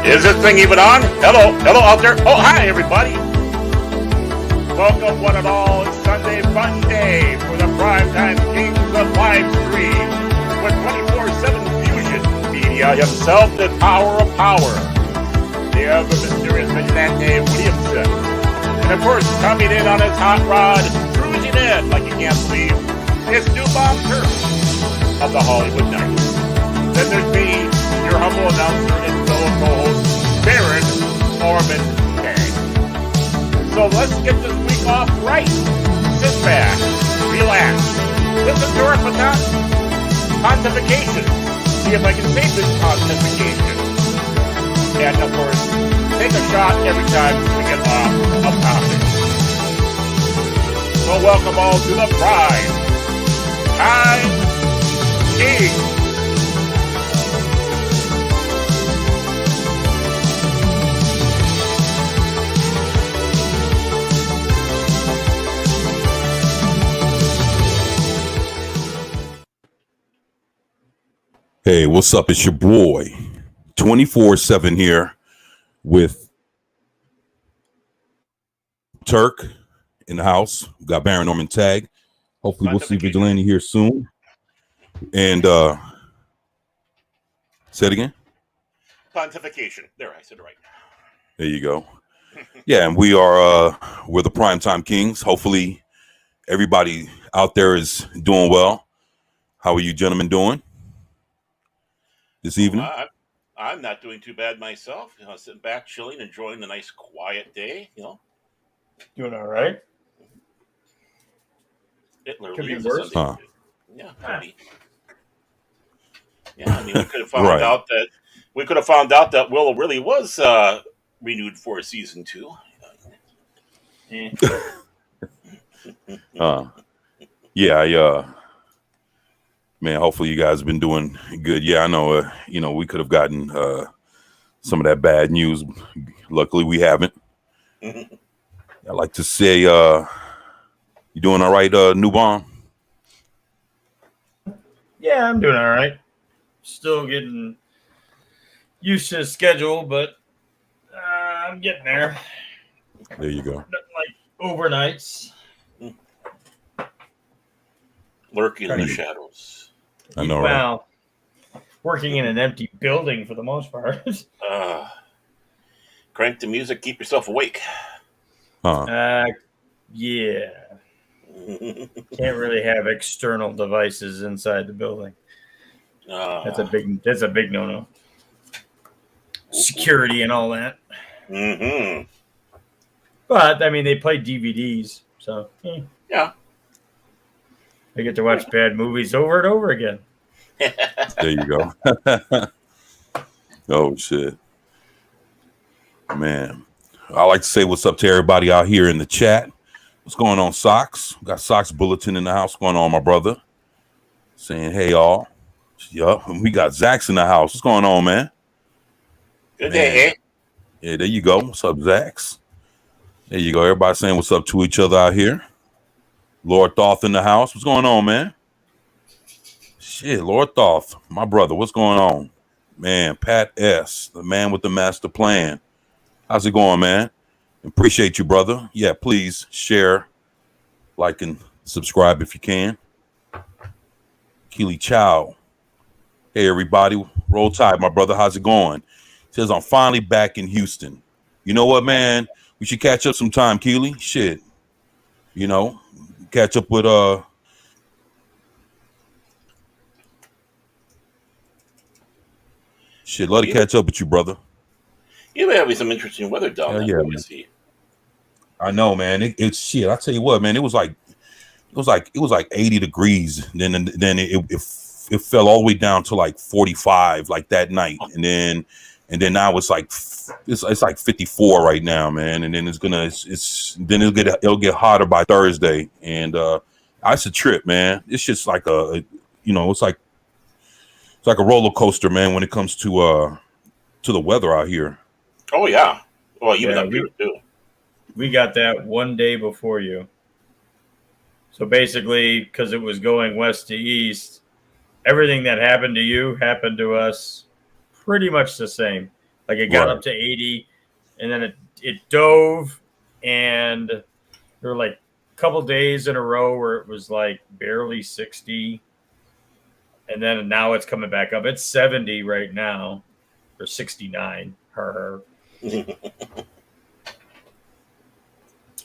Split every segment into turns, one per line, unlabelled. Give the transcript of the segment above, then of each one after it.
Is this thing even on? Hello out there. Oh, hi, everybody. Welcome, one and all. It's Sunday Fun Day for the Primetime Kings of Live Stream with 24/7 Fusion Media himself, the power of power. The ever mysterious vigilante Williamson. And of course, coming in on his hot rod, cruising in like you can't believe, it's New Bob Turk of the Hollywood Nights. Then there's me, your humble announcer and fellow co-host, Baron Norman Kang. So let's get this week off right. Sit back, relax, listen to our pontification. See if I can save this pontification. And of course, take a shot every time we get off a topic. So welcome all to the Prime Time King.
Hey, what's up? It's your boy, 24/7 here with Turk in the house. We got Baron Norman Tag. Hopefully we'll see Vigilante here soon. And say it again.
Pontification. There, I said it right.
There you go. Yeah, and we're the Primetime Kings. Hopefully everybody out there is doing well. How are you gentlemen doing this evening?
I'm not doing too bad myself. Sitting back, chilling, enjoying the nice, quiet day.
Doing all right.
It
Could be
literally
worse.
Yeah, maybe. Yeah, I mean, we could have found out that Willow really was renewed for season 2.
Man, hopefully you guys have been doing good. Yeah, I know, we could have gotten some of that bad news. Luckily, we haven't. I'd like to say, you doing all right, New Bomb?
Yeah, I'm doing all right. Still getting used to the schedule, but I'm getting there.
There you go.
Nothing like overnights.
Lurking in the shadows.
I know, right?
Well, working in an empty building for the most part.
Crank the music, keep yourself awake.
Yeah. Can't really have external devices inside the building. That's a big no-no. Security and all that.
Mm-hmm.
But I mean, they play DVDs, so
yeah.
I get to watch bad movies over and over again.
There you go. Oh, shit. Man, I like to say what's up to everybody out here in the chat. What's going on, Socks? We got Socks Bulletin in the house. What's going on, my brother? Saying, hey, y'all. Yup. We got Zax in the house. What's going on, man?
Good day, hey?
Yeah, there you go. What's up, Zax? There you go. Everybody saying what's up to each other out here. Lord Thoth in the house. What's going on, man? Shit, Lord Thoth, my brother. What's going on? Man, Pat S., the man with the master plan. How's it going, man? Appreciate you, brother. Yeah, please share, like, and subscribe if you can. Keely Chow. Hey, everybody. Roll Tide, my brother. How's it going? Says, I'm finally back in Houston. You know what, man? We should catch up sometime, Keely. Shit. Catch up with love to catch up with you, brother.
You may have some interesting weather down there.
Yeah, man. I know, man. It's shit. I tell you what, man. It was like 80 degrees. Then it fell all the way down to like 45, like that night, and then now it's like 54 right now, man. And then it'll get hotter by Thursday, and it's a trip, man. It's just like it's like a roller coaster, man, when it comes to the weather out here.
Oh yeah. Well, even up here too.
We got that one day before you. So basically, because it was going west to east, everything that happened to you happened to us pretty much the same. Like it got
Right.
up to 80, and then it dove, and there were like a couple days in a row where it was like barely 60, and then now it's coming back up. It's 70 right now, or 69.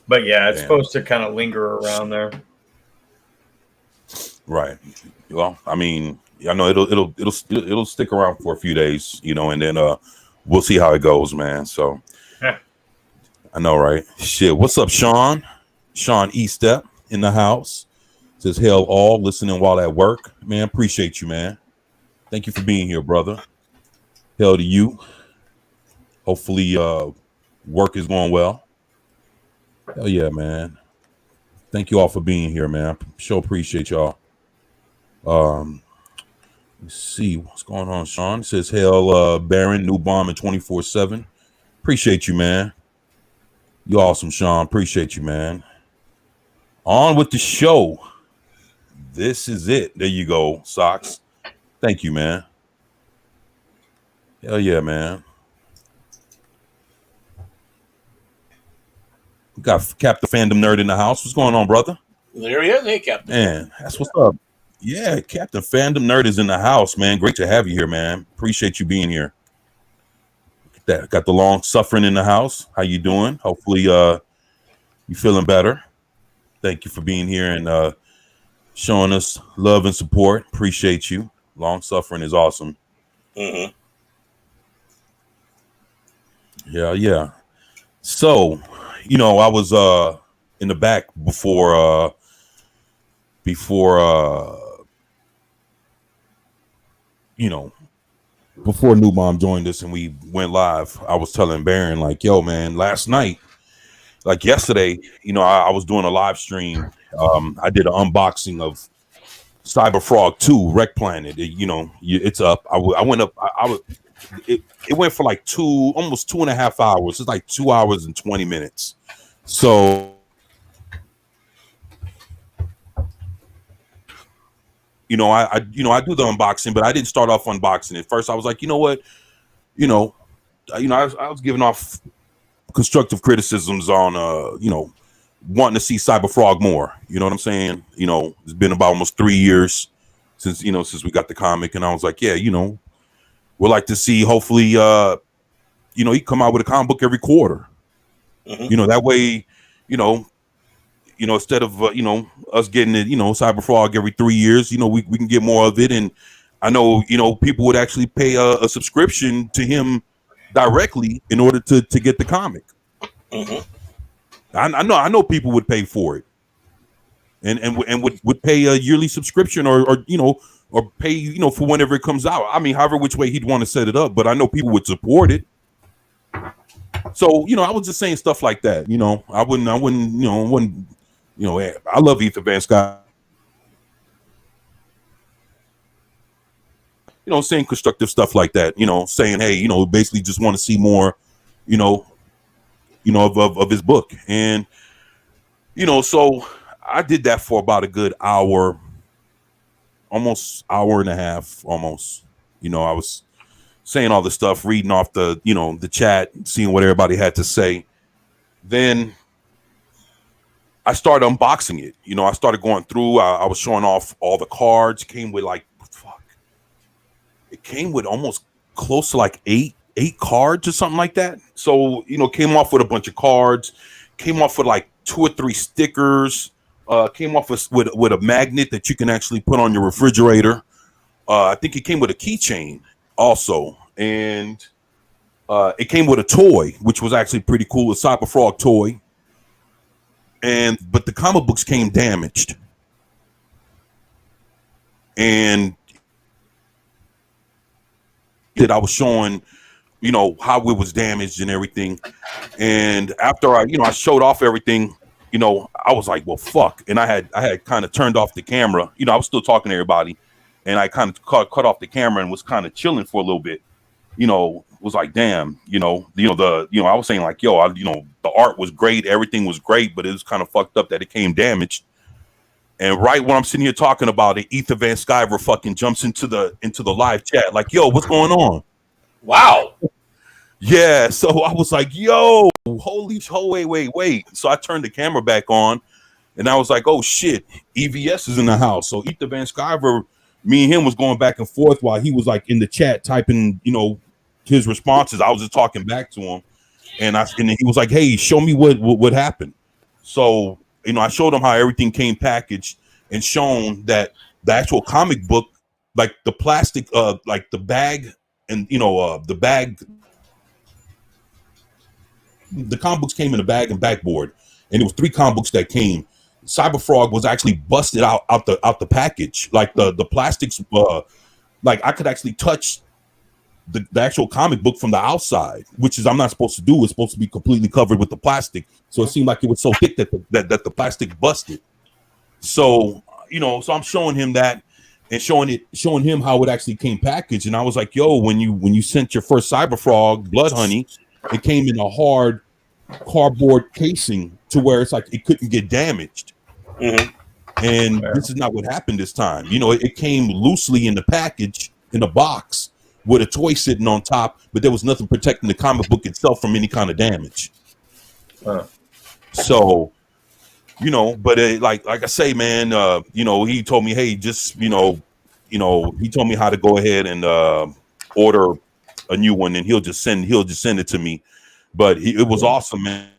But yeah, it's
Damn.
supposed to kind of linger around there.
Right. Well, I mean, I know it'll stick around for a few days, you know, and then we'll see how it goes, man. So
Yeah.
I know, right? Shit. What's up, Sean? Sean Estep in the house. Says hail all listening while at work. Man, appreciate you, man. Thank you for being here, brother. Hail to you. Hopefully work is going well. Hell yeah, man. Thank you all for being here, man. Sure appreciate y'all. Let's see what's going on, Sean. It says hail Baron, new bomb in 24/7. Appreciate you, man. You awesome, Sean. Appreciate you, man. On with the show. This is it. There you go, Socks. Thank you, man. Hell yeah, man. We got Captain Fandom Nerd in the house. What's going on, brother?
There he is. Hey, Captain.
Man, that's what's up. Yeah, Captain Fandom Nerd is in the house, man. Great to have you here, man. Appreciate you being here. Got the long suffering in the house. How you doing? Hopefully you feeling better. Thank you for being here and showing us love and support. Appreciate you. Long suffering is awesome.
Mm-hmm.
Yeah. So, you know, I was in the back before you know, before New Mom joined us and we went live. I was telling Baron, like, yo, man, last night, like yesterday, you know, I was doing a live stream. I did an unboxing of Cyber Frog 2 Wreck Planet. It's up. I went up. It went for like almost 2.5 hours. It's like 2 hours and 20 minutes. So, you know, I do the unboxing, but I didn't start off unboxing it. First, I was like, you know what, I was giving off constructive criticisms on, wanting to see Cyber Frog more. You know what I'm saying? You know, it's been about almost 3 years since we got the comic, and I was like, yeah, we'd like to see. Hopefully, he come out with a comic book every quarter. Mm-hmm. That way, instead of us getting it, Cyber Frog every 3 years, we can get more of it. And I know, people would actually pay a subscription to him directly in order to get the comic.
Mm-hmm.
I know people would pay for it, and would pay a yearly subscription or pay for whenever it comes out. I mean, however which way he'd want to set it up, but I know people would support it. So I was just saying stuff like that. I wouldn't. I love Ether Van Sky. Saying constructive stuff like that. Saying, hey, basically just want to see more. Of his book. And, so I did that for about a good hour, almost hour and a half, almost. I was saying all this stuff, reading off the, the chat, seeing what everybody had to say. Then I started unboxing it. I started going through, I was showing off all the cards. It came with almost close to like eight cards or something like that. So, came off with a bunch of cards, came off with like 2 or 3 stickers, came off with a magnet that you can actually put on your refrigerator. I think it came with a keychain also. And it came with a toy, which was actually pretty cool, a Cyber Frog toy. But the comic books came damaged. And that I was showing, how it was damaged and everything. And after I showed off everything, I was like, well, fuck. And I had kind of turned off the camera. I was still talking to everybody, and I kind of cut off the camera and was kind of chilling for a little bit. Was like, damn, I was saying like, yo, the art was great, everything was great, but it was kind of fucked up that it came damaged. And right when I'm sitting here talking about it, Ether Van Skyver fucking jumps into the live chat like, yo, what's going on?
Wow.
Yeah, so I was like, yo, wait. So I turned the camera back on and I was like, oh shit, EVS is in the house. So Ether Van Sciver, me and him was going back and forth while he was like in the chat typing, his responses. I was just talking back to him. And then he was like, hey, show me what happened. So, I showed him how everything came packaged and shown that the actual comic book, like the plastic, like the bag and, the bag, the comic books came in a bag and backboard, and it was 3 comic books that came. Cyberfrog was actually busted out the package, like the plastics. Like I could actually touch the actual comic book from the outside, which is I'm not supposed to do. It's supposed to be completely covered with the plastic. So it seemed like it was so thick that the plastic busted. So so I'm showing him that and showing him how it actually came packaged. And I was like, yo, when you sent your first Cyberfrog Blood Honey, it came in a hard cardboard casing to where it's like it couldn't get damaged. And this is not what happened this time. It came loosely in the package in a box with a toy sitting on top, but there was nothing protecting the comic book itself from any kind of damage. So, but like I say, man, he told me, hey, just he told me how to go ahead and order a new one, and he'll just send it to me. But it was awesome, man.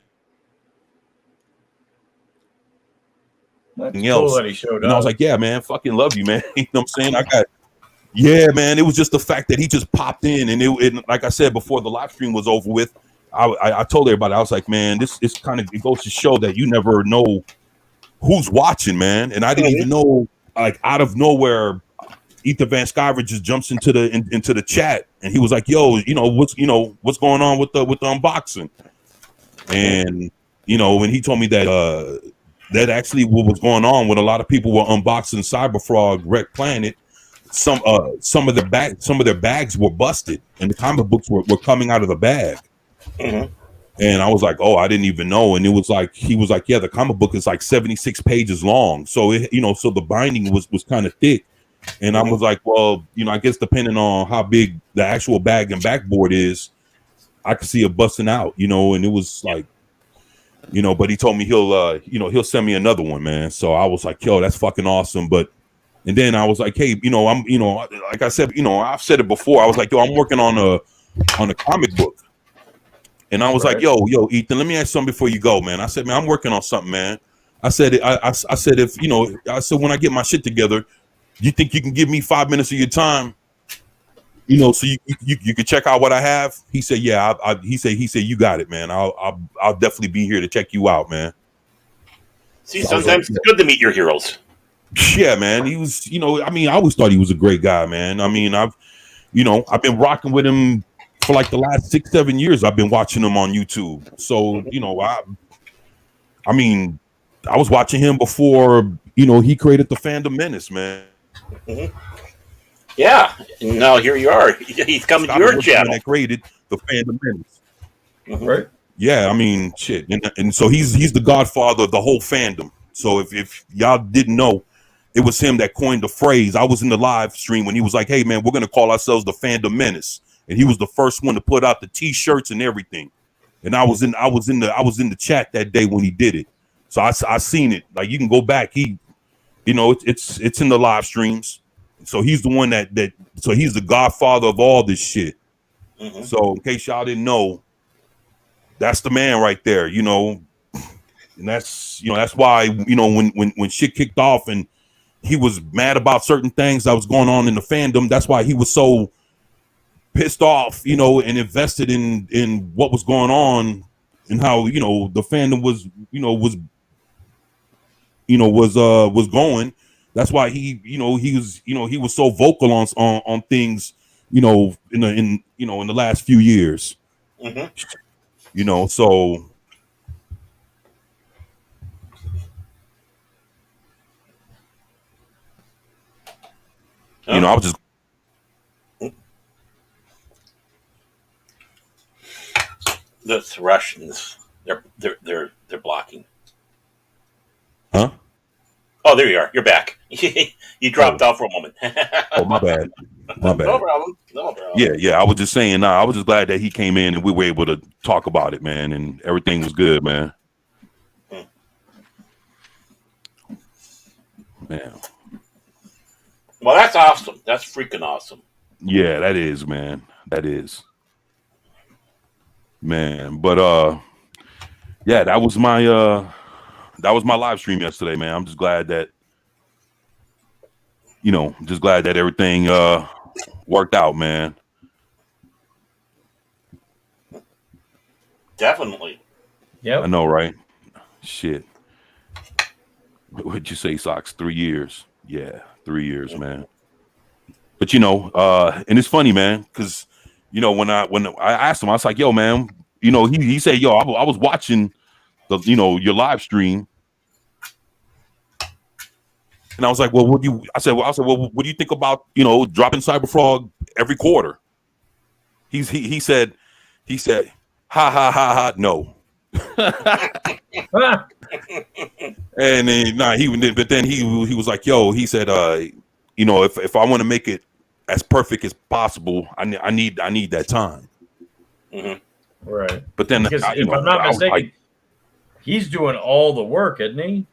That's cool that he showed up.
And I was like, yeah, man, fucking love you, man. You know what I'm saying? Yeah, man. It was just the fact that he just popped in, and it like I said before the live stream was over with, I told everybody, I was like, man, this kind of, it goes to show that you never know who's watching, man. And I didn't even know, like, out of nowhere, Ether Van Sciver just jumps into the chat, and he was like, yo, what's going on with the unboxing? And when he told me that that actually what was going on when a lot of people were unboxing Cyberfrog Wreck Planet, some of their bags were busted and the comic books were coming out of the bag. And I was like, oh, I didn't even know. And it was like, he was like, yeah, the comic book is like 76 pages long. So so the binding was kind of thick. And I was like, well, I guess depending on how big the actual bag and backboard is, I could see it busting out, and it was like, but he told me he'll send me another one, man. So I was like, yo, that's fucking awesome. And then I was like, hey, I'm, like I said, I've said it before. I was like, yo, I'm working on a comic book. And I was like, yo, Ethan, let me ask something before you go, man. I said, man, I'm working on something, man. I said, I said, if, I said, when I get my shit together, you think you can give me 5 minutes of your time, so you can check out what I have? He said, yeah. He said, you got it, man. I'll definitely be here to check you out, man.
See, sometimes it's good to meet your heroes.
Yeah, man. He was, I always thought he was a great guy, man. I've been rocking with him for like the last 6-7 years. I've been watching him on YouTube. So, I was watching him before, he created the Fandom Menace, man.
Yeah. Now here you are. He's coming to your channel.
That created the Fandom Menace.
Right.
Yeah, shit. And so he's the godfather of the whole fandom. So if y'all didn't know, it was him that coined the phrase. I was in the live stream when he was like, hey, man, we're going to call ourselves the Fandom Menace. And he was the first one to put out the T-shirts and everything. And I was in the chat that day when he did it. So I seen it. Like, you can go back. He, it's in the live streams. So he's the one so he's the godfather of all this shit. So in case y'all didn't know, that's the man right there, and that's, that's why, when shit kicked off and he was mad about certain things that was going on in the fandom, that's why he was so pissed off, and invested in what was going on and how, the fandom was going. That's why he was so vocal on things, in the last few years. So I was just
the Russians. They're blocking.
Huh?
Oh, there you are. You're back. You dropped off for a moment.
Oh, my bad.
No problem.
Yeah. I was just saying, I was just glad that he came in and we were able to talk about it, man, and everything was good, man. Man.
Well, that's awesome. That's freaking awesome.
Yeah, that is, man. That is. Man. But yeah, that was my live stream yesterday, man. I'm just glad that everything worked out, man.
Definitely.
Yep.
I know, right? Shit. What'd you say, Socks? 3 years. Yeah, 3 years, man. But and it's funny, man, because when I asked him, I was like, yo, man, he said, yo, I was watching your live stream. And I was like, well, what do you think about, dropping Cyberfrog every quarter? He said, ha ha ha ha, no. And then but then he was like, yo, he said, if I want to make it as perfect as possible, I need that time.
Mm-hmm.
Right.
But then
because if I'm not mistaken, he's doing all the work, isn't he?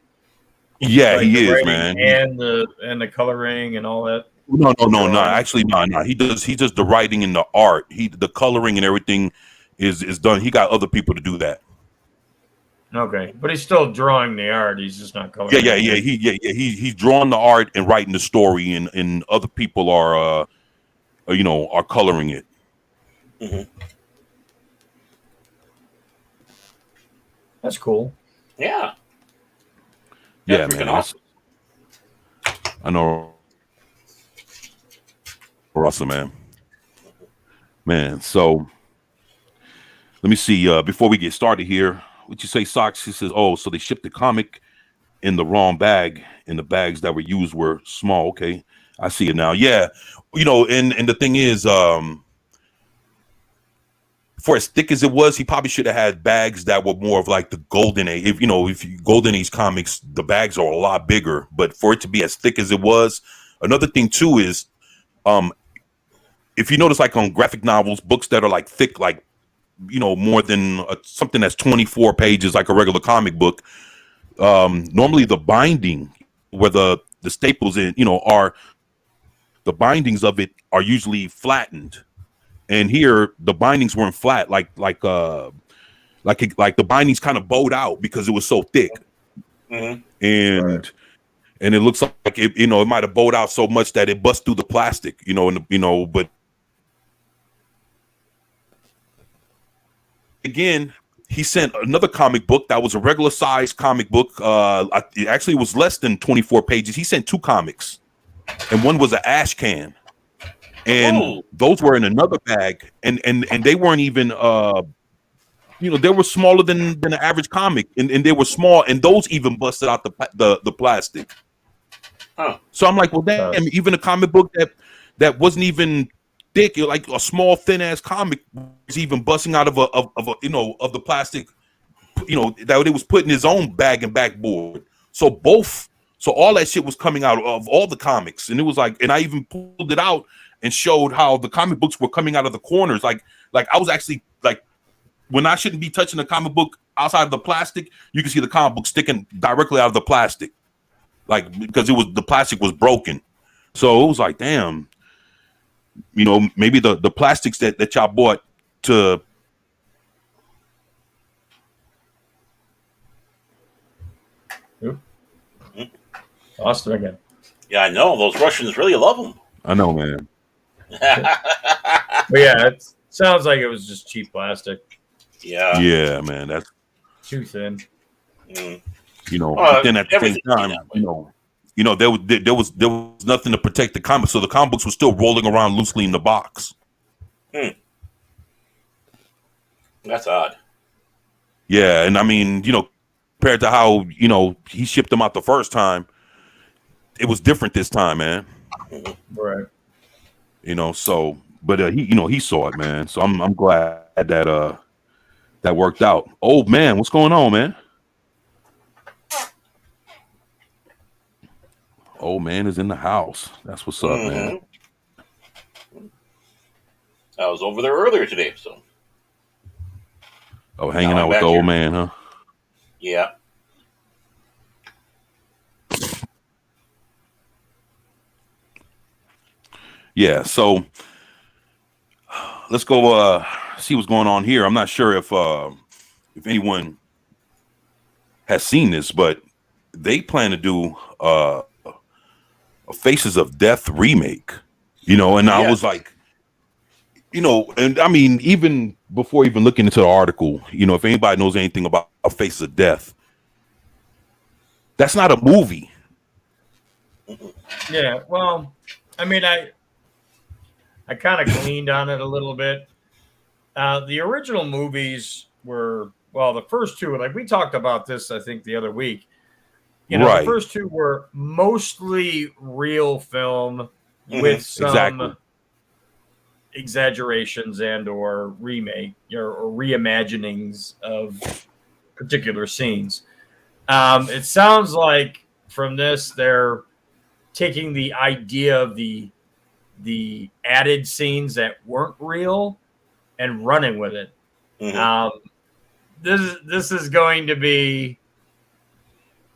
Yeah,
like
he is, man.
And the coloring and all that.
No. Actually, no. He does the writing and the art. The coloring and everything is done. He got other people to do that.
Okay, but he's still drawing the art. He's just not coloring.
Yeah. He's drawing the art and writing the story, and other people are coloring it.
Mm-hmm.
That's cool.
Yeah.
Yeah, man.
Awesome.
I know. Awesome, man. Man, so let me see. Before we get started here, what you say, Socks? He says, oh, so they shipped the comic in the wrong bag, and the bags that were used were small. Okay, I see it now. Yeah, and the thing is, for as thick as it was, he probably should have had bags that were more of like the Golden Age. If Golden Age comics, the bags are a lot bigger. But for it to be as thick as it was, another thing too is, if you notice, like on graphic novels, books that are like thick, like more than something that's 24 pages, like a regular comic book. Normally, the binding, where the staples are, the bindings of it are usually flattened. And here, the bindings weren't flat, like the bindings kind of bowed out because it was so thick, and it looks like it might have bowed out so much that it bust through the plastic, But again, he sent another comic book that was a regular size comic book. It actually was less than 24 pages. He sent 2 comics, and one was an ash can. And those were in another bag, and they weren't even they were smaller than an average comic, and they were small, and those even busted out the plastic. So I'm like, well, damn, even a comic book that wasn't even thick, like a small thin ass comic, was even busting out of the plastic, that it was put in his own bag and backboard. So all that shit was coming out of all the comics, and it was like, and I even pulled it out and showed how the comic books were coming out of the corners. Like I was actually like, when I shouldn't be touching the comic book outside of the plastic, you can see the comic book sticking directly out of the plastic, like because the plastic was broken. So it was like, damn, maybe the plastics that y'all bought to.
Lost him again.
Yeah, I know. Those Russians really love them.
I know, man.
But yeah, it sounds like it was just cheap plastic.
Yeah.
Yeah, man. That's
too thin.
But then at the same time, there was nothing to protect the comics, so the comic books were still rolling around loosely in the box.
That's odd.
Yeah, and I mean, compared to how he shipped them out the first time, it was different this time, man.
Right.
So, but he saw it, man. So I'm glad that that worked out. Oh man, what's going on, man? Old man is in the house. That's what's up, man.
I was over there earlier today, so
Oh, hanging
Now
out
I'm
with the
back
old
here.
man, huh?
yeah.
Yeah. So let's go see what's going on here. I'm not sure if anyone has seen this, but they plan to do a Faces of Death remake. And I
Yeah.
was like, and I mean, even before even looking into the article, if anybody knows anything about Faces of Death, that's not a movie.
Yeah, well, I mean, I kind of gleaned on it a little bit. The original movies were, well, the first two, like we talked about this, I think, the other week. The
Right.
first two were mostly real film with some
Exactly.
exaggerations and or remake or reimaginings of particular scenes. It sounds like from this they're taking the idea of the added scenes that weren't real and running with it. This is going to be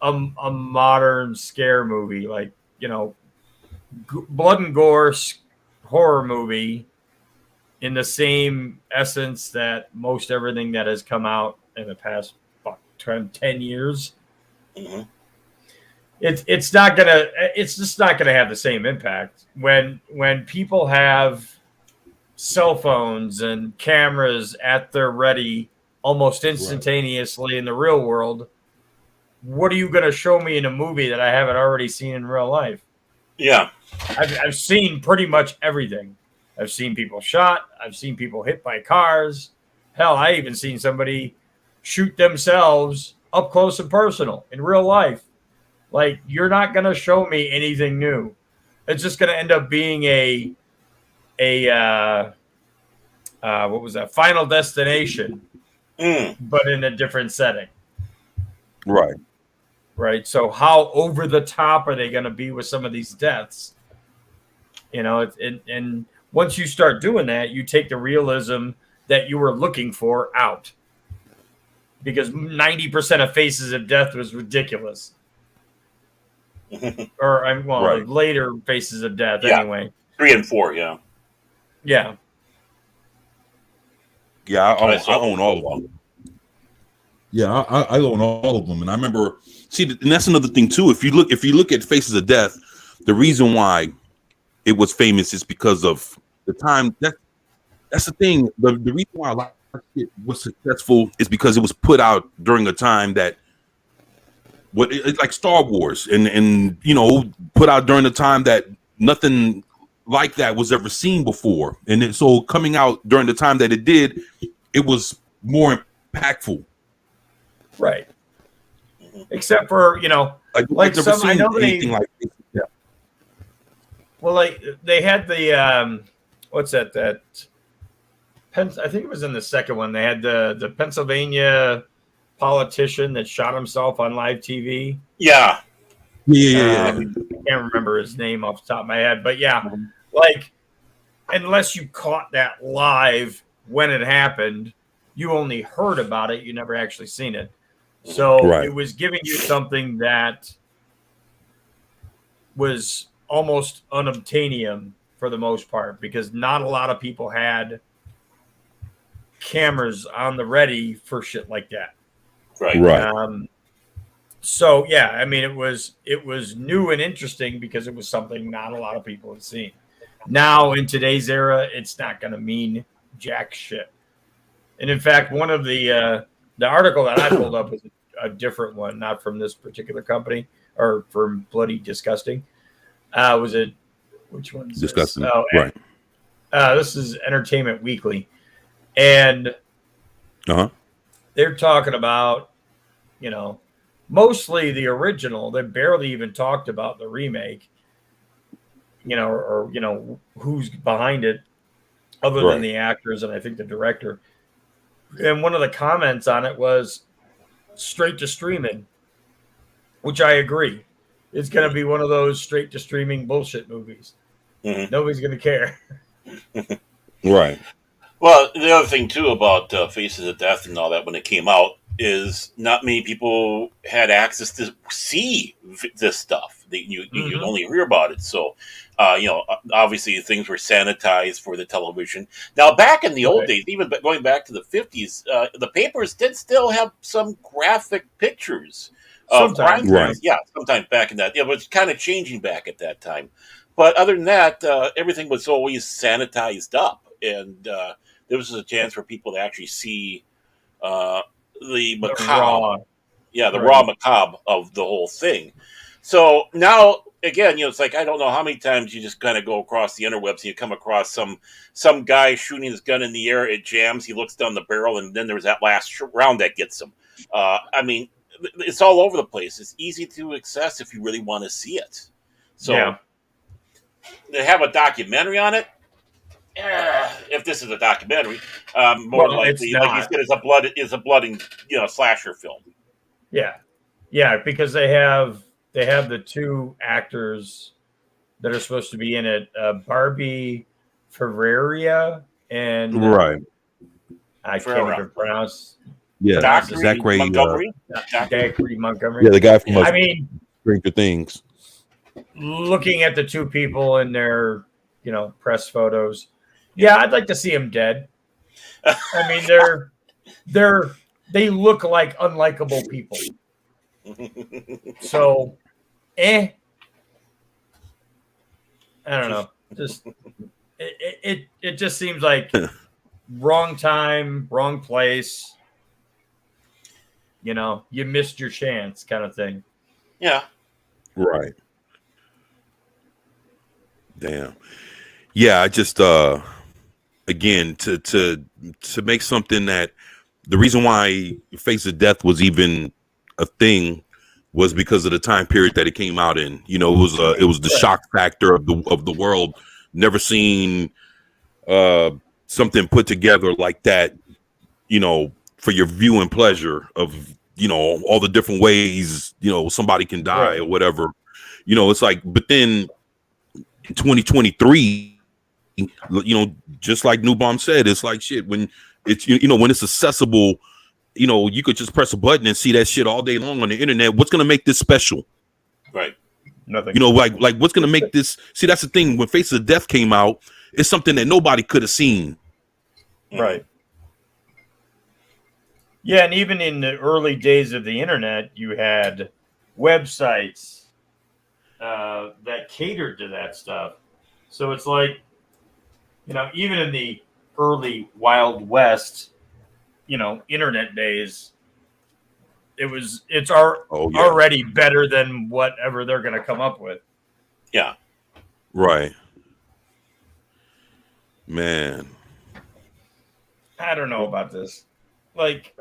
a modern scare movie, like blood and gore horror movie in the same essence that most everything that has come out in the past 10 years. It's just not gonna have the same impact when people have cell phones and cameras at their ready almost instantaneously in the real world. What are you going to show me in a movie that I haven't already seen in real life?
Yeah.
I've seen pretty much everything. I've seen people shot. I've seen people hit by cars. Hell, I even seen somebody shoot themselves up close and personal in real life. Like, you're not going to show me anything new. It's just going to end up being what was that? Final Destination, but in a different setting.
Right.
Right. So how over the top are they going to be with some of these deaths? And once you start doing that, you take the realism that you were looking for out, because 90% of Faces of Death was ridiculous.
Right.
Later Faces of Death,
Yeah.
anyway.
3 and 4, yeah.
Yeah.
Yeah, I own all of them. Yeah, I own all of them, and I remember. See, and that's another thing too. If you look at Faces of Death, the reason why it was famous is because of the time. That's the thing. The reason why a lot of it was successful is because it was put out during a time that it's like Star Wars, and put out during a time that nothing like that was ever seen before, and so coming out during the time that it did, it was more impactful.
Right. Except for like some, I know
anything like this. Yeah.
Well, like they had the what's that? I think it was in the second one. They had the Pennsylvania politician that shot himself on live TV.
Yeah.
I can't remember his name off the top of my head, but yeah, like unless you caught that live when it happened, you only heard about it. You never actually seen it. So It was giving you something that was almost unobtainium for the most part, because not a lot of people had cameras on the ready for shit like that.
Right.
So yeah, I mean, it was new and interesting because it was something not a lot of people had seen. Now in today's era, it's not going to mean jack shit. And in fact, one of the article that I pulled up was a different one, not from this particular company or from Bloody Disgusting. Was it? Which one is
Disgusting?
This? Oh,
right.
This is Entertainment Weekly, and they're talking about, mostly the original. They barely even talked about the remake, or who's behind it, other than the actors and I think the director. And one of the comments on it was straight to streaming, which I agree. It's going to be one of those straight to streaming bullshit movies. Nobody's going to care.
Right.
Well, the other thing too about Faces of Death and all that when it came out is not many people had access to see this stuff. You'd
Mhm.
only hear about it. So, obviously things were sanitized for the television. Now, back in the old
Right.
days, even going back to the 50s, the papers did still have some graphic pictures of crime
Sometimes, yeah.
Right.
scenes. Yeah, sometimes back in that. It was kind of changing back at that time. But other than that, everything was always sanitized up. And there was a chance for people to actually see uh, the
The
macabre,
raw.
yeah, the raw
Right.
macabre of the whole thing. So now, again, it's like I don't know how many times you just kind of go across the interwebs and you come across some guy shooting his gun in the air. It jams. He looks down the barrel, and then there's that last round that gets him. I mean, it's all over the place. It's easy to access if you really want to see it. So
Yeah.
they have a documentary on it. If this is a documentary, more
Well, it's
likely, like you
not.
said, it's a blood and slasher film.
Yeah. Yeah, because they have the two actors that are supposed to be in it, Barbie Ferreira and
Right.
I can't
Ferreira.
even pronounce
Yeah.
Doctor
Zachary.
Montgomery.
Zachary Montgomery.
Yeah, the guy from
I mean,
Stranger Things.
looking at the two people in their, press photos, yeah, I'd like to see them dead. I mean, they look like unlikable people. So, I don't know. Just it just seems like wrong time, wrong place. You missed your chance, kind of thing.
Yeah.
Right. Damn. Yeah, I just again to make something that the reason why Face of Death was even a thing was because of the time period that it came out in. It was the shock factor of the world. Never seen something put together like that, for your viewing pleasure of, all the different ways, somebody can die
Right.
or whatever. It's like, but then in 2023, just like New Bomb said, it's like shit when it's, when it's accessible, you could just press a button and see that shit all day long on the internet. What's going to make this special?
Right.
Nothing.
Like what's going to make this? See, that's the thing. When Face of Death came out, it's something that nobody could have seen.
Right. Yeah, and even in the early days of the internet, you had websites that catered to that stuff. So it's like, even in the early Wild West, internet days, it's already better than whatever they're going to come up with.
Yeah.
Right. Man.
I don't know about this. Like,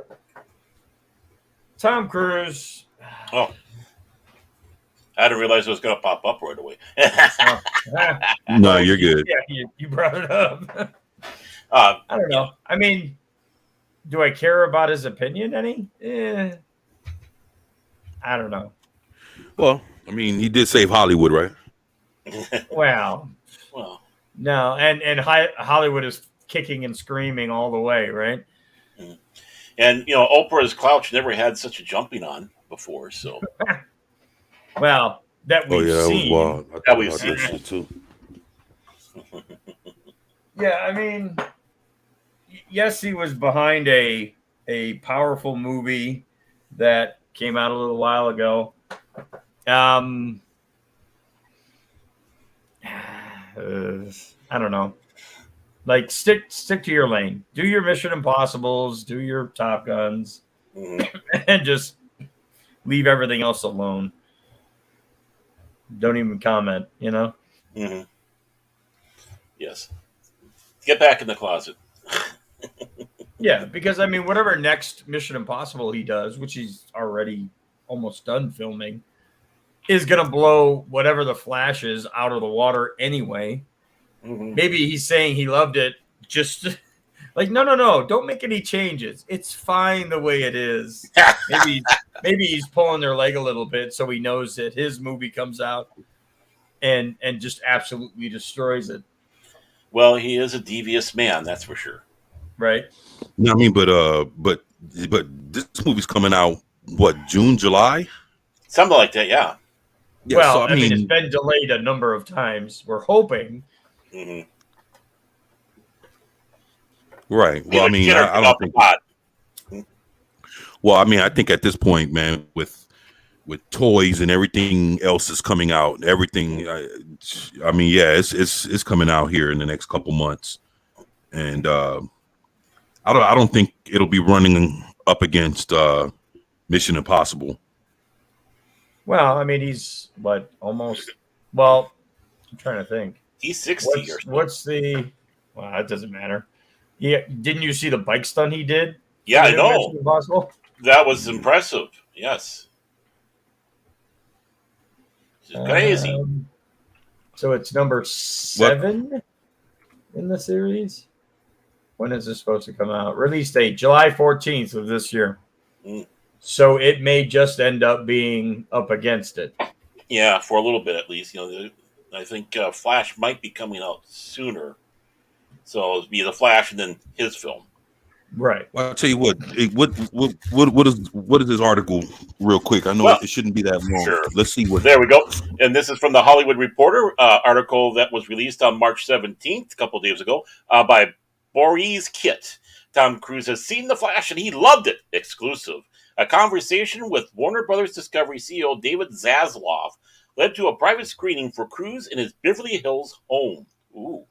Tom Cruise.
Oh, I didn't realize it was going to pop up right away.
No, you're good.
Yeah, you brought it up.
I
I don't know. I mean, do I care about his opinion any? I don't know.
Well, I mean, he did save Hollywood, right?
Well,
Well,
no, and Hollywood is kicking and screaming all the way, right?
and Oprah's Crouch never had such a jumping on before, so
Well, that we've seen.
wild. I
That
thought
we've
about
seen.
that shit too.
Yeah, I mean, yes, he was behind a powerful movie that came out a little while ago. I don't know. Like, stick to your lane. Do your Mission Impossibles. Do your Top Guns,
mhm.
and just leave everything else alone. Don't even comment.
Mhm. Yes. Get back in the closet.
Yeah, because I mean, whatever next Mission Impossible he does, which he's already almost done filming, is gonna blow whatever the Flash is out of the water anyway.
Mhm.
Maybe he's saying he loved it, just like no, don't make any changes. It's fine the way it is. Maybe he's pulling their leg a little bit so he knows that his movie comes out and just absolutely destroys it.
Well, he is a devious man, that's for sure.
Right.
You know what I mean? But this movie's coming out what, June, July?
Something like that, yeah.
Yeah,
Well,
so
I mean, it's been delayed a number of times. We're hoping.
hmm
right. Well, I mean, I don't think. Well, I mean, I think at this point, man, with toys and everything else is coming out, everything. I mean, yeah, it's coming out here in the next couple months, and I don't think it'll be running up against Mission Impossible.
Well, I mean, he's what, almost. Well, I'm trying to think.
He's 60 or so.
What's the? Well, that doesn't matter. Yeah, didn't you see the bike stunt he did?
Yeah, I know.
Mission Impossible?
That was impressive. Yes. It's crazy.
So it's number 7 in the series. When is this supposed to come out? Release date July 14th of this year.
Mm.
So it may just end up being up against it.
Yeah, for a little bit at least. You know, I think Flash might be coming out sooner. So it'll be the Flash and then his film.
Right.
Well, I'll tell you what is this article real quick? I know it shouldn't be that long.
Sure.
Let's see what.
There we go. And this is from the Hollywood Reporter article that was released on March 17th, a couple of days ago, by Boris Kit. Tom Cruise has seen The Flash and he loved it. Exclusive. A conversation with Warner Brothers Discovery CEO David Zaslav led to a private screening for Cruise in his Beverly Hills home. Ooh.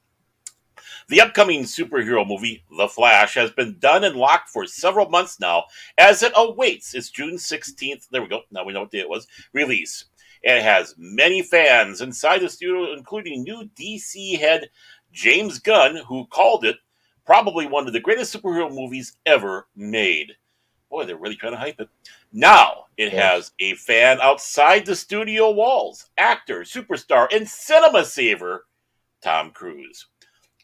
The upcoming superhero movie, The Flash, has been done and locked for several months now as it awaits its June 16th, there we go, now we know what day it was, release. It has many fans inside the studio, including new DC head James Gunn, who called it probably one of the greatest superhero movies ever made. Boy, they're really trying to hype it. Now it has a fan outside the studio walls, actor, superstar, and cinema saver, Tom Cruise.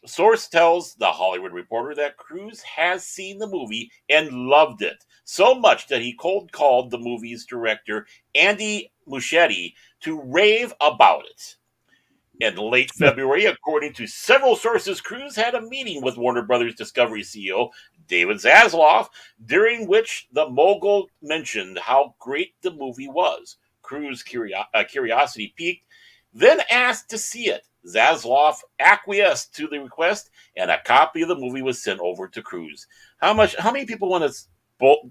A source tells The Hollywood Reporter that Cruise has seen the movie and loved it, so much that he cold called the movie's director, Andy Muschietti, to rave about it. In late February, according to several sources, Cruise had a meeting with Warner Brothers Discovery CEO David Zaslav, during which the mogul mentioned how great the movie was. Cruise curiosity peaked, then asked to see it. Zaslav acquiesced to the request, and a copy of the movie was sent over to Cruise. How many people want to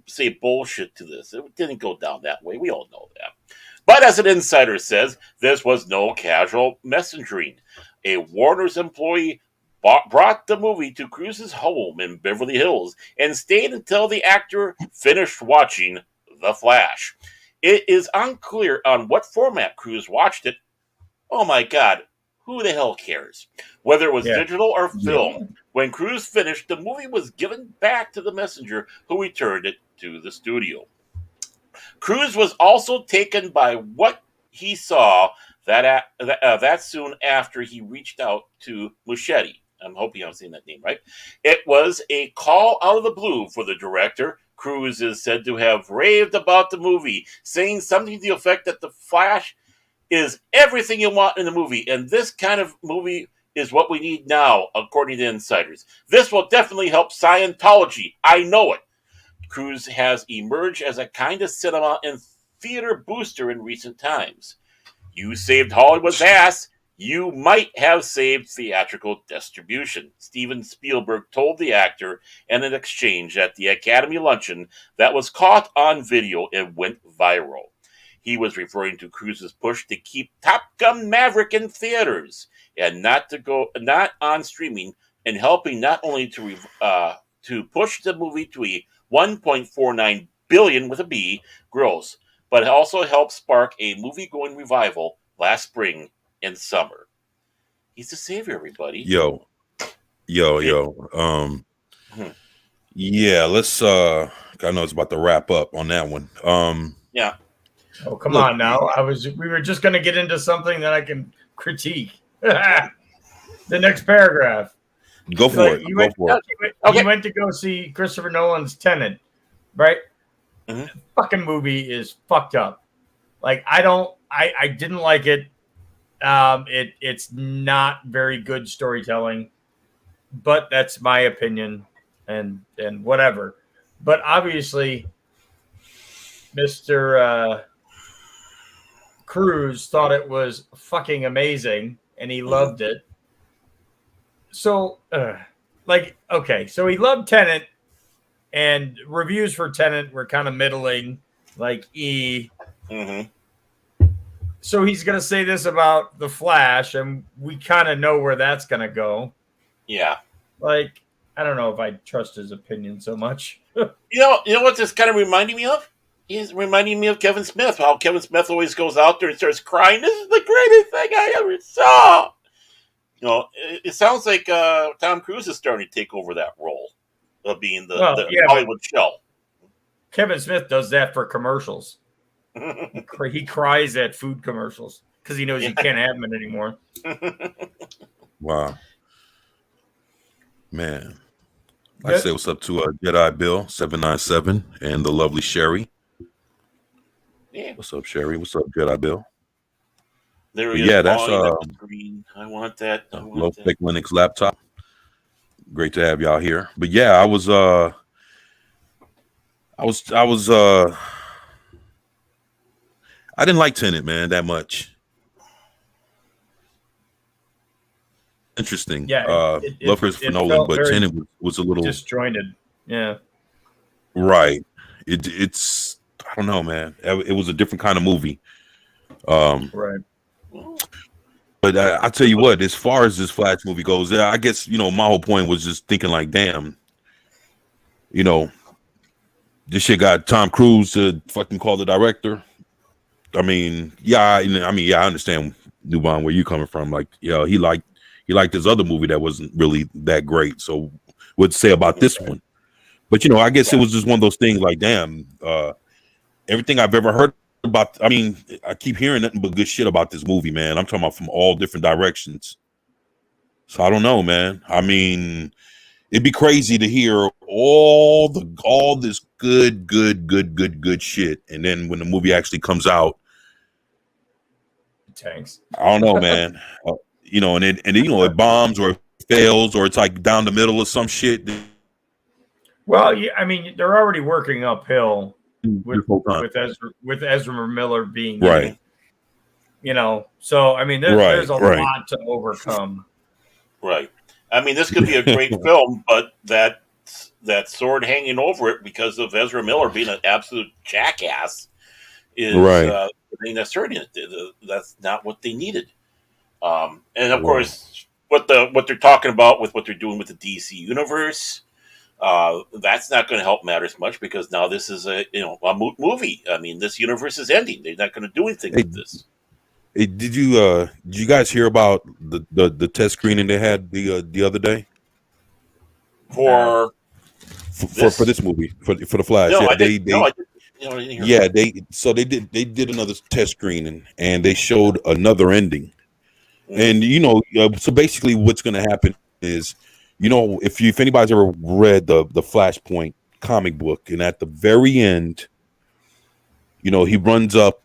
say bullshit to this? It didn't go down that way. We all know that. But as an insider says, this was no casual messengering. A Warner's employee brought the movie to Cruise's home in Beverly Hills and stayed until the actor finished watching The Flash. It is unclear on what format Cruise watched it. Oh my God, who the hell cares? Whether it was digital or film, when Cruise finished, the movie was given back to the messenger who returned it to the studio. Cruise was also taken by what he saw that soon after he reached out to Muschietti. I'm hoping I'm saying that name right. It was a call out of the blue for the director. Cruise is said to have raved about the movie, saying something to the effect that The Flash is everything you want in a movie, and this kind of movie is what we need now, according to insiders. This will definitely help Scientology. I know it. Cruise has emerged as a kind of cinema and theater booster in recent times. You saved Hollywood's ass. You might have saved theatrical distribution, Steven Spielberg told the actor in an exchange at the Academy luncheon that was caught on video and went viral. He was referring to Cruise's push to keep Top Gun Maverick in theaters and not on streaming, and helping not only to push the movie to a 1.49 billion with a B gross, but also helped spark a movie-going revival last spring and summer. He's the savior, everybody.
Yo. Yeah, let's I know it's about to wrap up on that one.
Yeah.
Oh, come on now. We were just going to get into something that I can critique. The next paragraph.
Go for it.
You went to go see Christopher Nolan's Tenet, right?
Mm-hmm.
The fucking movie is fucked up. Like, I didn't like it. It's not very good storytelling. but that's my opinion, and whatever. But obviously, Mr. Cruz thought it was fucking amazing, and he loved it. So, okay, so he loved Tenet, and reviews for Tenet were kind of middling, like E.
Mm-hmm.
So he's gonna say this about The Flash, and we kind of know where that's gonna go.
Yeah.
Like, I don't know if I trust his opinion so much.
You know what this kind of reminding me of? He's reminding me of Kevin Smith. How Kevin Smith always goes out there and starts crying. This is the greatest thing I ever saw. You know, it sounds like Tom Cruise is starting to take over that role of being the Hollywood shell.
Kevin Smith does that for commercials. He cries at food commercials because he knows he can't have them anymore.
Wow. Man. I say what's up to Jedi Bill 797 and the lovely Sherry.
Yeah.
What's up, Sherry? What's up, Jedi Bill?
There he is.
Yeah, that's
green. I want that.
Lowtech Linux laptop. Great to have y'all here. But yeah, I didn't like Tenet, man, that much. Interesting.
Yeah,
love Christopher Nolan, but Tenet was a little
disjointed. Yeah.
Right. It's I don't know, man. It was a different kind of movie.
Right.
But I tell you what, as far as this Flash movie goes, I guess, my whole point was just thinking like, damn, this shit got Tom Cruise to fucking call the director. I mean, I understand, Newbon, where you coming from. Like, he liked his other movie that wasn't really that great. So what'd say about this one? But I guess it was just one of those things like, damn, everything I've ever heard about, I keep hearing nothing but good shit about this movie, man. I'm talking about from all different directions. So I don't know, man. I mean, it'd be crazy to hear all this good shit, and then when the movie actually comes out,
tanks.
I don't know, man. And it bombs or it fails or it's like down the middle of some shit.
Well, yeah, I mean, they're already working uphill with Ezra Miller being
right.
So I mean, there's a lot to overcome.
Right. I mean, this could be a great film, but that sword hanging over it because of Ezra Miller being an absolute jackass is
right.
That's not what they needed. And of course, what they're talking about with what they're doing with the DC universe, that's not going to help matters much because now this is a moot movie. I mean, this universe is ending. They're not going to do anything with this.
Hey, did you guys hear about the test screening they had the other day
for
this movie for the Flash?
No,
yeah,
I didn't hear that.
They did another test screening and they showed another ending. And so basically, what's going to happen is, if anybody's ever read the Flashpoint comic book, and at the very end, he runs up.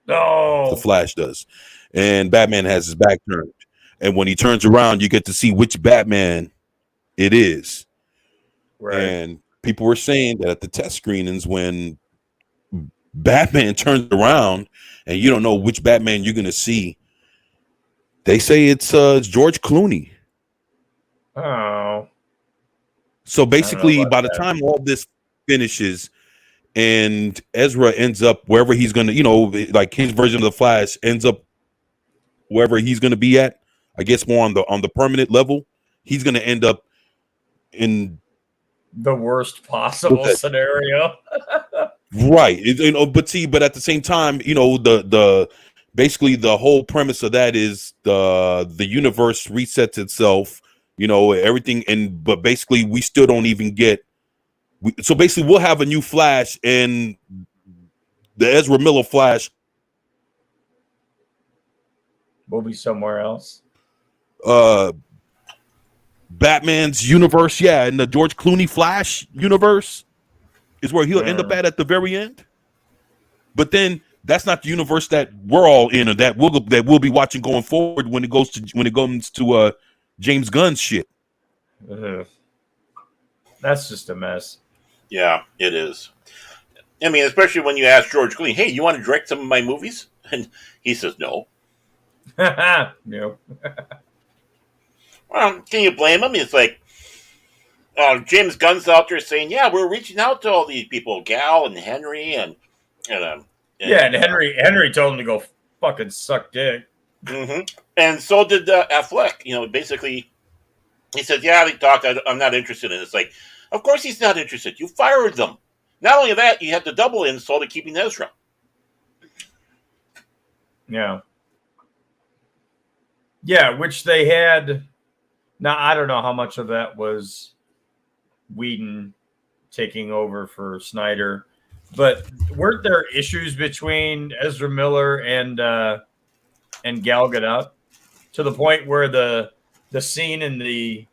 No,
the Flash does, and Batman has his back turned, and when he turns around, you get to see which Batman it is.
Right.
And people were saying that at the test screenings, when Batman turns around and you don't know which Batman you're gonna see, they say it's George Clooney.
Oh.
So basically, by the time all this finishes and Ezra ends up wherever he's gonna, like his version of the Flash ends up wherever he's gonna be at, I guess more on the permanent level, he's gonna end up in
the worst possible scenario.
Right. But at the same time, the basically the whole premise of that is the universe resets itself, everything, but basically we still don't even get. So basically, we'll have a new Flash, and the Ezra Miller Flash
will be somewhere else.
Batman's universe, and the George Clooney Flash universe is where he'll end up at the very end. But then that's not the universe that we're all in, or that we'll be watching going forward when it comes to James Gunn's shit.
That's just a mess.
Yeah, it is. I mean, especially when you ask George Clooney, "Hey, you want to direct some of my movies?" And he says, "No."
No.
Well, can you blame him? It's like James Gunn's out there saying, "Yeah, we're reaching out to all these people, Gal and Henry, and
Henry told him to go fucking suck dick.
Mm-hmm. And so did Affleck. You know, basically, he said, "Yeah, they talked. I'm not interested in it." It's like, of course he's not interested. You fired them. Not only that, you had the double insult of keeping Ezra.
Yeah. Yeah, which they had. Now, I don't know how much of that was Whedon taking over for Snyder, but weren't there issues between Ezra Miller and Gal Gadot to the point where the scene in the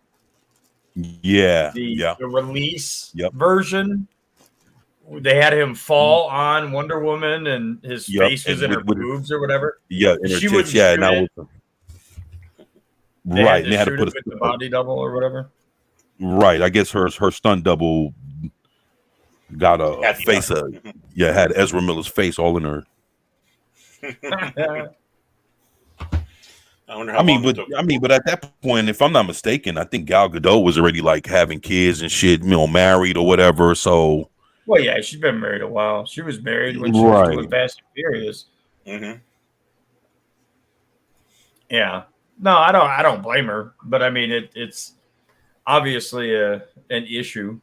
release version, they had him fall on Wonder Woman and his face was in her boobs or whatever.
Yeah, in her tits. Yeah, and I was right.
They had to put the body double or whatever.
Right. I guess her stunt double got a face. Had Ezra Miller's face all in her. I mean, but at that point, if I'm not mistaken, I think Gal Gadot was already like having kids and shit, married or whatever. So,
well, yeah, she's been married a while. She was married when she was doing Fast and Furious.
Mm-hmm.
Yeah, no, I don't blame her, but I mean, it's obviously an issue.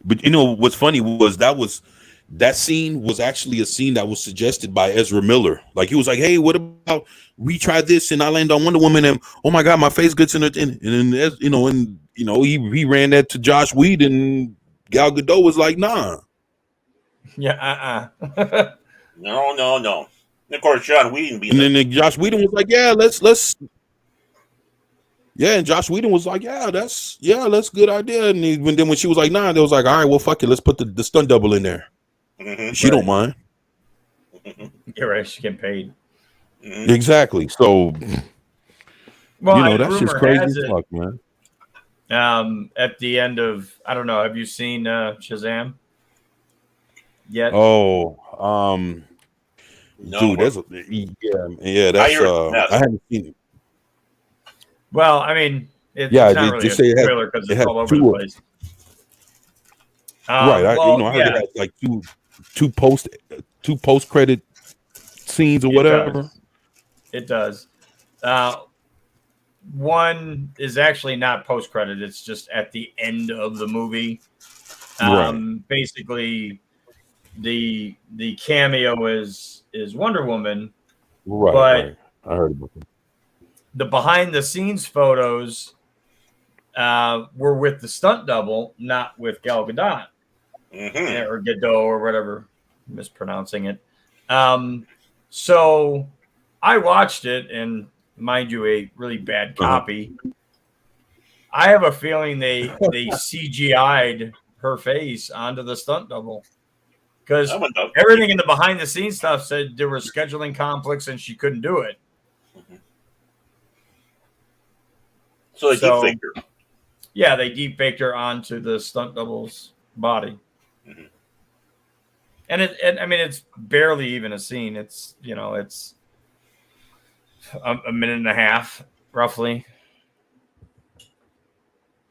But you know what's funny was that scene was actually a scene that was suggested by Ezra Miller. Like he was like, "Hey, what about we try this and I land on Wonder Woman and oh my god, my face gets in it." And he ran that to Josh Whedon. Gal Gadot was like, "Nah."
Yeah,
No. And of course, John Whedon.
And then Josh Whedon was like, "Yeah, let's." Yeah, and Josh Whedon was like, that's a good idea. And then when she was like, "Nah," they was like, "All right, well, fuck it, let's put the stunt double in there."
Mm-hmm.
She don't mind.
You're right. She getting paid.
Mm-hmm. Exactly. So,
well,
that's just crazy as fuck, man.
At the end of, I don't know, have you seen Shazam yet?
Oh,
no,
dude, that's I haven't seen it.
Well, I mean, it's not really a spoiler because it's all over the place.
Right. I heard it had like two post credit scenes or whatever.
It does. One is actually not post credit; it's just at the end of the movie. Basically, the cameo is Wonder Woman,
right?
But
I heard about that.
The behind the scenes photos were with the stunt double, not with Gal Gadot.
Mm-hmm.
Or Gadot or whatever, I'm mispronouncing it. So I watched it, and mind you, a really bad copy. I have a feeling they CGI'd her face onto the stunt double because everything in the behind the scenes stuff said there were scheduling conflicts and she couldn't do it.
Mm-hmm. So they deep faked her.
Yeah, they deep faked her onto the stunt double's body.
Mm-hmm.
And I mean, it's barely even a scene. It's it's a minute and a half, roughly.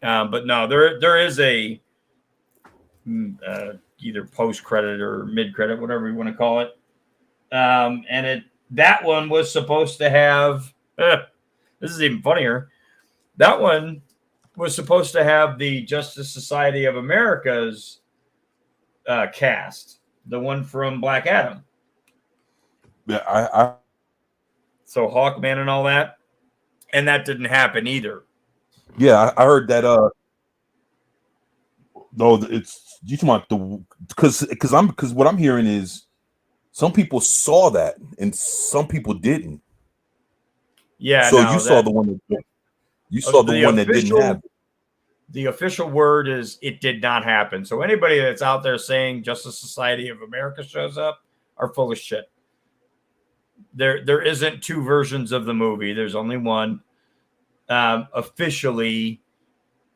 But no, there is a either post credit or mid credit, whatever you want to call it. And that one was supposed to have. This is even funnier. That one was supposed to have the Justice Society of America's cast, the one from Black Adam.
Yeah,
So Hawkman and all that, and that didn't happen either.
Yeah, I heard that. No, it's you talking about because what I'm hearing is some people saw that and some people didn't.
Yeah.
So you saw the one that one that didn't happen.
The official word is it did not happen. So anybody that's out there saying Justice Society of America shows up, are full of shit. There isn't two versions of the movie. There's only one. Officially,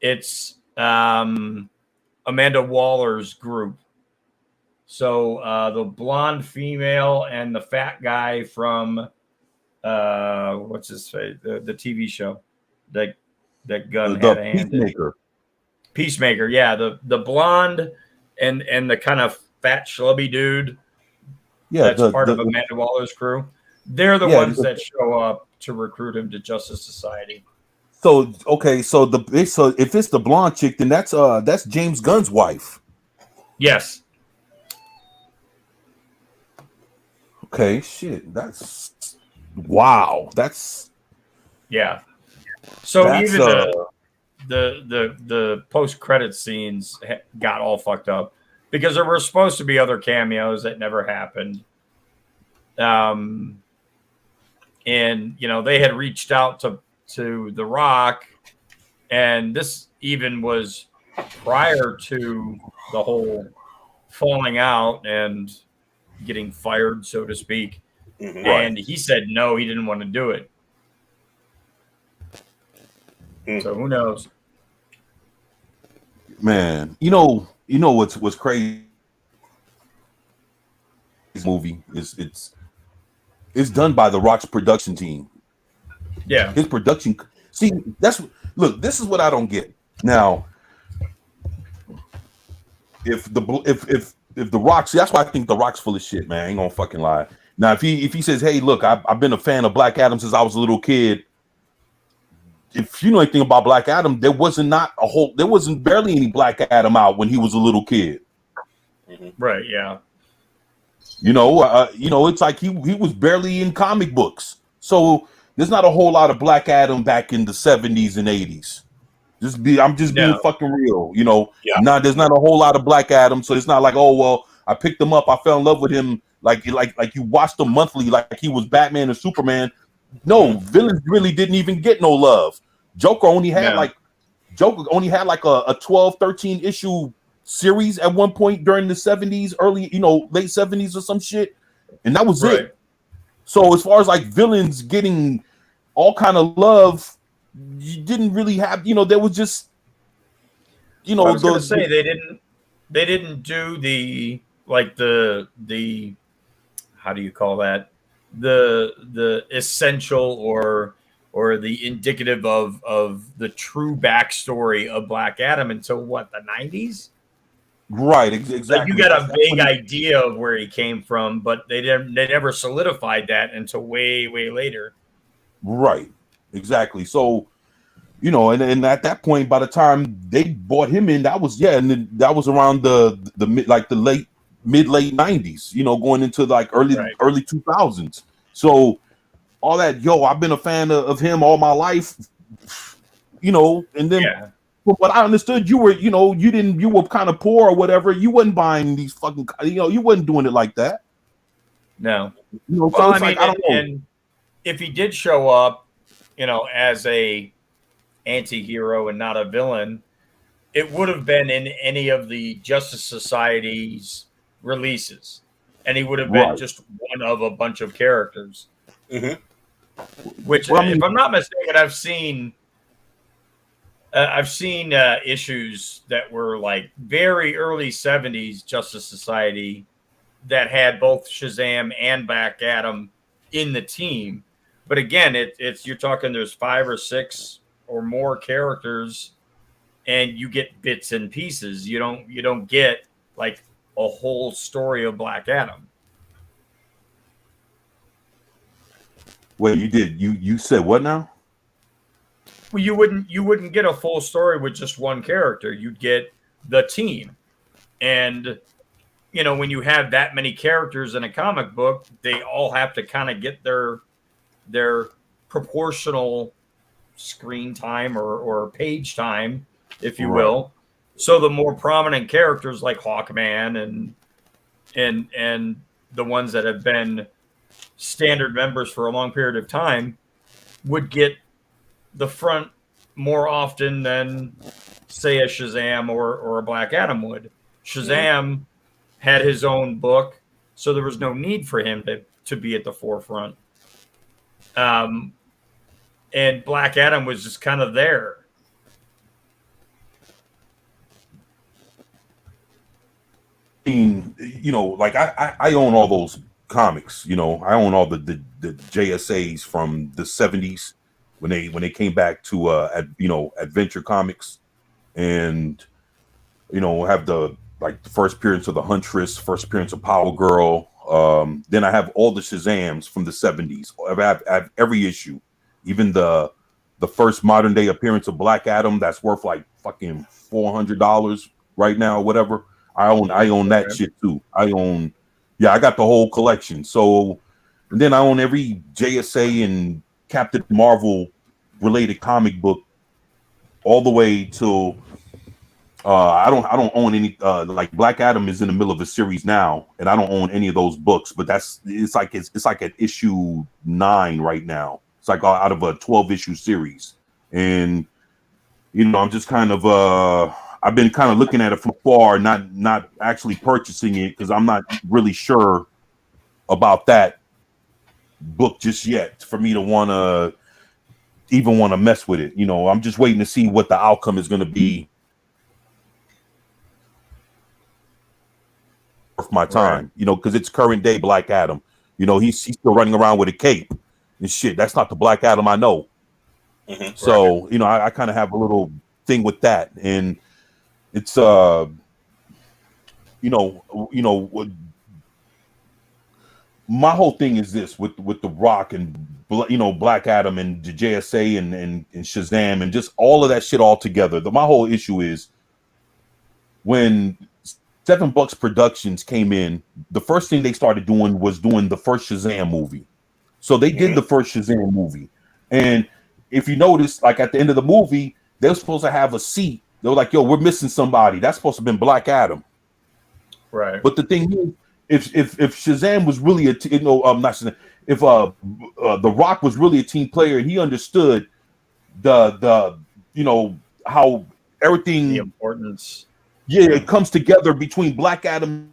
it's Amanda Waller's group. So the blonde female and the fat guy from what's his face? The TV show that Gunn had a hand in. Peacemaker, yeah. The blonde and the kind of fat schlubby dude.
Yeah,
that's part of Amanda Waller's crew. They're the ones that show up to recruit him to Justice Society.
So okay, so if it's the blonde chick, then that's James Gunn's wife.
Yes.
Okay, shit. That's wow. That's
yeah. So
that's,
even the post credit scenes got all fucked up because there were supposed to be other cameos that never happened. And you know they had reached out to The Rock, and this even was prior to the whole falling out and getting fired, so to speak.
Mm-hmm.
And he said no, he didn't want to do it. So who knows?
Man, you know what's crazy? This movie it's done by The Rock's production team.
Yeah,
his production. See, this is what I don't get. Now, if the Rock, see, that's why I think The Rock's full of shit, man. I ain't gonna fucking lie. Now, if he says, "Hey, look, I've been a fan of Black Adam since I was a little kid," if you know anything about Black Adam, there wasn't barely any Black Adam out when he was a little kid.
Right? Yeah.
You know, it's like he was barely in comic books, so there's not a whole lot of Black Adam back in the 70s and 80s. I'm just being fucking real, you know.
Yeah.
Now there's not a whole lot of Black Adam, so it's not like, oh well, I picked him up, I fell in love with him, like you watched him monthly, like he was Batman and Superman. No, villains really didn't even get no love. Joker only had like a 12, 13 issue series at one point during the 70s, late 70s or some shit, and that was it. So as far as like villains getting all kind of love, you didn't really have, there was just, I was
gonna say they didn't do the how do you call that, the essential or the indicative of the true backstory of Black Adam until what, the 90s?
Right, exactly.
Like you got a vague idea of where he came from, but they never solidified that until way, way later. Right,
exactly. So, and at that point, by the time they brought him in, that was that was around the late 90s. Going into like early 2000s. So all that, I've been a fan of him all my life. And then. Yeah. From what I understood, you were kind of poor or whatever. You wasn't buying these fucking, you wasn't doing it like that.
No.
So
I don't know. And if he did show up, as a anti-hero and not a villain, it would have been in any of the Justice Society's releases, and he would have been just one of a bunch of characters.
Mm-hmm.
Which, if I'm not mistaken, I've seen issues that were like very early 70s Justice Society that had both Shazam and Black Adam in the team. But again, it's you're talking there's 5 or 6 or more characters, and you get bits and pieces. You don't get like a whole story of Black Adam.
Wait, you did. You said what now?
Well, you wouldn't get a full story with just one character. You'd get the team. And, when you have that many characters in a comic book, they all have to kind of get their proportional screen time or page time, if you will. So the more prominent characters like Hawkman and the ones that have been standard members for a long period of time would get the front more often than, say, a Shazam or a Black Adam would. Shazam had his own book, so there was no need for him to be at the forefront. And Black Adam was just kind of there.
You know, like I own all those comics. You know, I own all the JSAs from the 70s when they came back to Adventure Comics, and you know, have the first appearance of the Huntress, first appearance of Power Girl. Then I have all the Shazams from the 70s. I have every issue, even the first modern day appearance of Black Adam that's worth like fucking $400 right now, or whatever. I own that shit too. I got the whole collection. So, and then I own every JSA and Captain Marvel related comic book all the way till I don't own any like Black Adam is in the middle of a series now, and I don't own any of those books, but it's like at issue 9 right now. It's like out of a 12 issue series. And you know, I'm just kind of I've been kind of looking at it from far, not actually purchasing it because I'm not really sure about that book just yet for me to want to mess with it. You know, I'm just waiting to see what the outcome is going to be worth my time. Right. You know, because it's current day Black Adam. You know, he's still running around with a cape and shit. That's not the Black Adam I know. Mm-hmm. So, right. You know, I kind of have a little thing with that, and it's my whole thing is this with the Rock and Black Adam and the JSA and Shazam and just all of that shit all together. My whole issue is when Seven Bucks Productions came in, the first thing they started doing was doing the first Shazam movie. So they did the first Shazam movie, and if you notice, like at the end of the movie, they were supposed to have a seat. They were like, "Yo, we're missing somebody." That's supposed to have been Black Adam,
right?
But the thing is, if Shazam was really not Shazam, if the Rock was really a team player and he understood the how everything,
the importance,
it comes together between Black Adam.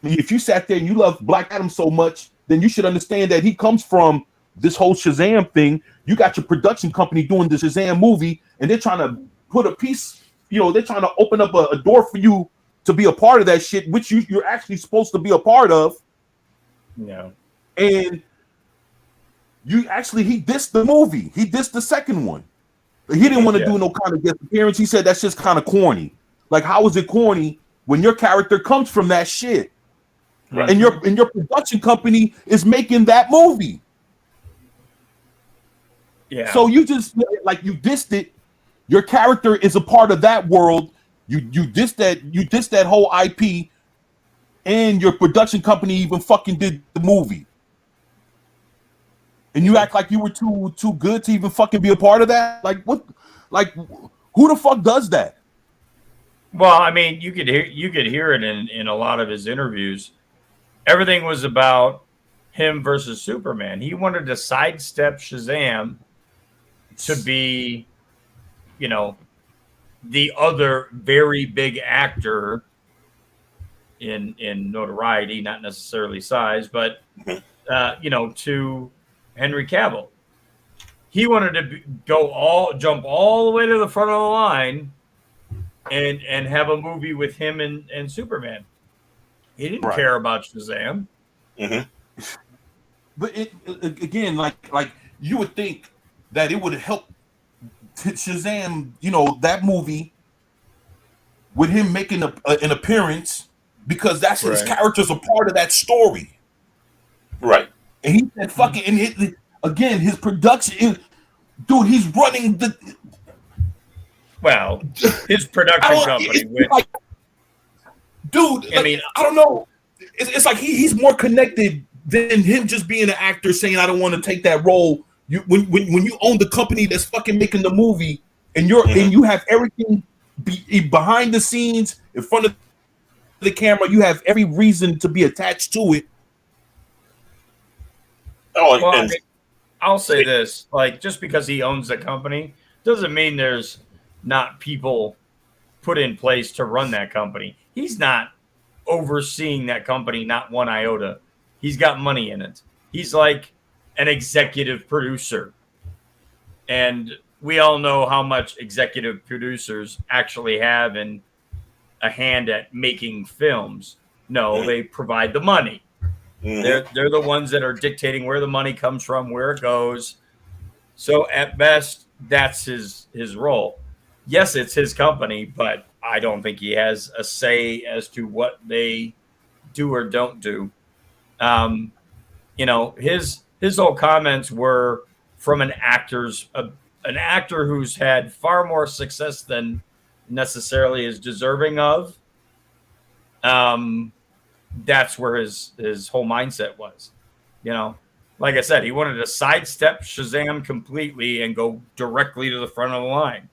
If you sat there and you love Black Adam so much, then you should understand that he comes from this whole Shazam thing. You got your production company doing the Shazam movie, and they're trying to put a piece, they're trying to open up a door for you to be a part of that shit, which you're actually supposed to be a part of.
Yeah.
And he dissed the movie. He dissed the second one. He didn't want to do no kind of guest appearance. He said that's just kind of corny. Like, how is it corny when your character comes from that shit? Right. And your production company is making that movie.
Yeah.
So you just you dissed it. Your character is a part of that world. You dissed that whole IP, and your production company even fucking did the movie. And you act like you were too good to even fucking be a part of that? Like what? Like who the fuck does that?
Well, I mean, you could hear it in a lot of his interviews. Everything was about him versus Superman. He wanted to sidestep Shazam to be, the other very big actor in notoriety, not necessarily size, but to Henry Cavill. He wanted to jump all the way to the front of the line and have a movie with him and Superman. He didn't care about Shazam.
Mm-hmm. But again, like you would think that it would help Shazam, that movie with him making an appearance, because that's his character's a part of that story.
Right.
And he said, fuck it. And again, his production, dude, he's running
his production company.
Dude, I don't know. It's like he's more connected than him just being an actor saying, I don't want to take that role. When you own the company that's fucking making the movie, and and you have everything behind the scenes, in front of the camera, you have every reason to be attached to it.
I'll say this: just because he owns the company doesn't mean there's not people put in place to run that company. He's not overseeing that company, not one iota. He's got money in it. He's like an executive producer. And we all know how much executive producers actually have in a hand at making films. No, they provide the money. They're the ones that are dictating where the money comes from, where it goes. So at best, that's his role. Yes, it's his company, but I don't think he has a say as to what they do or don't do. His whole comments were from an actor who's had far more success than necessarily is deserving of. That's where his whole mindset was. Like I said, he wanted to sidestep Shazam completely and go directly to the front of the line.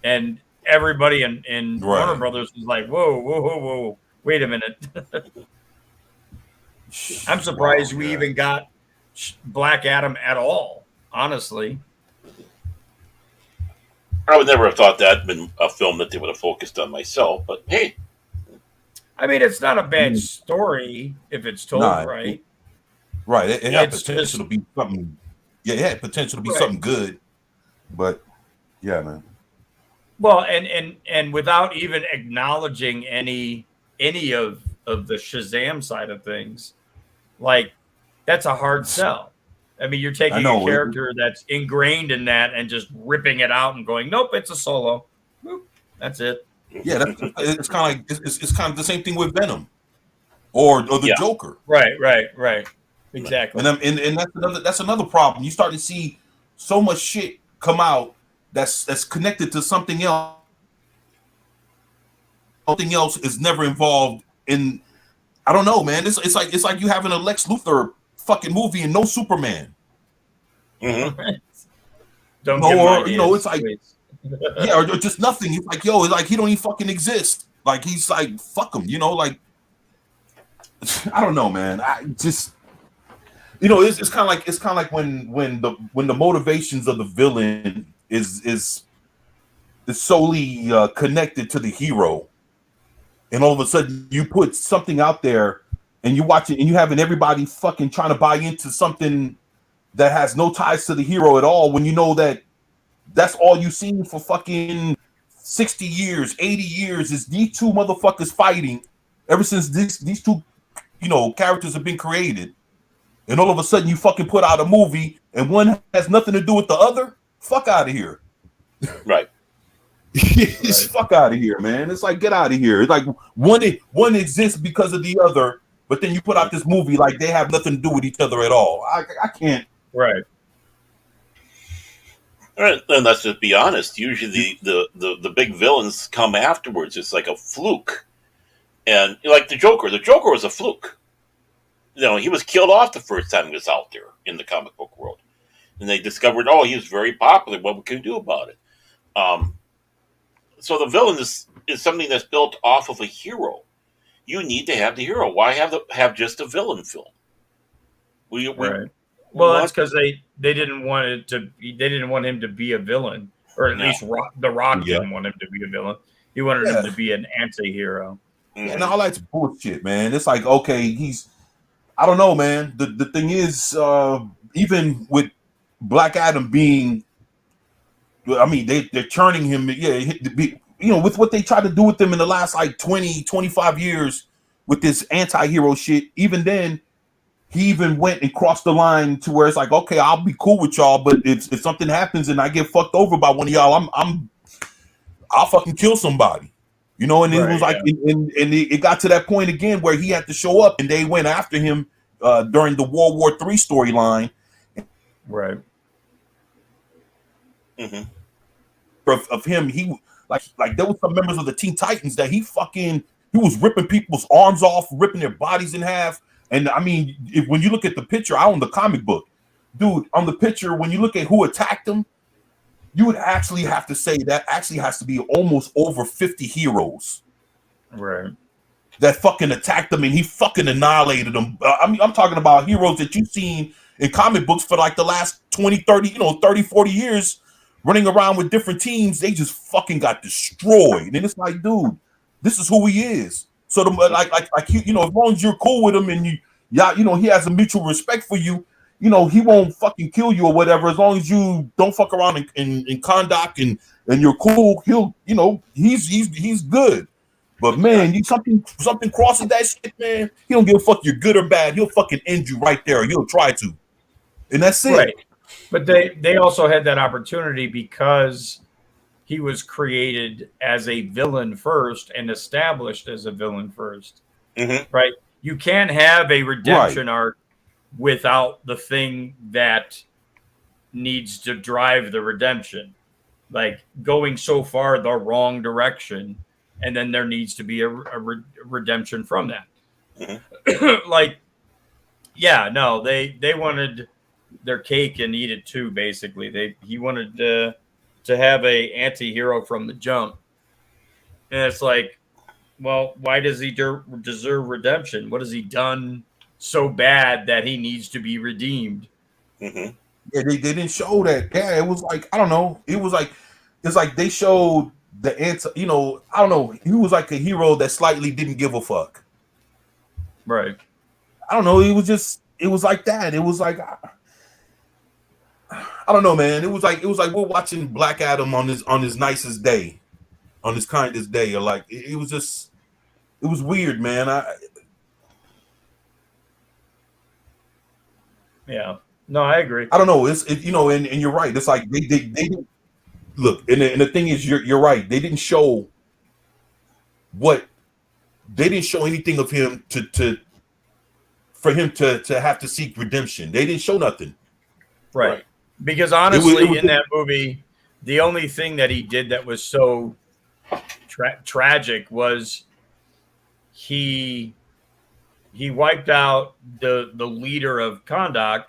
And everybody in Warner Brothers was like, whoa, wait a minute. I'm surprised we even got Black Adam at all, honestly.
I would never have thought that had been a film that they would have focused on myself, but hey.
I mean, it's not a bad story if it's told right.
Right. It had potential to be something. Yeah, it had potential to be something good. But yeah, man.
Well, and without even acknowledging any of the Shazam side of things, like that's a hard sell. I mean, you're taking a character that's ingrained in that and just ripping it out and going, nope, it's a solo. Boop, that's it.
Yeah, it's kind of like it's kind of the same thing with Venom or the Joker.
Right. Exactly.
And that's another problem. You start to see so much shit come out that's connected to something else. Something else is never involved in. I don't know, man. It's like you having a Lex Luthor fucking movie and no Superman.
Don't give ideas,
it's like or just nothing. It's like it's like he don't even fucking exist. Like he's like fuck him, like I don't know, man. I just it's kind of like when the motivations of the villain is solely connected to the hero, and all of a sudden you put something out there and you watch it and you having everybody fucking trying to buy into something that has no ties to the hero at all, when you know that's all you've seen for fucking 60 years, 80 years is these two motherfuckers fighting ever since these two characters have been created. And all of a sudden you fucking put out a movie and one has nothing to do with the other. Fuck out of here.
Right.
Fuck out of here, man. It's like, get out of here. It's like one exists because of the other, but then you put out this movie like they have nothing to do with each other at all. I can't.
Right.
All right, then let's just be honest. Usually the big villains come afterwards. It's like a fluke. And like the Joker was a fluke. He was killed off the first time he was out there in the comic book world. And they discovered, he was very popular. What can we do about it? So the villain is something that's built off of a hero. You need to have the hero. Why have just a villain film?
Right. Well, that's because they didn't want it to. They didn't want him to be a villain, or at least The Rock didn't want him to be a villain. He wanted him to be an anti-hero.
And all that's bullshit, man. It's like, okay, I don't know, man. The thing is, even with Black Adam being, I mean, they're turning him, with what they tried to do with him in the last like 20, 25 years with this anti-hero shit. Even then, he even went and crossed the line to where it's like, okay, I'll be cool with y'all, but if something happens and I get fucked over by one of y'all, I'll fucking kill somebody. And it was like, and it got to that point again where he had to show up, and they went after him during the World War III storyline.
Right.
Of him, he like there was some members of the Teen Titans that he was ripping people's arms off, ripping their bodies in half. And I mean, when you look at the picture, I own the comic book, dude. On the picture, when you look at who attacked him, you would actually have to say that actually has to be almost over 50 heroes,
right?
That fucking attacked him and he fucking annihilated them. I mean, I'm talking about heroes that you've seen in comic books for like the last 20, 30, 30, 40 years, running around with different teams. They just fucking got destroyed. And it's like, dude, this is who he is. So like you know, as long as you're cool with him and you know, he has a mutual respect for you, you know, he won't fucking kill you or whatever. As long as you don't fuck around in conduct and you're cool, he'll, you know, he's good. But man, you something crosses that shit, man. He don't give a fuck you're good or bad. He'll fucking end you right there. He'll try to, and that's it.
Right. But they also had that opportunity because he was created as a villain first and established as a villain 1st. Right? You can't have a redemption arc without the thing that needs to drive the redemption. Like going so far the wrong direction, and then there needs to be a redemption from that. Like, yeah, no, they wanted their cake and eat it too. Basically, he wanted to have a anti-hero from the jump, and it's like, well, why does he deserve redemption? What has he done so bad that he needs to be redeemed?
Yeah, they didn't show that. Yeah, it was like, I don't know. It's like they showed the answer. You know, I don't know. He was like a hero that slightly didn't give a fuck.
Right.
I don't know. It was like that. It was like, I don't know, man. It was like we're watching Black Adam on his nicest day, on his kindest day, or like it was weird, man.
Yeah. No, I agree.
I don't know. You know, and you're right. It's like they didn't look, and the thing is, you're right. They didn't show anything of him for him to have to seek redemption. They didn't show nothing.
Right. Because honestly, in that movie, the only thing that he did that was so tragic was he wiped out the leader of Kondak,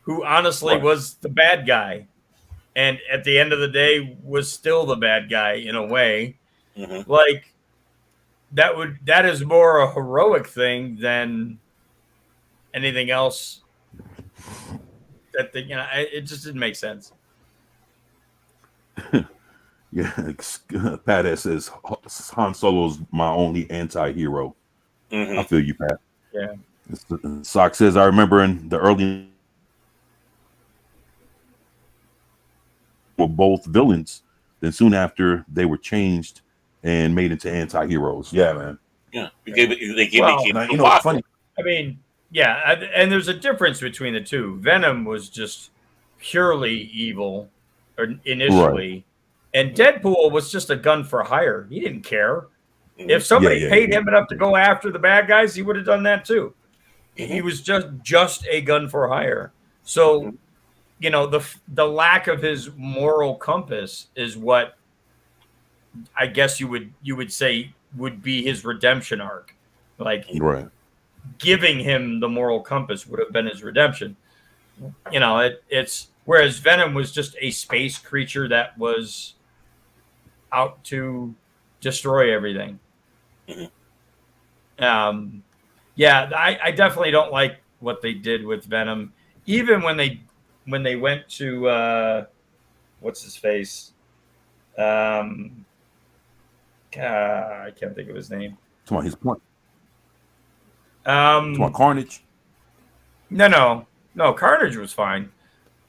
who honestly was the bad guy, and at the end of the day was still the bad guy in a way. Like that is more a heroic thing than anything else. That thing, you know, it just didn't make sense.
Yeah, Pat says Han Solo's my only anti-hero. I feel you, Pat.
Yeah.
Sock says, I remember in the early were both villains. Then soon after they were changed and made into anti-heroes. Yeah, man.
Yeah, they gave
you know, it's funny.
I mean, yeah, and there's a difference between the two. Venom was just purely evil initially, and Deadpool was just a gun for hire. He didn't care. If somebody paid him enough to go after the bad guys, he would have done that too. He was just a gun for hire. So, you know, the lack of his moral compass is what I guess you would say would be his redemption arc. Like, giving him the moral compass would have been his redemption. You know, it's whereas Venom was just a space creature that was out to destroy everything. Yeah, I definitely don't like what they did with Venom. Even when they went to what's his face? I can't think of his name.
Come on, his point. Come on, Carnage.
No, Carnage was fine.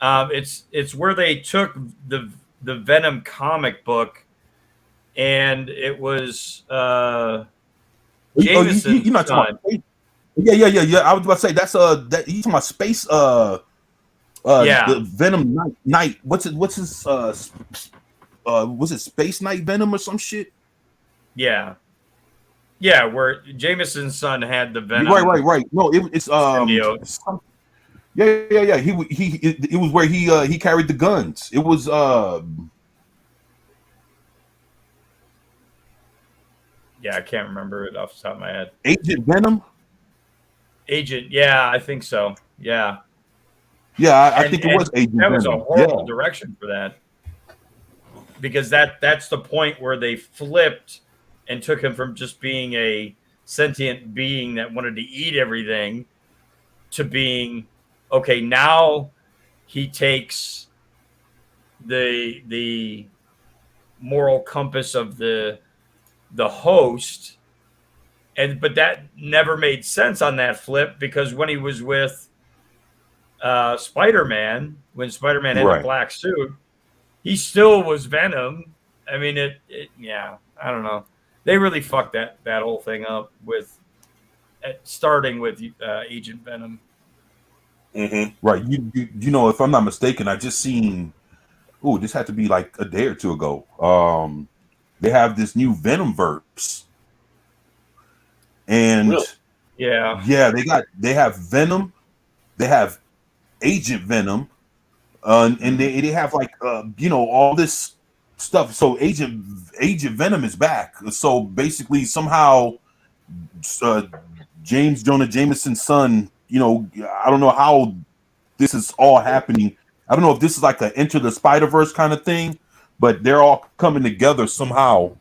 It's where they took the Venom comic book, and it was Jameson.
You're not talking about, yeah. I was about to say that's that you talking about space. The Venom Knight. What's his was it Space Knight Venom or some shit?
Yeah, where Jameson's son had the Venom.
Right. No, it's yeah. It was where he carried the guns. It was
yeah, I can't remember it off the top of my head.
Agent Venom.
Yeah, I think so. Yeah.
Yeah, I think it was Agent Venom.
That was a horrible direction for that. Because that's the point where they flipped and took him from just being a sentient being that wanted to eat everything to being, okay, now he takes the moral compass of the host but that never made sense on that flip, because when he was with Spider-Man, when Spider-Man had
Right.
the black suit, he still was Venom. I mean, yeah, I don't know. They really fucked that whole thing up with starting with Agent Venom.
Mm-hmm.
Right. You know, if I'm not mistaken, I just seen. Oh, this had to be like a day or two ago. They have this new Venom verse, and
Really?
Yeah,
they have Venom, they have Agent Venom, and they have like you know, all this stuff. So Agent Venom is back. So basically, somehow, James Jonah Jameson's son. You know, I don't know how this is all happening. I don't know if this is like a Into the Spider-Verse kind of thing, but they're all coming together somehow.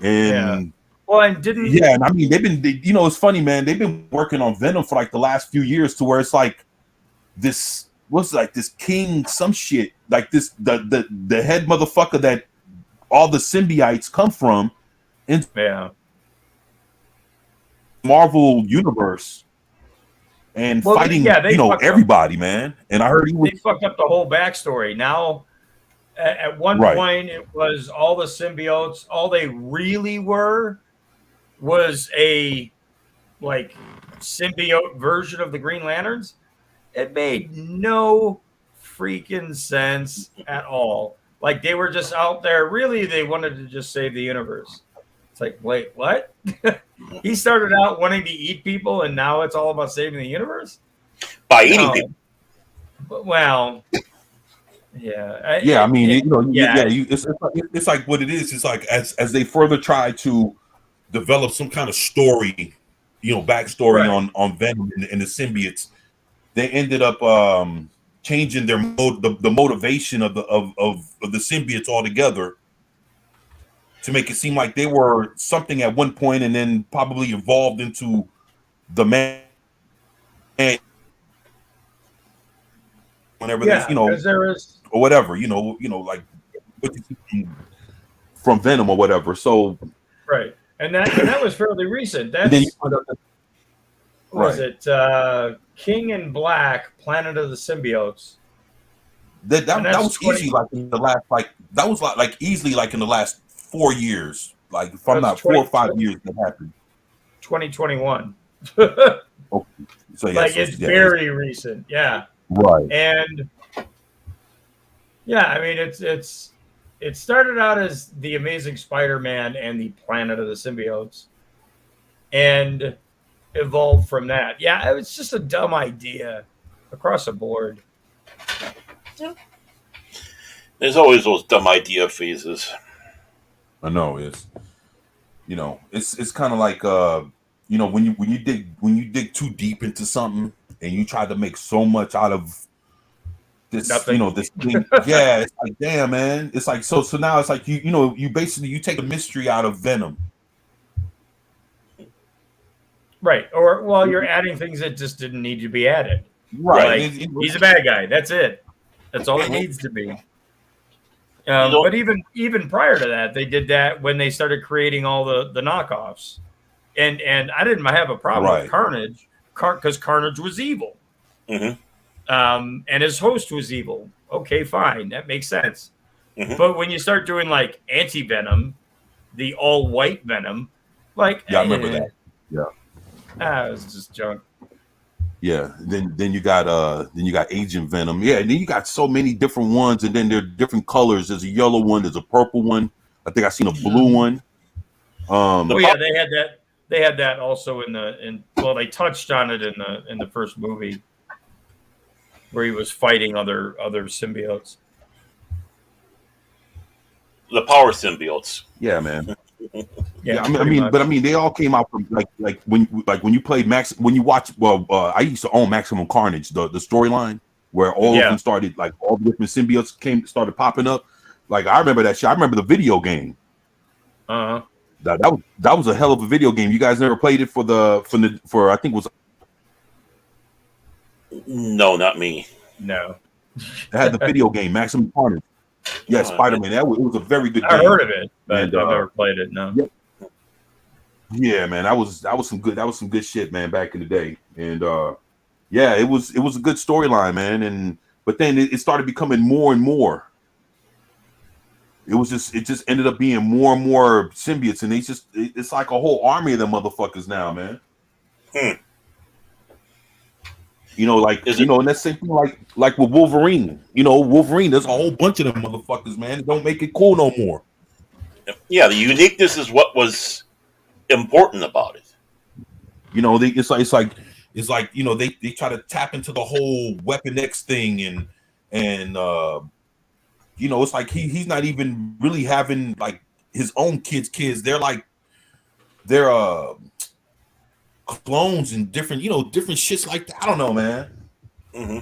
And
well, and didn't
yeah, and I mean you know, it's funny, man. They've been working on Venom for like the last few years, to where it's like this what's like this king some shit, like this the head motherfucker that all the symbiotes come from in Marvel universe. And fighting,
they
you know,
fucked
everybody, man. And I heard
they fucked up the whole backstory. Now, at one point, it was all the symbiotes. All they really were was a like symbiote version of the Green Lanterns. It made no freaking sense at all. Like, they were just out there. Really, they wanted to just save the universe. It's like, wait, what? He started out wanting to eat people, and now it's all about saving the universe?
By eating people.
Well, yeah.
Yeah, I mean,
it's
like what it is. It's like as they further try to develop some kind of story, you know, backstory on Venom and the symbiotes, they ended up changing their the motivation of the symbiotes altogether, to make it seem like they were something at one point and then probably evolved into the man. Whenever there's, you know, or whatever, you know, like what you see from Venom or whatever. So
right, and that was fairly recent. That's was it King in Black, Planet of the Symbiotes?
That was easy, like in the last, like that was like easily like in the last 4 years, like if I'm not 4 or 5 years that happened.
2021.
Okay. So yeah,
like it's very recent, yeah.
Right.
And yeah, I mean it started out as the Amazing Spider-Man and the Planet of the Symbiotes, and evolved from that. Yeah, it was just a dumb idea across the board.
There's always those dumb idea phases.
I know it's, you know, it's kind of like you know, when you dig too deep into something and you try to make so much out of this,
nothing.
You know, this thing. Yeah, it's like, damn, man. It's like so now it's like you know, you basically you take the mystery out of Venom.
Right. Or well, you're adding things that just didn't need to be added.
Right.
Like, he's a bad guy. That's it. That's all it needs to be. But even prior to that, they did that when they started creating all the knockoffs, and I didn't have a problem with Carnage, because Carnage was evil, and his host was evil. Okay, fine, that makes sense. But when you start doing like Anti-Venom, the all-white Venom, like
I remember that. Yeah,
it was just junk.
Yeah, then you got Agent Venom. Yeah, and then you got so many different ones, and then there are different colors. There's a yellow one, there's a purple one. I think I seen a blue one.
They had that also well, they touched on it in the first movie where he was fighting other symbiotes.
The power symbiotes. Yeah, man. Yeah, I mean, they all came out from like when you played when you watch. Well, I used to own Maximum Carnage, the storyline where all of them started, like all the different symbiotes started popping up. Like I remember that shit. I remember the video game. That was a hell of a video game. You guys never played it for I think it was.
No, not me.
No.
It had the video game Maximum Carnage. Yeah, Spider-Man. It was a very good game.
I heard of it, but I've never played it. No.
Yeah, man, that was some good shit, man, back in the day. And yeah, it was a good storyline, man. And but then it started becoming more and more. It just ended up being more and more symbiotes, and it's like a whole army of them motherfuckers now, man.
Hmm.
You know, like
Is
you
it?
know, and that's same thing like with Wolverine. You know, Wolverine. There's a whole bunch of them motherfuckers, man. It don't make it cool no more.
Yeah, the uniqueness is what was important about it.
You know, it's like you know they try to tap into the whole Weapon X thing and you know it's like he's not even really having like his own kids. They're clones and different different shits like that. I don't know, man.
Hmm.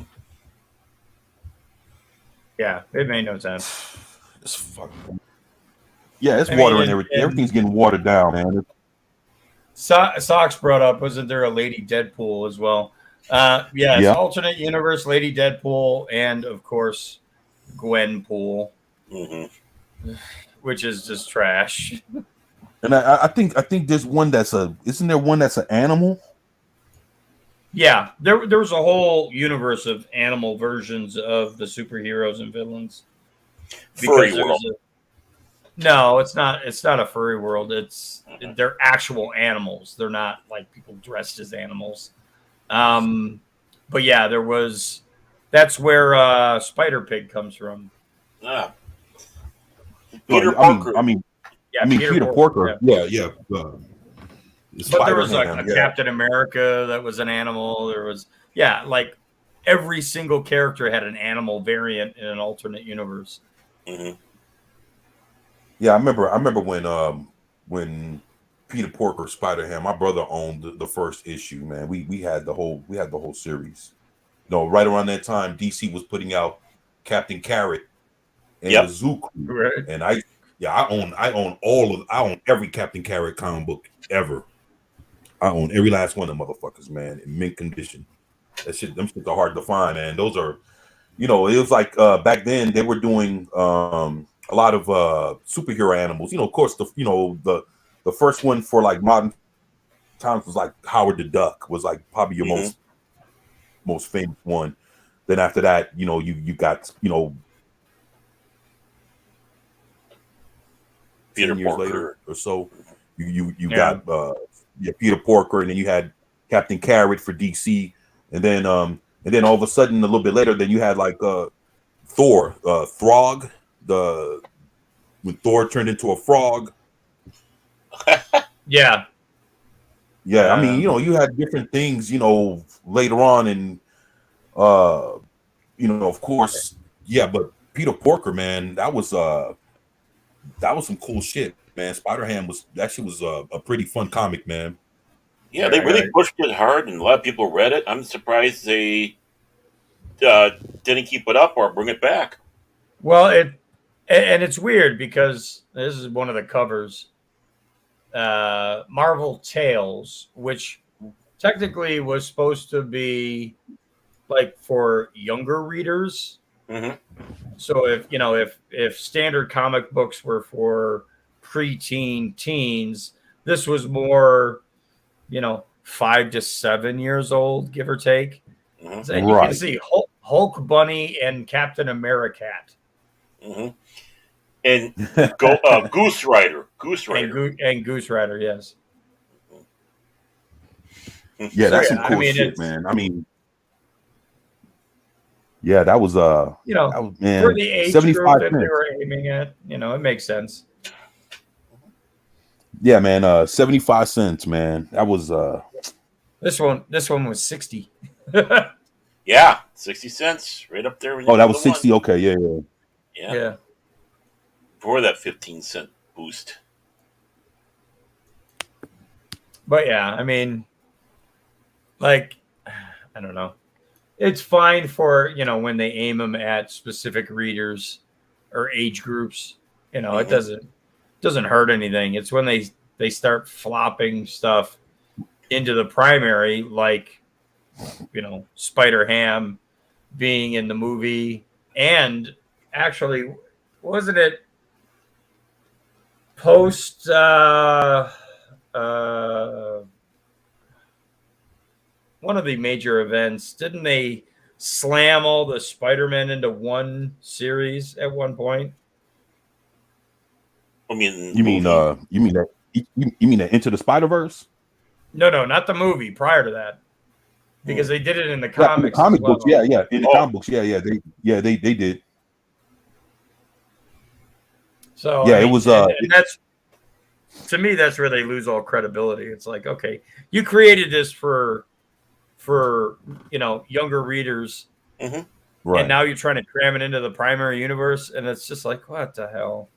Yeah, it made no sense.
It's fucking yeah, it's
I mean,
water and everything.
and
Everything's getting watered down, man.
Sox brought up, wasn't there a Lady Deadpool as well? Yes,
Yeah,
alternate universe, Lady Deadpool, and of course Gwenpool,
Hmm.
which is just trash.
and I think there's one isn't there one that's an animal?
Yeah, there was a whole universe of animal versions of the superheroes and villains
Furry
because
world.
no, it's not a furry world. They're actual animals. They're not like people dressed as animals. But yeah, that's where Spider Pig comes from.
Ah,
Well,
Peter Parker.
Yeah,
Peter
Porker.
Porker.
Yeah.
Yeah.
But there was like
Spider-Ham.
a
Yeah.
Captain America that was an animal. There was like every single character had an animal variant in an alternate universe.
Hmm.
Yeah, I remember when Peter Porker Spider-Ham, my brother owned the first issue, man. We had the whole series. No, right around that time, DC was putting out Captain Carrot and
Yep.
the Zoo Crew.
Right.
And I own every Captain Carrot comic book ever. I own every last one of them motherfuckers, man, in mint condition. Them shits are hard to find, man. Those are it was like back then they were doing a lot of superhero animals. Of course the first one for like modern times was like Howard the Duck was like probably your
Hmm.
most famous one. Then after that, you got 10
Peter
years
Parker.
later or so, you
Yeah.
got Peter Porker, and then you had Captain Carrot for DC, and then all of a sudden a little bit later, then you had like Thor, Throg, when Thor turned into a frog.
Yeah.
Yeah, I mean, you had different things, later on, and of course, yeah, but Peter Porker, man, that was some cool shit, man. Spider-Ham was a pretty fun comic, man.
Yeah, they really pushed it hard, and a lot of people read it. I'm surprised they didn't keep it up or bring it back.
Well, it's weird because this is one of the covers. Marvel Tales, which technically was supposed to be like for younger readers.
Hmm.
So if standard comic books were for preteen teens, this was more 5 to 7 years old, give or take.
Hmm.
So you can see Hulk Bunny and Captain America.
Hmm. And Goose Rider.
And Goose Rider, yes.
Yeah, that's some cool shit, man. I mean, yeah, that was man,
for the age group that they were aiming at, it makes sense.
Yeah, man, 75 cents, man. That was
This one was 60.
Yeah, 60 cents, right up there.
Oh, that was 60. Okay, yeah.
Yeah.
Before that 15-cent boost.
But yeah, I mean, like, I don't know. It's fine for, when they aim them at specific readers or age groups. It doesn't hurt anything. It's when they start flopping stuff into the primary, like, Spider-Ham being in the movie. And actually, wasn't it post one of the major events. Didn't they slam all the Spider-Man into one series at one point?
I mean,
You mean
movie.
you mean that Into the Spider-Verse?
No, not the movie. Prior to that, because they did it in the
Yeah, in the
comics.
comic
as well.
books, yeah. In the
Oh.
comic books, they did.
So
Yeah,
I mean,
it was
and that's, to me, that's where they lose all credibility. It's like, okay, you created this for younger readers,
right.
and now you're trying to cram it into the primary universe, and it's just like, what the hell?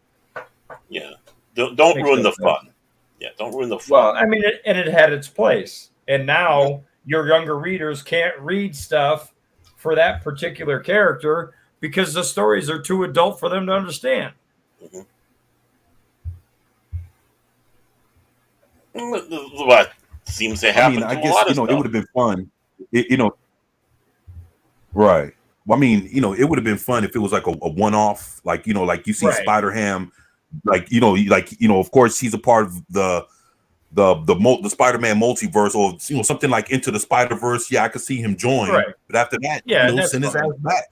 Yeah. Don't
Makes
ruin
no
the
sense.
fun. Yeah, don't ruin the fun.
Well, I mean, it had its place, and now your younger readers can't read stuff for that particular character because the stories are too adult for them to understand.
What seems to happen
I
to a
guess
lot of
it
stuff.
would have been fun. Right. Well, it would have been fun if it was like a one-off, like like you see
Right.
Spider-Ham, of course he's a part of the Spider-Man multiverse, or something like Into the Spider-Verse. Yeah, I could see him join,
Right.
but after that,
Yeah, that's
send his
fine.
ass back.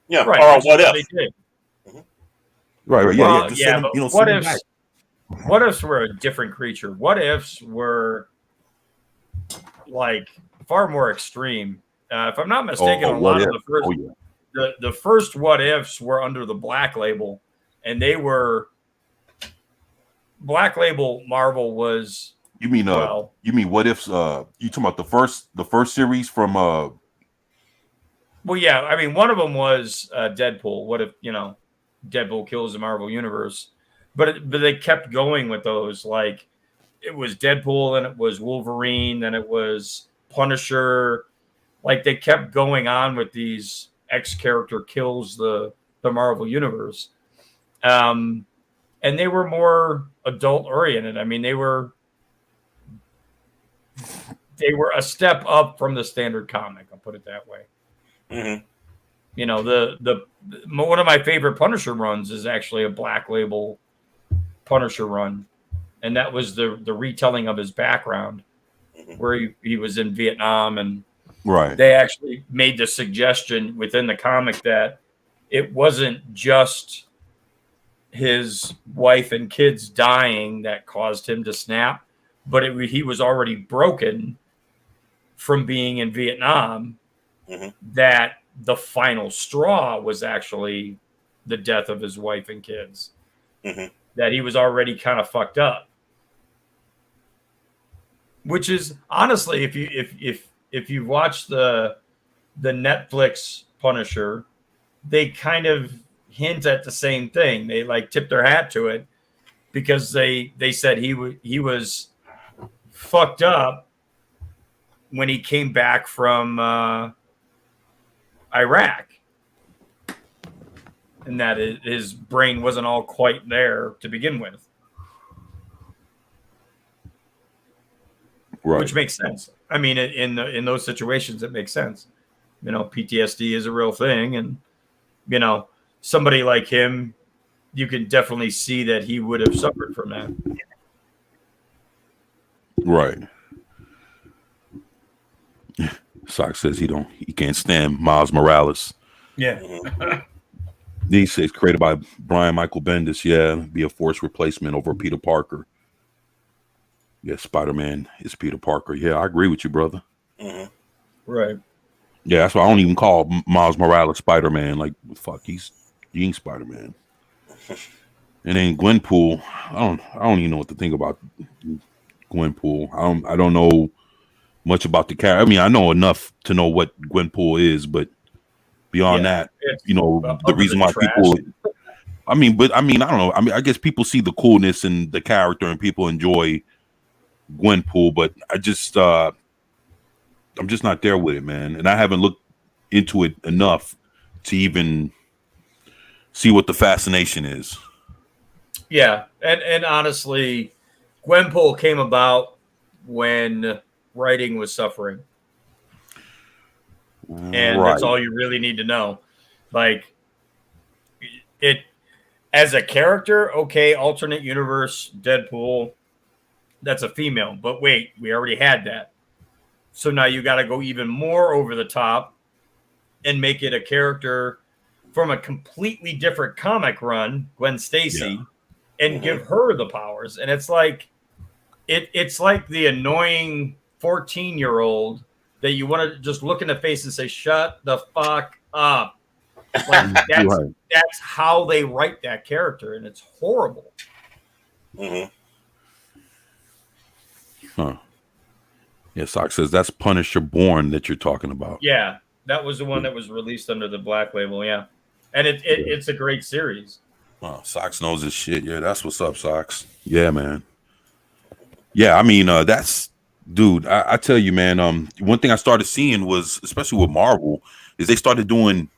Yeah,
Right.
or
which is
what if?
they did.
Right.
Well,
Just
yeah,
send him,
but
send him back.
what ifs were a different creature? What ifs were like far more extreme? If I'm not mistaken, a lot of the first the first what ifs were under the Black Label, and they were Black Label. Marvel was
You mean what ifs? You talking about the first series from
Well, yeah. I mean, one of them was Deadpool. What if Deadpool kills the Marvel Universe? But they kept going with those. Like it was Deadpool, and it was Wolverine, then it was Punisher. Like they kept going on with these X character kills the Marvel Universe, and they were more adult oriented. I mean, they were a step up from the standard comic. I'll put it that way. The one of my favorite Punisher runs is actually a Black Label Punisher run, and that was the retelling of his background, where he was in Vietnam, and
right.
they actually made the suggestion within the comic that it wasn't just his wife and kids dying that caused him to snap, but he was already broken from being in Vietnam. That the final straw was actually the death of his wife and kids. That he was already kind of fucked up. Which is honestly, if you watch the Netflix Punisher, they kind of hint at the same thing. They like tip their hat to it because they said he was fucked up when he came back from Iraq, and that his brain wasn't all quite there to begin with.
Right.
Which makes sense. I mean, in those situations, it makes sense. PTSD is a real thing, and somebody like him, you can definitely see that he would have suffered from that.
Right. Sock says he can't stand Miles Morales.
Yeah.
He says created by Brian Michael Bendis. Yeah, be a forced replacement over Peter Parker. Yeah, Spider-Man is Peter Parker. Yeah, I agree with you, brother.
Right.
Yeah, that's why I don't even call Miles Morales Spider-Man. Like, fuck, he ain't Spider-Man. And then Gwenpool, I don't even know what to think about Gwenpool. I don't know much about the character. I mean, I know enough to know what Gwenpool is, but beyond that, the reason why people. I don't know. I mean, I guess people see the coolness in the character and people enjoy Gwenpool, but I'm just not there with it, man. And I haven't looked into it enough to even see what the fascination is.
Yeah, and honestly, Gwenpool came about when writing was suffering, and that's all you really need to know. Like it as a character, okay, alternate universe, Deadpool, that's a female. But wait, we already had that. So now you got to go even more over the top and make it a character from a completely different comic run, Gwen Stacy, and give her the powers. And it's like it's like the annoying 14-year-old that you want to just look in the face and say, "Shut the fuck up." Like that's how they write that character, and it's horrible.
Mm-hmm.
Huh. Yeah, Sock says that's Punisher Born that you're talking about.
Yeah, that was the one that was released under the Black label. Yeah, and it's a great series.
Oh, Socks knows his shit. Yeah, that's what's up, Socks. Yeah, man. Yeah, I mean, that's dude. I tell you, man. One thing I started seeing was, especially with Marvel, is they started doing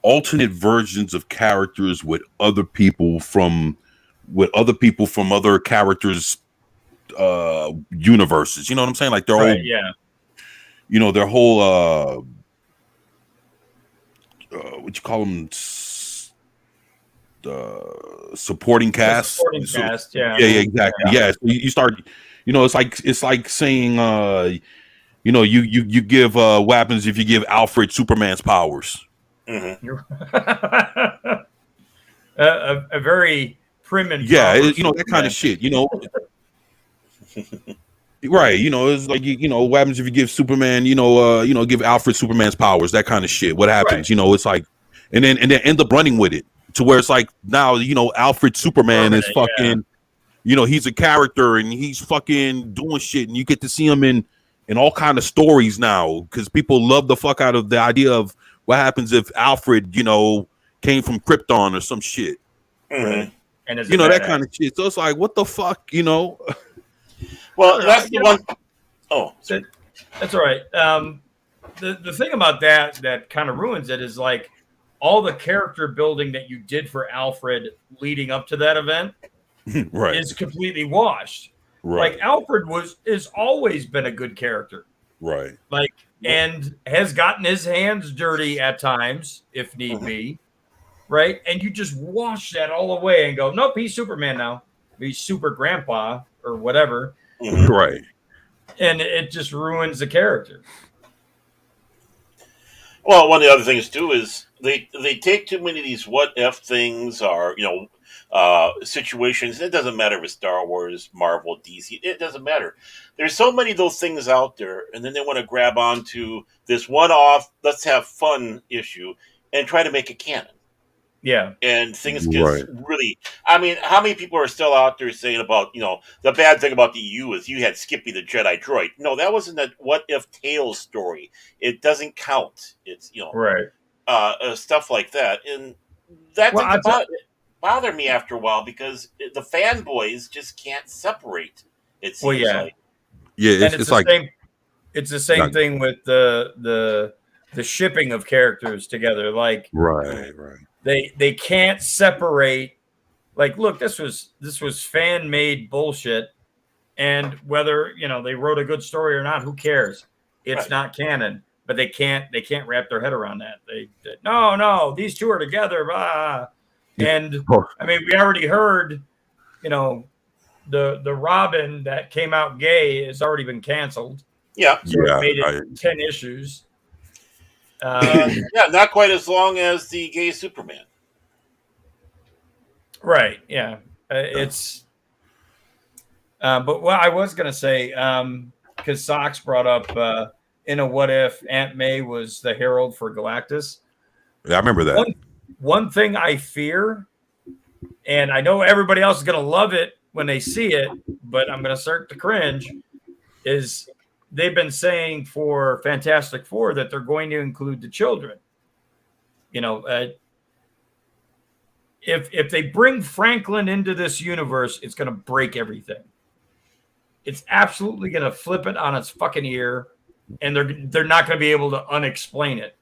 alternate versions of characters with other people from other characters universes. You know what I'm saying? Like their
Right,
whole,
yeah.
you know, their whole what you call them, supporting cast.
Supporting cast, yeah.
Yeah, exactly. Yeah, so you start, you know, it's like saying, you know, you give what happens if you give Alfred Superman's powers.
Mm-hmm.
a very prim and
Yeah,
proper
you know, that kind
Superman.
of shit, you know. Right, you know, it's like you know, what happens if you give Superman, you know, give Alfred Superman's powers, that kind of shit. What happens?
Right.
You know, it's like, and then end up running with it to where it's like now, you know, Alfred Superman is fucking,
yeah.
you know, he's a character and he's fucking doing shit, and you get to see him in all kind of stories now because people love the fuck out of the idea of what happens if Alfred, you know, came from Krypton or some shit.
Mm-hmm.
And is
You know,
a
that
badass.
kind of shit. So it's like, what the fuck, you know?
Well, that's the
You
one. Oh,
That's all right. The thing about that kind of ruins it is like all the character building that you did for Alfred leading up to that event
Right.
is completely washed.
Right.
Like Alfred is always been a good character.
Right.
Like and has gotten his hands dirty at times if need be. Right? And you just wash that all away and go, nope, he's Superman now. He's Super Grandpa or whatever.
mhm.
Right.
And it just ruins the character.
Well, one of the other things too is they take too many of these what if things or situations. It doesn't matter if it's Star Wars, Marvel, DC. It doesn't matter. There's so many of those things out there, and then they want to grab onto this one-off, let's have fun issue, and try to make it canon.
Yeah.
And things get
Right.
really. I mean, how many people are still out there saying about the bad thing about the EU is you had Skippy the Jedi droid? No, that wasn't a what if Tales story. It doesn't count. It's
Right.
stuff like that, and that
Well,
didn't bother me after a while because the fanboys just can't separate. It seems
Well, yeah.
like.
Yeah,
And
it's
the
like
same. It's the same
Like-
thing with the shipping of characters together. Like
right.
they can't separate. Like, look, this was fan made bullshit, and whether they wrote a good story or not, who cares? It's
Right.
not canon. But they can't wrap their head around that. They no, these two are together. Blah. And I mean, we already heard, the Robin that came out gay has already been canceled.
Yeah,
So
Yeah,
it made it
I-
10 issues.
yeah, not quite as long as the gay Superman.
Right. Yeah. It's. But what I was gonna say, because Sox brought up in a what if Aunt May was the herald for Galactus.
Yeah, I remember that.
One thing I fear, and I know everybody else is gonna love it when they see it, but I'm gonna start to cringe, is they've been saying for Fantastic Four that they're going to include the children. If they bring Franklin into this universe, it's going to break everything. It's absolutely going to flip it on its fucking ear, and they're not going to be able to unexplain it.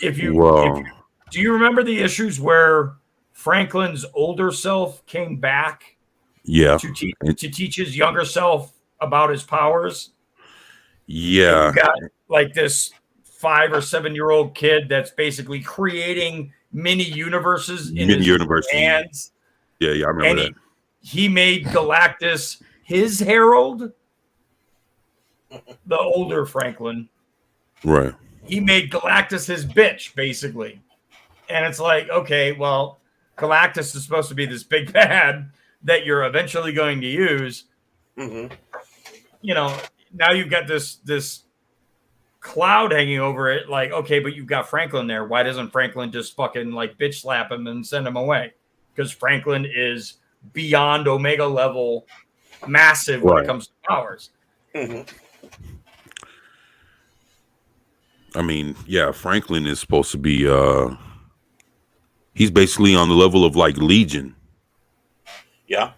Do you remember the issues where Franklin's older self came back
Yeah.
to teach his younger self about his powers?
Yeah.
You got like this 5 or 7-year-old kid that's basically creating mini universes in his
Mini-universes.
hands.
Yeah, I remember that.
he made Galactus his herald. The older Franklin.
Right.
He made Galactus his bitch, basically. And it's like, okay, well, Galactus is supposed to be this big bad that you're eventually going to use.
Mm-hmm.
You know, now you've got this cloud hanging over it. Like, okay, but you've got Franklin there. Why doesn't Franklin just fucking like bitch slap him and send him away? Because Franklin is beyond Omega level massive when it comes to powers.
Mm-hmm.
I mean, yeah, Franklin is supposed to be he's basically on the level of like Legion,
Yeah.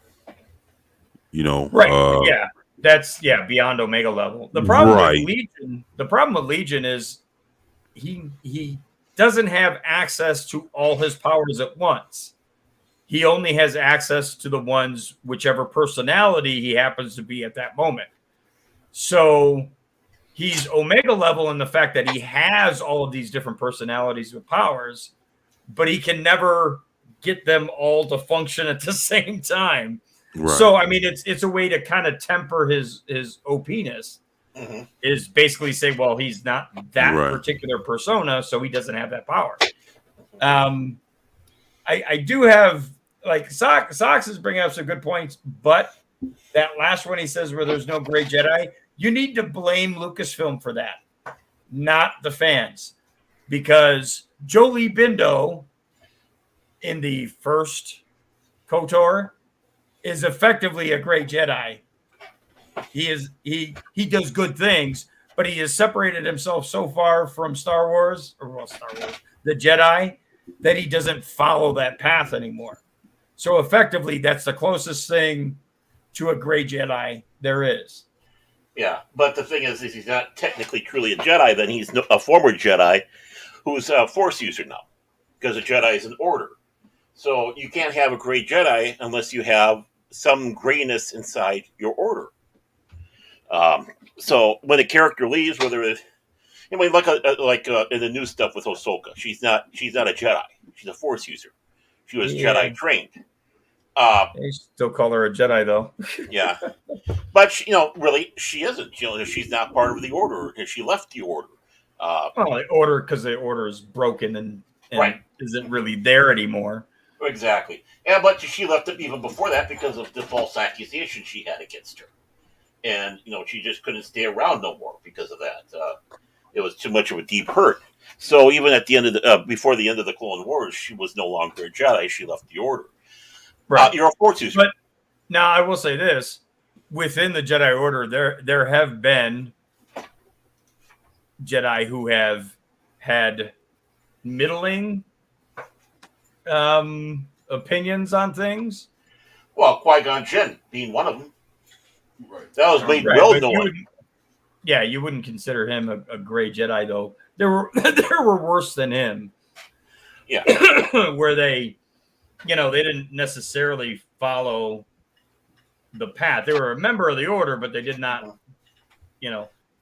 you know.
Right. Yeah. That's beyond Omega level. The problem
Right.
with Legion is he doesn't have access to all his powers at once. He only has access to the ones whichever personality he happens to be at that moment. So he's Omega level in the fact that he has all of these different personalities with powers, but he can never get them all to function at the same time.
Right.
So I mean, it's a way to kind of temper his OP-ness.
Mm-hmm.
Is basically say, well, he's not that
Right.
particular persona, so he doesn't have that power. I do have like Sox is bringing up some good points, but that last one he says where there's no gray Jedi, you need to blame Lucasfilm for that, not the fans, because Jolie Bindo in the first KOTOR is effectively a gray Jedi. He does good things, but he has separated himself so far from Star Wars, the Jedi, that he doesn't follow that path anymore. So effectively, that's the closest thing to a gray Jedi there is.
Yeah, but the thing is he's not technically truly a Jedi. Then he's a former Jedi who's a Force user now, because a Jedi is an order. So you can't have a gray Jedi unless you have some grayness inside your order. So when a character leaves, whether it, I mean, like in the new stuff with Ahsoka, she's not a Jedi. She's a Force user. She was Jedi trained.
They still call her a Jedi, though.
Yeah, but really, she isn't. She's not part of the Order, and she left the Order.
Well, the order is broken and
Right.
isn't really there anymore.
Exactly, but she left it even before that because of the false accusation she had against her, and she just couldn't stay around no more because of that. It was too much of a deep hurt. So even at the end of before the end of the Clone Wars, she was no longer a Jedi. She left the Order.
Right.
You're a Force user.
But now I will say this: within the Jedi Order, there have been Jedi who have had middling opinions on things.
Well, Qui-Gon Jinn being one of them.
Right.
That was made
Right,
well
but
known.
you wouldn't consider him a gray Jedi, though. There were worse than him.
Yeah.
Where they didn't necessarily follow the path. They were a member of the Order, but they did not,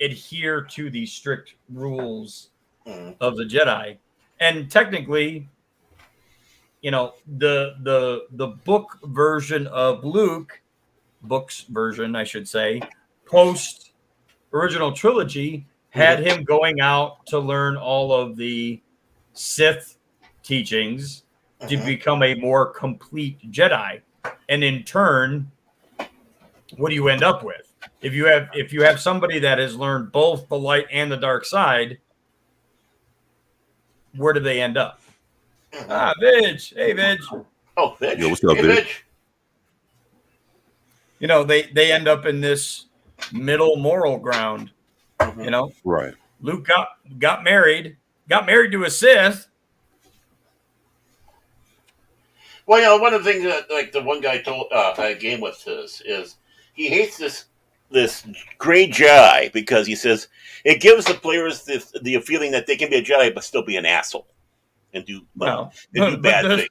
adhere to the strict rules of the Jedi. And technically, the book version of Luke, books version, I should say, post original trilogy, had him going out to learn all of the Sith teachings to become a more complete Jedi. And in turn, what do you end up with? If you have somebody that has learned both the light and the dark side, where do they end up? Vidge. Hey, Vidge.
Oh, Vidge.
Yo, what's up,
Hey,
Vidge?
Vidge.
They end up in this middle moral ground.
Right.
Luke got married to a Sith.
Well, one of the things that, like the one guy told I game with is he hates this gray Jedi because he says it gives the players the feeling that they can be a Jedi but still be an asshole and do bad things.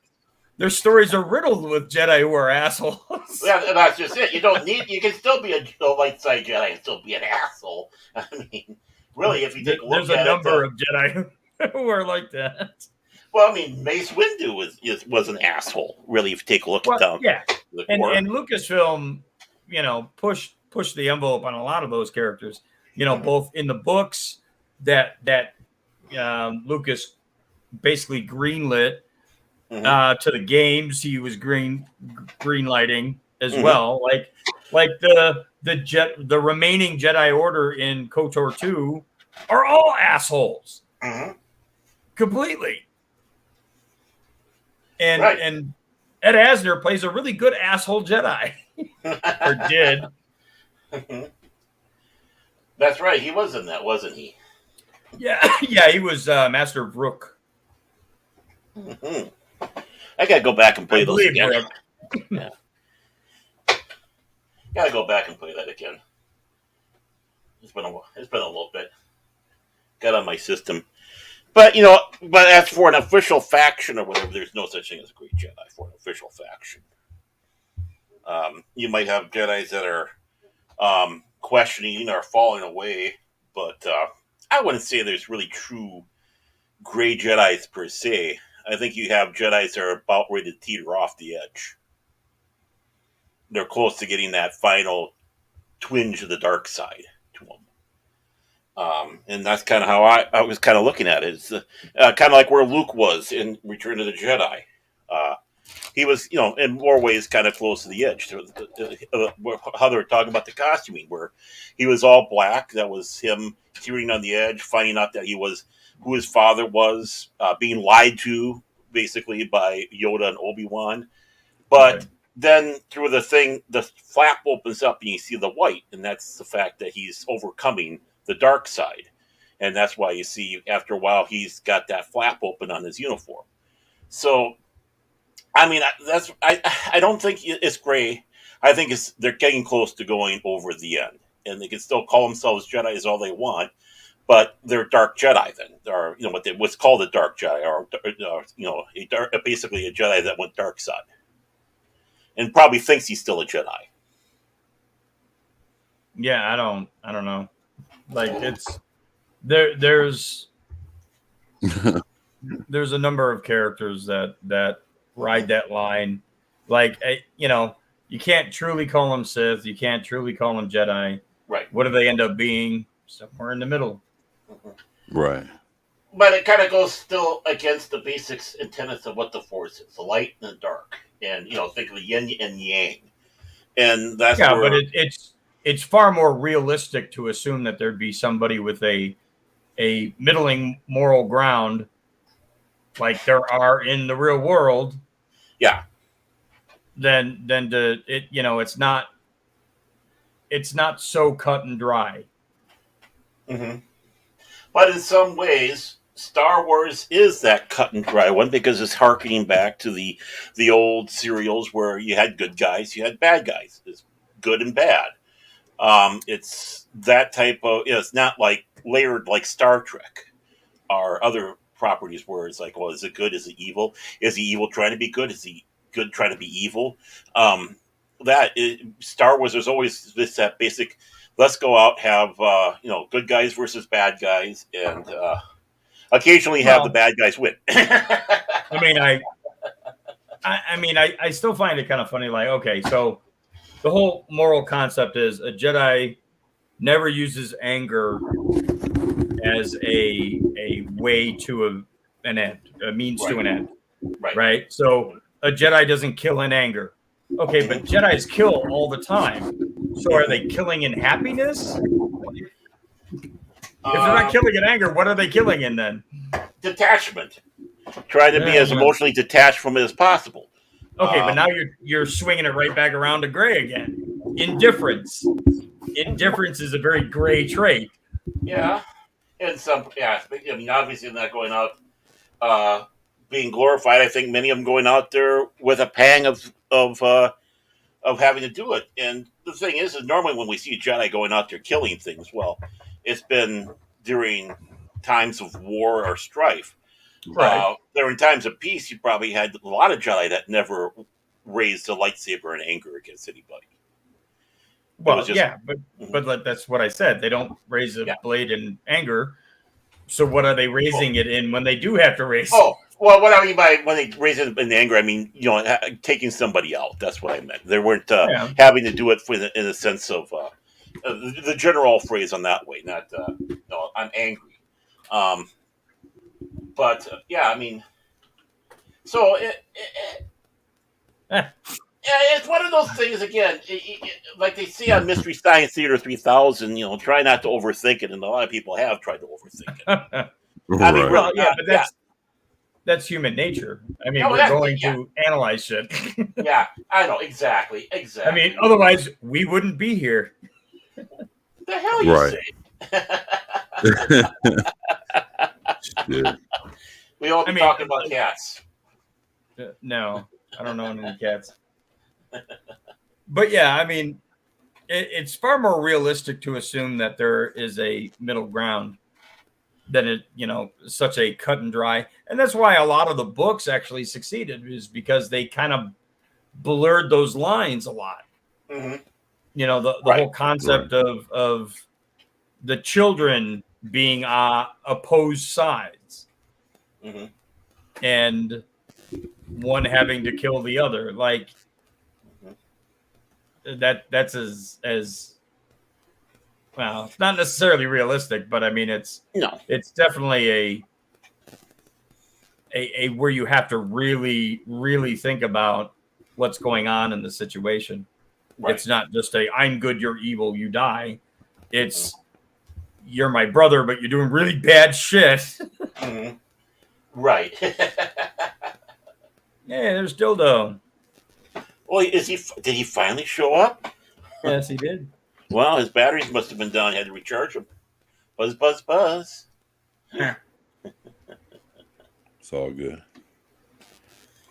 Their stories are riddled with Jedi who are assholes.
Yeah, that's just it. You can still be a light side Jedi and still be an asshole. I mean, really, if you take a look
There's
at
a
it,
number of Jedi who are like that.
well, I mean, Mace Windu was an asshole. Really, if you take a look at them.
Yeah,
The
and
core.
Lucasfilm, pushed the envelope on a lot of those characters. Both in the books that Lucas basically greenlit, to the games he was greenlighting as well. Like the remaining Jedi Order in KOTOR 2 are all assholes. Completely. And
Right.
and Ed Asner plays a really good asshole Jedi. Or did.
That's right. He was in that, wasn't he?
Yeah, he was Master of Rook.
I gotta go back and play those again.
Rook.
Yeah. Gotta go back and play that again. It's been a little bit. Got on my system. But as for an official faction or whatever, there's no such thing as a great Jedi for an official faction. You might have Jedis that are questioning or falling away, but I wouldn't say there's really true gray Jedis per se. I think you have Jedis that are about ready to teeter off the edge. They're close to getting that final twinge of the dark side to them. And that's kind of how I was kind of looking at it. It's kind of like where Luke was in Return of the Jedi. He was, in more ways kind of close to the edge. How they were talking about the costuming, where he was all black. That was him teetering on the edge, finding out that he was who his father was, being lied to, basically, by Yoda and Obi-Wan. But then through the thing, the flap opens up and you see the white, and that's the fact that he's overcoming the dark side. And that's why you see, after a while, he's got that flap open on his uniform. So, I mean, I don't think it's gray. I think they're getting close to going over the end. And they can still call themselves Jedis all they want, but they're dark Jedi then. They're, what's called a dark Jedi, or basically a Jedi that went dark side. And probably thinks he's still a Jedi.
Yeah, I don't know. Like, it's there's a number of characters that ride that line. Like, you can't truly call them Sith. You can't truly call them Jedi.
Right.
What do they end up being? Somewhere in the middle.
Right.
But it kind of goes still against the basics and tenets of what the Force is: the light and the dark, and think of the yin and yang, and that's
but it's far more realistic to assume that there'd be somebody with a middling moral ground, like there are in the real world.
Yeah.
Than to it, it's not so cut and dry.
Mm-hmm. But in some ways, Star Wars is that cut and dry one, because it's harkening back to the old serials where you had good guys, you had bad guys. It's good and bad. It's that type of. It's not like layered like Star Trek or other properties where it's like, well, is it good? Is it evil? Is he evil trying to be good? Is he good trying to be evil? Star Wars, there's always that basic. Let's go out, have good guys versus bad guys, and occasionally have the bad guys win.
I still find it kind of funny. Like, okay, so the whole moral concept is a Jedi never uses anger as a way to an end, a means to an end, right? So a Jedi doesn't kill in anger. Okay, but Jedis kill all the time. So are they killing in happiness? If they're not killing in anger, what are they killing in then?
Detachment. Trying to be as emotionally detached from it as possible.
Okay, but now you're swinging it right back around to gray again. Indifference. Indifference is a very gray trait.
Yeah. And obviously not going out being glorified. I think many of them going out there with a pang of having to do it. And the thing is normally when we see a Jedi going out there killing things, well, it's been during times of war or strife.
Right.
During times of peace, you probably had a lot of Jedi that never raised a lightsaber in anger against anybody.
Well, but that's what I said. They don't raise a blade in anger. So what are they raising it in when they do have to raise?
Oh, Well, what I mean by when they raise it in anger, I mean, taking somebody out. That's what I meant. They weren't
Yeah.
having to do it in a sense of the general phrase on that way, not no, I'm angry. Um, but yeah, I mean, so
Eh,
yeah, it's one of those things again. Like they say on Mystery Science Theater 3000, try not to overthink it, and a lot of people have tried to overthink it. I mean,
Right.
really,
well, yeah, but
yeah.
that's human nature. I mean,
Yeah, well,
we're
that's-
going
yeah.
to analyze shit.
Yeah, I know exactly.
I mean, otherwise we wouldn't be here.
the hell you
Right.
say?
Shit.
We all be
I mean,
talking about cats.
No, I don't know any cats. But yeah, I mean, it's far more realistic to assume that there is a middle ground than such a cut and dry. And that's why a lot of the books actually succeeded, is because they kind of blurred those lines a lot.
Mm-hmm.
The
Right.
whole concept of the children being opposed sides,
Mm-hmm.
and one having to kill the other. Like that's as well, it's not necessarily realistic, but I mean it's definitely a where you have to really, really think about what's going on in the situation.
Right.
It's not just I'm good, you're evil, you die. It's you're my brother, but you're doing really bad shit.
Mm-hmm. Right.
Yeah, there's dildo.
Well, did he finally show up?
Yes, he did.
Well, his batteries must have been down. He had to recharge them. Buzz, buzz, buzz.
It's all good.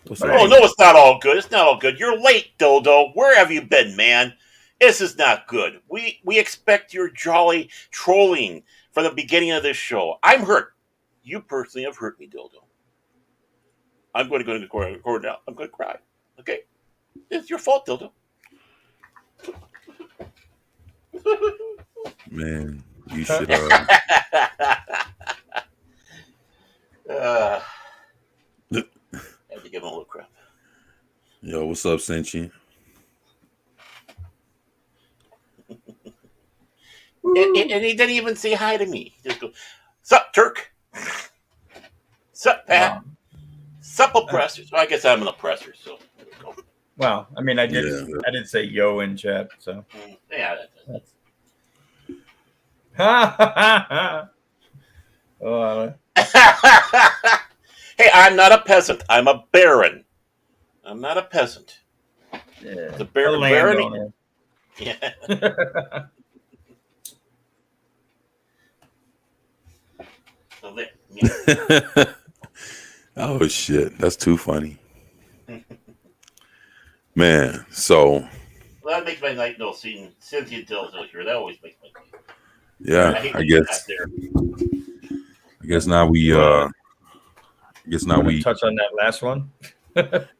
What's
But
up?
Oh, no, it's not all good. It's not all good. You're late, Dildo. Where have you been, man? This is not good. We expect your jolly trolling from the beginning of this show. I'm hurt. You personally have hurt me, Dildo. I'm going to go into court now. I'm going to cry. Okay? It's your fault, Dildo.
Man, you should
Had to give him a little crap.
Yo, what's up, Sentient?
And he didn't even say hi to me. He just go, "Sup, Turk? Sup, Pat?
Wow.
Sup, oppressor?" So I guess I'm an oppressor. So there we go.
Well, I mean, I did say yo in chat, so
Yeah.
that's. Oh,
Hey, I'm not a peasant. I'm a baron. I'm not a peasant.
yeah.
The baron.
landowner.
Yeah. So there. Yeah.
Oh shit, that's too funny. Man, so
Well, that makes my night. No, seeing Cynthia Dildo here. That always makes my night.
yeah,
hate
I
that you're
guess
not there.
we
touch on that last one.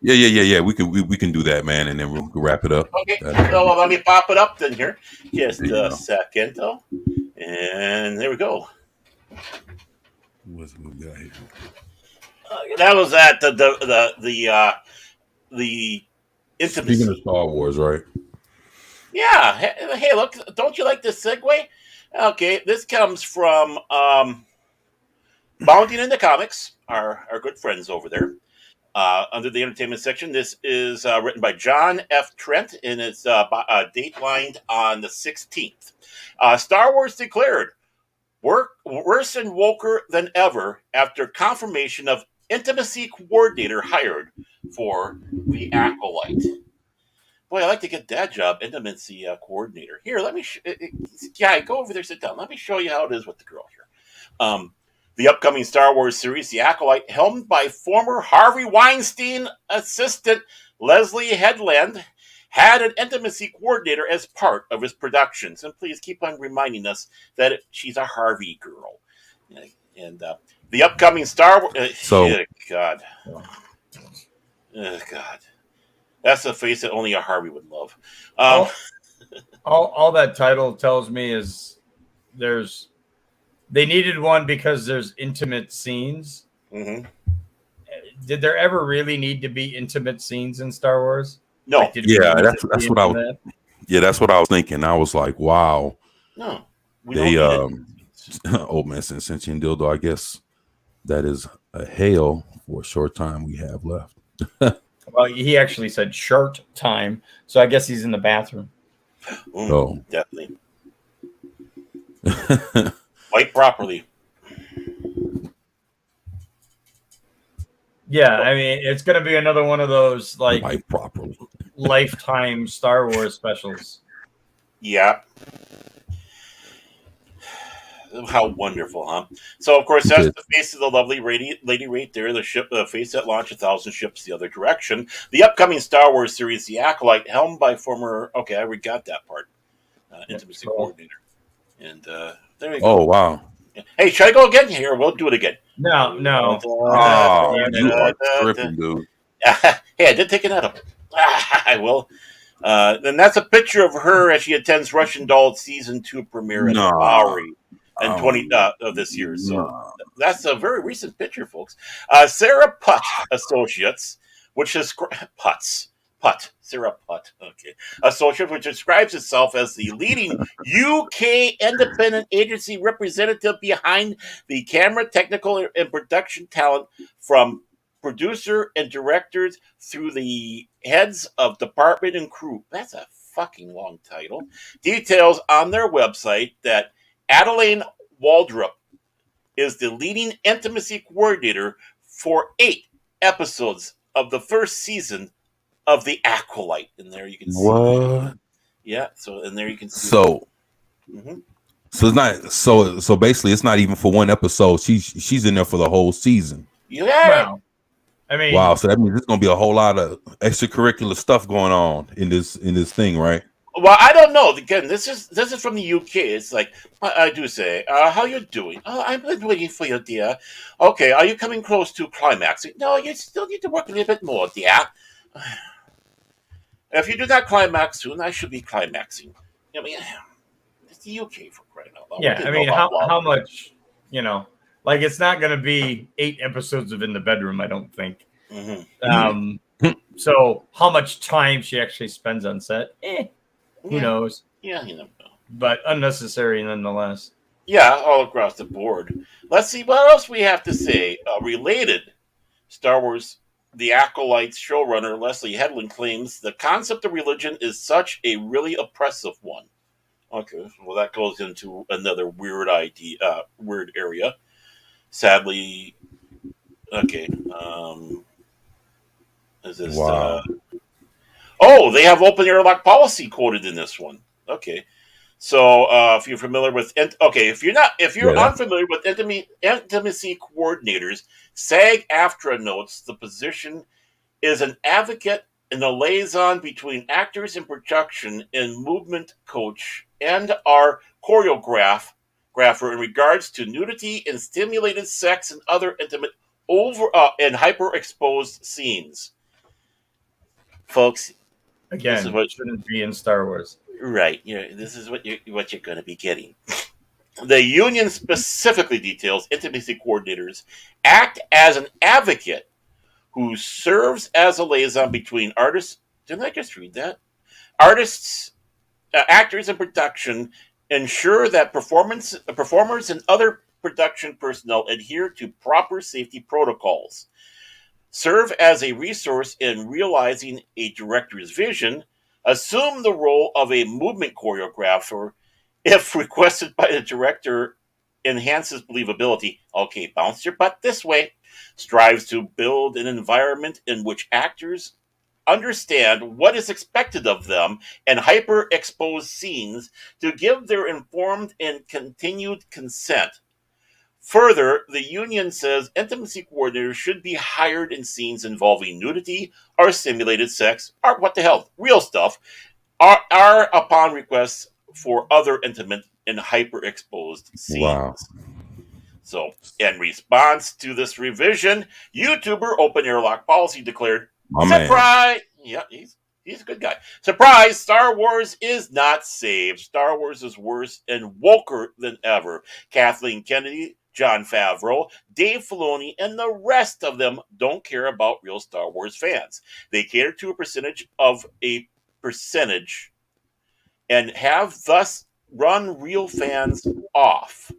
yeah. We can do that, man, and then we'll wrap it up.
Okay, so let me pop it up then here. Just
There you
a
go.
second, though. And there we go.
What's we got here?
That was at the intimacy.
Speaking of Star Wars, right?
Yeah. Hey, look! Don't you like this segue? Okay, this comes from Bounding in the Comics, our good friends over there. Under the entertainment section, this is written by John F. Trent, and it's datelined on the 16th. Star Wars declared worse and woker than ever after confirmation of intimacy coordinator hired for the Acolyte. Boy, I like to get that job, intimacy coordinator. Here, let me. Yeah, go over there, sit down. Let me show you how it is with the girl here. The upcoming Star Wars series, The Acolyte, helmed by former Harvey Weinstein assistant Leslie Headland, had an intimacy coordinator as part of his productions. And please keep on reminding us that she's a Harvey girl. And the upcoming Star Wars... God. Oh, God. That's a face that only a Harvey would love.
All that title tells me is they needed one because there's intimate scenes.
Mm-hmm.
did there ever really need to be intimate scenes in Star Wars?
No,
Like, did we
Yeah,
need
that's
to
that's
be
what I
into
was.
that?
Yeah, that's what I was thinking. I was like, wow,
no, we
they
don't need it.
old man sentient dildo. I guess that is a hail for a short time we have left.
Well, he actually said short time, so I guess he's in the bathroom.
Oh.
Definitely. Wipe properly.
Yeah, I mean, it's going to be another one of those like
Wipe properly.
lifetime Star Wars specials.
Yeah. How wonderful, huh? So, of course, that's the face of the lovely lady right there, the ship, the face that launched 1,000 ships the other direction. The upcoming Star Wars series, The Acolyte, helmed by former, okay, I already got that part, intimacy coordinator. And there you go.
Oh, wow.
Hey, should I go again? Here, we'll do it again.
No.
Oh, you are tripping, dude.
Hey, I did take an edible. I will. Then that's a picture of her as she attends Russian Doll season 2 premiere at the Bowery in 20 of this year. So that's a very recent picture, folks. Sarah Putt Associates, which is Sarah Putt, okay, Associates, which describes itself as the leading UK independent agency representative behind the camera, technical, and production talent from producer and directors through the heads of department and crew. That's a fucking long title. Details on their website that Adeline Waldrop is the leading intimacy coordinator for 8 episodes of the first season of The Acolyte. And there you can see.
What?
Yeah, so and there you can see.
So it's not so basically it's not even for one episode. She's in there for the whole season.
Yeah.
Wow. I mean,
wow. So that means there's gonna be a whole lot of extracurricular stuff going on in this thing, right?
Well, I don't know. Again, this is from the UK. It's like I do say, "How you doing?" "Oh, I'm waiting for you, dear." "Okay, are you coming close to climaxing?" "No, you still need to work a little bit more, dear." "If you do not climax soon, I should be climaxing." I mean, it's the UK for crying out loud.
yeah, I mean, how much, like it's not going to be 8 episodes of In the Bedroom, I don't think. So how much time she actually spends on set, who knows?
Yeah, you know.
But unnecessary nonetheless.
Yeah, all across the board. Let's see what else we have to say. Related, Star Wars, The Acolyte's showrunner Leslie Headland claims the concept of religion is such a really oppressive one. Okay, well that goes into another weird area. Sadly, okay. Is this?
Wow.
Oh, they have open airlock policy quoted in this one. Okay, so if you're familiar with, if you're unfamiliar with intimacy coordinators, SAG-AFTRA notes the position is an advocate and a liaison between actors in production and movement coach and our choreographer in regards to nudity and stimulated sex and other intimate and hyper-exposed scenes. Folks,
again, it shouldn't be in Star Wars.
Right. This is what you're going to be getting. The union specifically details intimacy coordinators act as an advocate who serves as a liaison between artists. Didn't I just read that? Artists, actors, and production ensure that performers and other production personnel adhere to proper safety protocols. Serve as a resource in realizing a director's vision. Assume the role of a movement choreographer if requested by the director. Enhances believability. Okay, bounce your butt this way. Strives to build an environment in which actors understand what is expected of them and hyper-exposed scenes to give their informed and continued consent. Further, the union says intimacy coordinators should be hired in scenes involving nudity or simulated sex or what the hell, real stuff, are upon requests for other intimate and hyper-exposed scenes.
Wow.
So, in response to this revision, YouTuber Open Airlock Policy declared, surprise! Yeah, he's a good guy. Surprise! Star Wars is not safe. Star Wars is worse and woker than ever. Kathleen Kennedy, Jon Favreau, Dave Filoni, and the rest of them don't care about real Star Wars fans. They cater to a percentage and have thus run real fans off.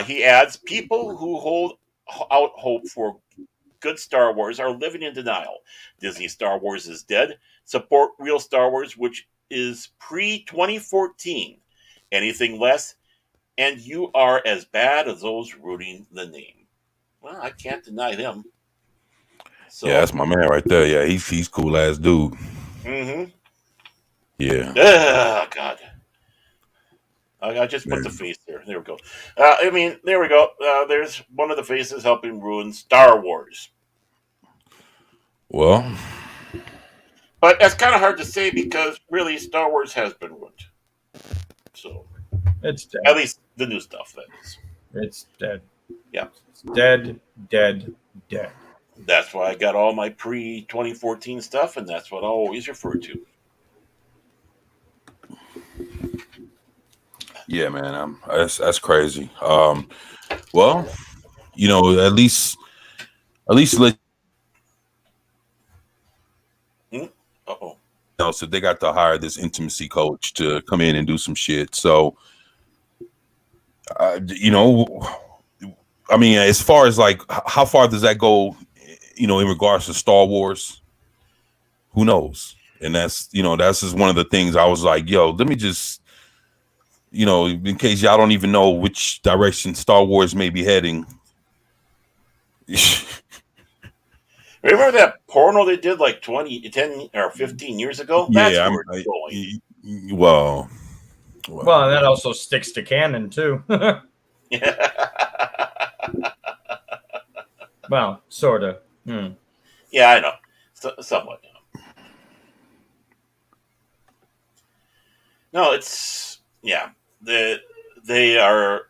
He adds, people who hold out hope for good Star Wars are living in denial. Disney Star Wars is dead. Support real Star Wars, which is pre-2014. Anything less, and you are as bad as those rooting the name. Well, I can't deny them. So,
yeah, that's my man right there. Yeah, he's cool ass dude.
Mm-hmm.
Yeah.
Oh, God. I just put the face there. There we go. There we go. There's one of the faces helping ruin Star Wars.
Well,
but that's kind of hard to say because really Star Wars has been ruined. So
It's dead.
at least the new stuff, that is.
It's dead.
Yeah.
It's dead, dead, dead.
That's why I got all my pre-2014 stuff, and that's what I always refer to.
yeah, man, that's crazy. Well, at least let
Uh-oh.
so they got to hire this intimacy coach to come in and do some shit. So, as far as like how far does that go, in regards to Star Wars? Who knows? And that's just one of the things I was like, yo, let me just, in case y'all don't even know which direction Star Wars may be heading.
Remember that porno they did like 10 or 15 years ago? That's where it's going.
Well,
that also sticks to canon too. Well, sort of.
Yeah, I know. Somewhat. No, it's they are.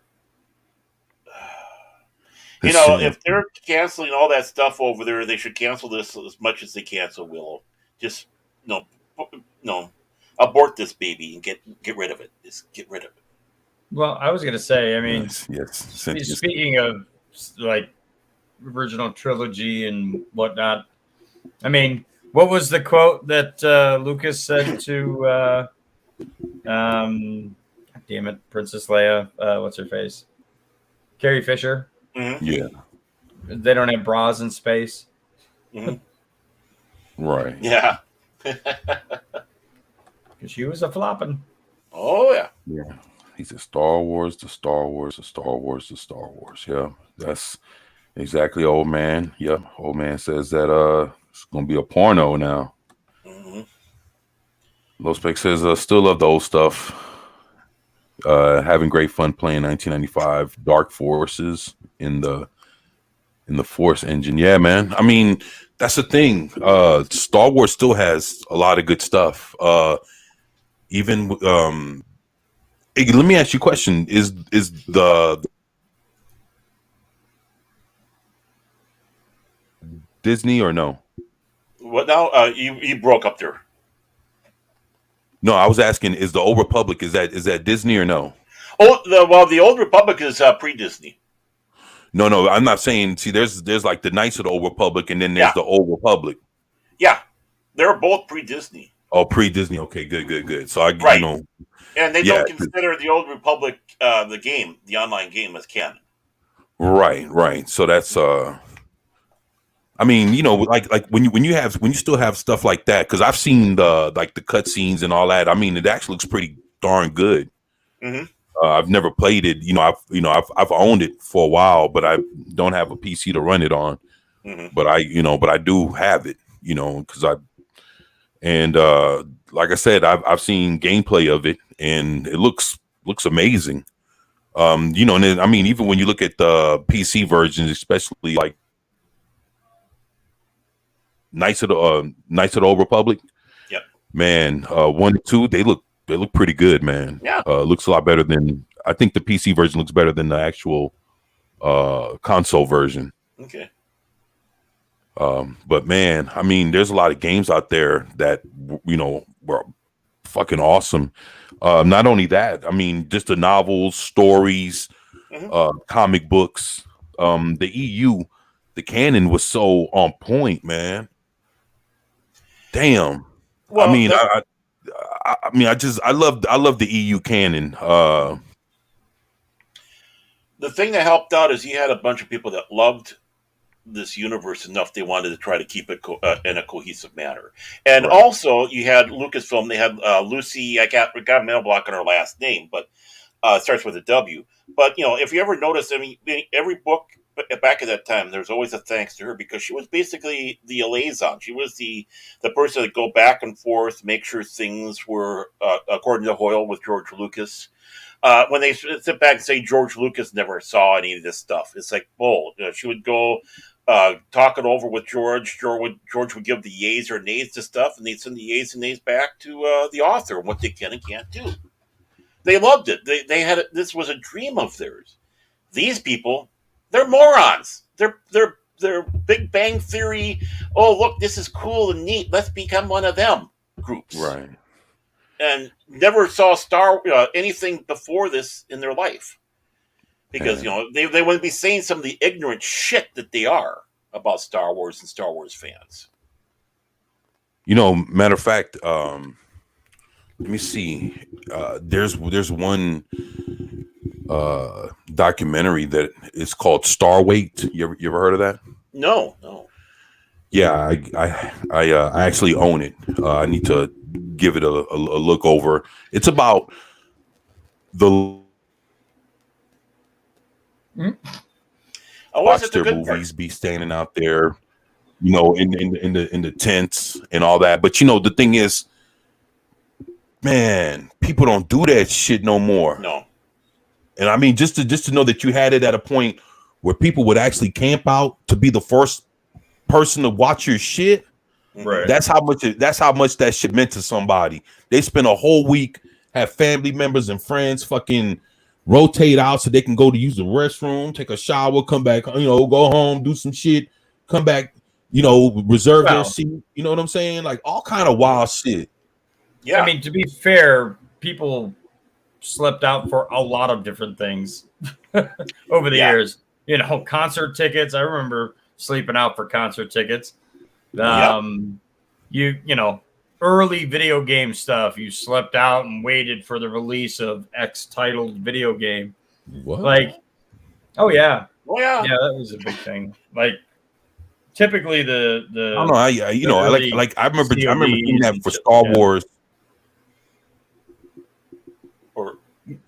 If they're canceling all that stuff over there, they should cancel this as much as they cancel Willow. Just no, abort this baby and get rid of it. Just get rid of it.
Well, I was going to say,
yes.
Speaking of like original trilogy and whatnot, what was the quote that Lucas said to? Damn it, Princess Leia. What's her face? Carrie Fisher.
Mm-hmm.
Yeah.
They don't have bras in space.
Mm-hmm.
Right.
Yeah.
Because she was a flopping.
Oh, yeah.
Yeah. He said Star Wars to Star Wars to Star Wars to Star Wars. Yeah. That's exactly old man. Yep. Old man says that it's gonna be a porno now.
Mm-hmm.
Low Spec says still love the old stuff. Having great fun playing 1995 Dark Forces in the Force engine. Yeah, man. That's the thing. Star Wars still has a lot of good stuff. Even hey, let me ask you a question. Is the Disney or no?
What now? You broke up there.
No, I was asking, is the Old Republic, is that Disney or no?
Oh, the Old Republic is pre-Disney.
No, I'm not saying. See, there's like the Knights of the Old Republic, and then there's the Old Republic.
Yeah, they're both pre-Disney.
Oh, pre-Disney. Okay, good. So
and they don't consider the Old Republic the online game as canon.
Right. So that's like when you still have stuff like that, because I've seen the cutscenes and all that. It actually looks pretty darn good.
Mm-hmm.
I've never played it. I've owned it for a while, but I don't have a PC to run it on.
Mm-hmm.
But I do have it. Because like I said, I've seen gameplay of it, and it looks amazing. And then, even when you look at the PC versions, especially like Knights of the Old Republic.
Yep.
Man, 1 and 2, they look pretty good, man.
Yeah.
Looks a lot better than, I think the PC version looks better than the actual console version.
Okay.
But man, there's a lot of games out there that were fucking awesome. Not only that, just the novels, stories, comic books. The EU, the canon was so on point, man. Damn.
Well,
I mean, I love the EU canon.
the thing that helped out is he had a bunch of people that loved this universe enough they wanted to try to keep it in a cohesive manner. And
Right.
also, you had Lucasfilm. They had Lucy. I got mental block on her last name, but it starts with a W. But if you ever notice, I mean, every book back at that time, there's always a thanks to her because she was basically the liaison. She was the person that go back and forth, make sure things were according to Hoyle with George Lucas. When they sit back and say George Lucas never saw any of this stuff, it's like bull. She would go talk it over with George. George would give the yays or nays to stuff, and they'd send the yays and nays back to the author and what they can and can't do. They loved it. They had it. This was a dream of theirs. These people, they're morons. They're Big Bang Theory. Oh, look, this is cool and neat. Let's become one of them groups.
Right.
And never saw anything before this in their life because they wouldn't be saying some of the ignorant shit that they are about Star Wars and Star Wars fans.
Matter of fact, let me see. There's one documentary that is called Starweight. You ever heard of that?
No.
Yeah, I actually own it. I need to give it a look over. It's about the watch their movies, be standing out there, in the tents and all that. But the thing is, man, people don't do that shit no more.
No.
And I mean, just to know that you had it at a point where people would actually camp out to be the first person to watch your shit.
Right.
That's how much that shit meant to somebody. They spend a whole week, have family members and friends fucking rotate out so they can go to use the restroom, take a shower, come back, go home, do some shit, come back, reserve their seat. You know what I'm saying? Like all kind of wild shit.
Yeah.
I mean, to be fair, people slept out for a lot of different things over the years. Concert tickets. I remember sleeping out for concert tickets. Early video game stuff. You slept out and waited for the release of X titled video game.
What?
Oh yeah,
yeah,
that was a big thing. Like, typically the
I don't know. I remember doing that for Star Wars.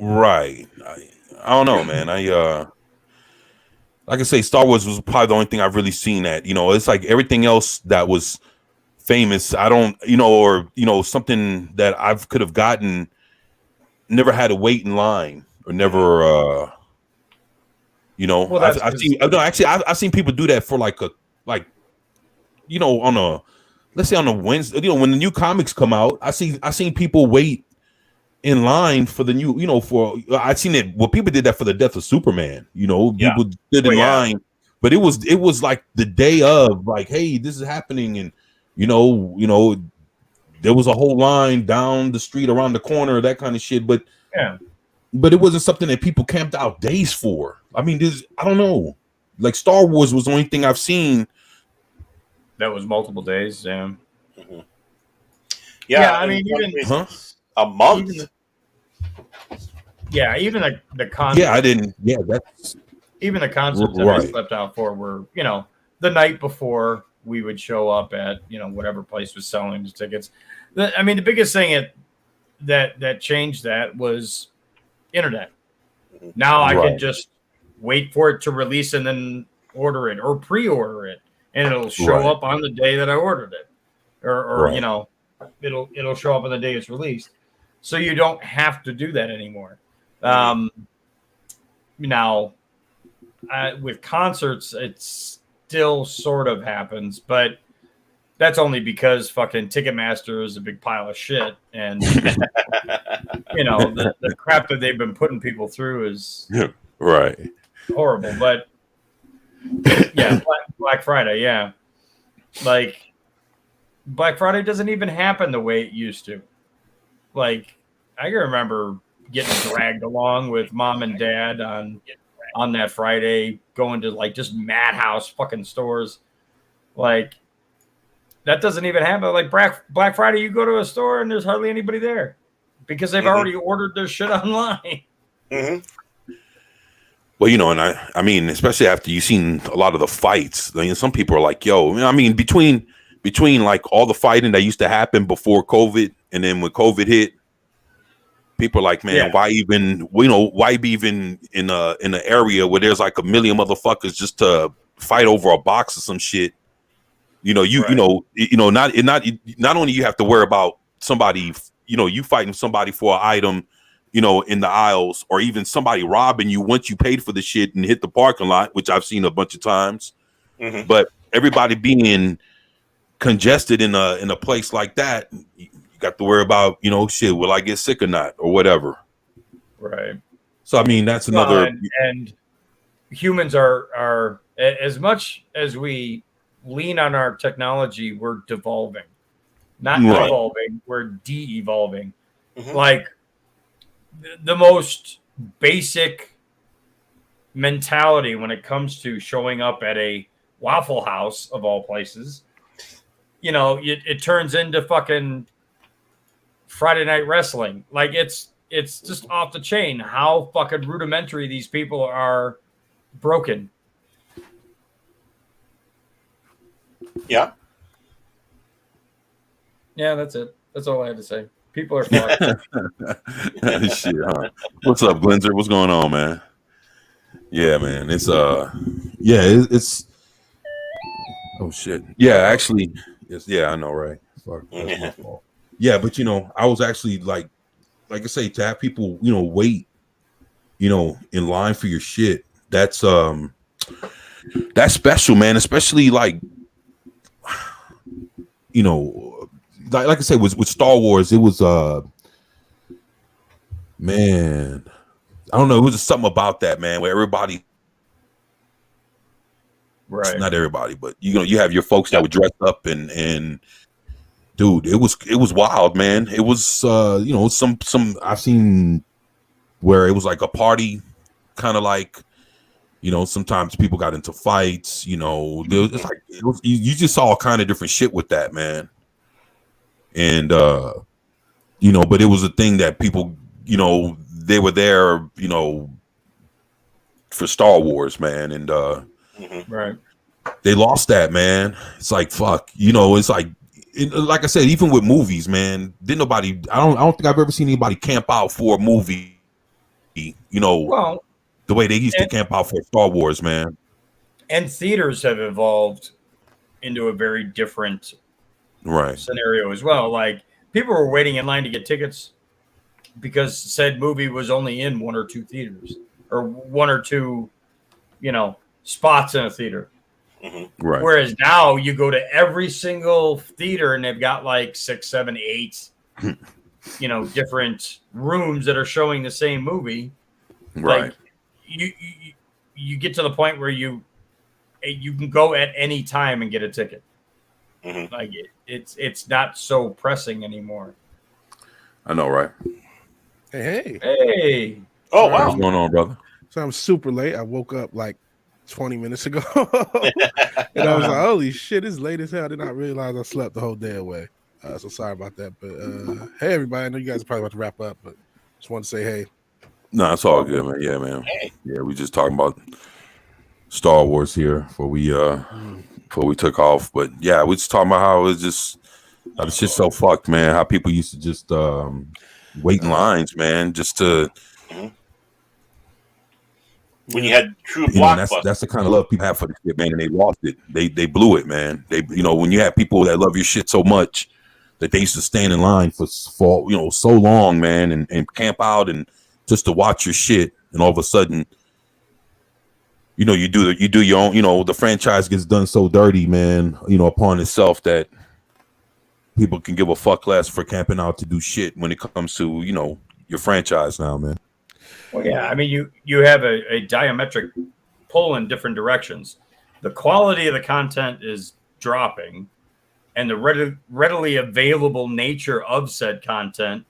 Right. I don't know, man. Like I say, Star Wars was probably the only thing I've really seen that, it's like everything else that was famous. I don't, or, something that I could have gotten, never had to wait in line or never, I've seen people do that for let's say on a Wednesday, when the new comics come out, I seen people wait in line for the new, I've seen it. Well, people did that for the death of Superman. People stood in line, but it was like the day of, like, hey, this is happening, and there was a whole line down the street, around the corner, that kind of shit. But but it wasn't something that people camped out days for. I mean, I don't know. Like Star Wars was the only thing I've seen
that was multiple days. Yeah.
Mm-hmm.
I mean, even
a month.
Even the concerts.
Yeah, I didn't. Yeah, that's
even the concerts that I slept out for were, the night before we would show up at, whatever place was selling the tickets. The biggest thing that changed that was internet. Now I can just wait for it to release and then order it or pre-order it, and it'll show up on the day that I ordered it, or it'll show up on the day it's released. So you don't have to do that anymore. Now, with concerts, it still sort of happens, but that's only because fucking Ticketmaster is a big pile of shit, and the crap that they've been putting people through is horrible. But Black Friday, like Black Friday doesn't even happen the way it used to. Like, I can remember getting dragged along with mom and dad on on that Friday, going to like just madhouse fucking stores. Like that doesn't even happen. Like Black Friday, you go to a store and there's hardly anybody there because they've already ordered their shit online.
Mm-hmm.
Well, and I mean, especially after you've seen a lot of the fights, some people are like, yo, I mean, between like all the fighting that used to happen before COVID and then when COVID hit, people are like, man, why even, why be even in an area where there's like a million motherfuckers just to fight over a box or some shit? Not only you have to worry about somebody, you fighting somebody for an item, in the aisles, or even somebody robbing you once you paid for the shit and hit the parking lot, which I've seen a bunch of times.
Mm-hmm.
But everybody being congested in a place like that, you got to worry about, shit, will I get sick or not, or whatever.
Right.
So I mean, that's another.
And humans are as much as we lean on our technology, we're devolving, not evolving. We're de-evolving.
Mm-hmm.
Like the most basic mentality when it comes to showing up at a Waffle House of all places, it turns into fucking Friday Night Wrestling. Like it's just off the chain how fucking rudimentary these people are broken.
Yeah.
Yeah, that's it. That's all I had to say. People are fucked.
Shit, huh? What's up, Glenzer? What's going on, man? Yeah, man. It's it's oh shit. Yeah, actually, I know, right? Fuck, that's my fault. Yeah, but I was actually like I say, to have people, wait, in line for your shit. That's special, man. Especially like, like I said, with Star Wars, it was man, I don't know, it was just something about that, man, where everybody,
right?
Not everybody, but you have your folks that would dress up and dude, it was wild, man. It was some I've seen where it was like a party, kind of like, sometimes people got into fights, it's like you just saw all kind of different shit with that, man. And but it was a thing that people, they were there, for Star Wars, man, and
right,
they lost that, man. It's like fuck, it's like I said, even with movies, man, I don't think I've ever seen anybody camp out for a movie,
well,
the way they used to camp out for Star Wars, man.
And theaters have evolved into a very different scenario as well. Like people were waiting in line to get tickets because said movie was only in one or two theaters, or one or two, spots in a theater.
Mm-hmm.
Right.
Whereas now you go to every single theater and they've got like 6, 7, 8, different rooms that are showing the same movie.
Right.
Like you get to the point where you can go at any time and get a ticket.
Mm-hmm.
Like it's not so pressing anymore.
I know, right?
Hey.
Oh, wow.
What's going on, brother?
So I'm super late. I woke up like 20 minutes ago. And I was like, holy shit, it's late as hell. I did not realize I slept the whole day away. So sorry about that. But hey, everybody. I know you guys are probably about to wrap up, but just want to say hey.
No, it's all good, man. Yeah, man.
Hey.
Yeah, we just talking about Star Wars here before we took off. But yeah, we just talking about how it's just it's just so fucked, man. How people used to just wait in lines, man, just to.
When you had true blockbusters.
That's the kind of love people have for the shit, man, and they lost it. They blew it, man. They when you have people that love your shit so much that they used to stand in line for so long, man, and camp out and just to watch your shit, and all of a sudden, you do your own, the franchise gets done so dirty, man, upon itself that people can give a fuck less for camping out to do shit when it comes to, your franchise now, man.
Well, yeah, I mean, you have a diametric pull in different directions. The quality of the content is dropping, and the readily available nature of said content,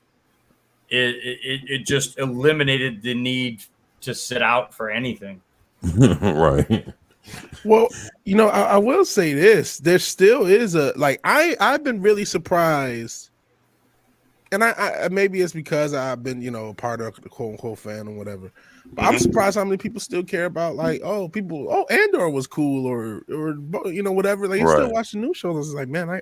it just eliminated the need to sit out for anything.
Right.
Well, I will say this: there still is a I've been really surprised, and I maybe it's because I've been a part of the quote unquote fan or whatever. But I'm surprised how many people still care about Andor was cool or whatever. Like, you still
Right.
watch the news shows. It's like, man,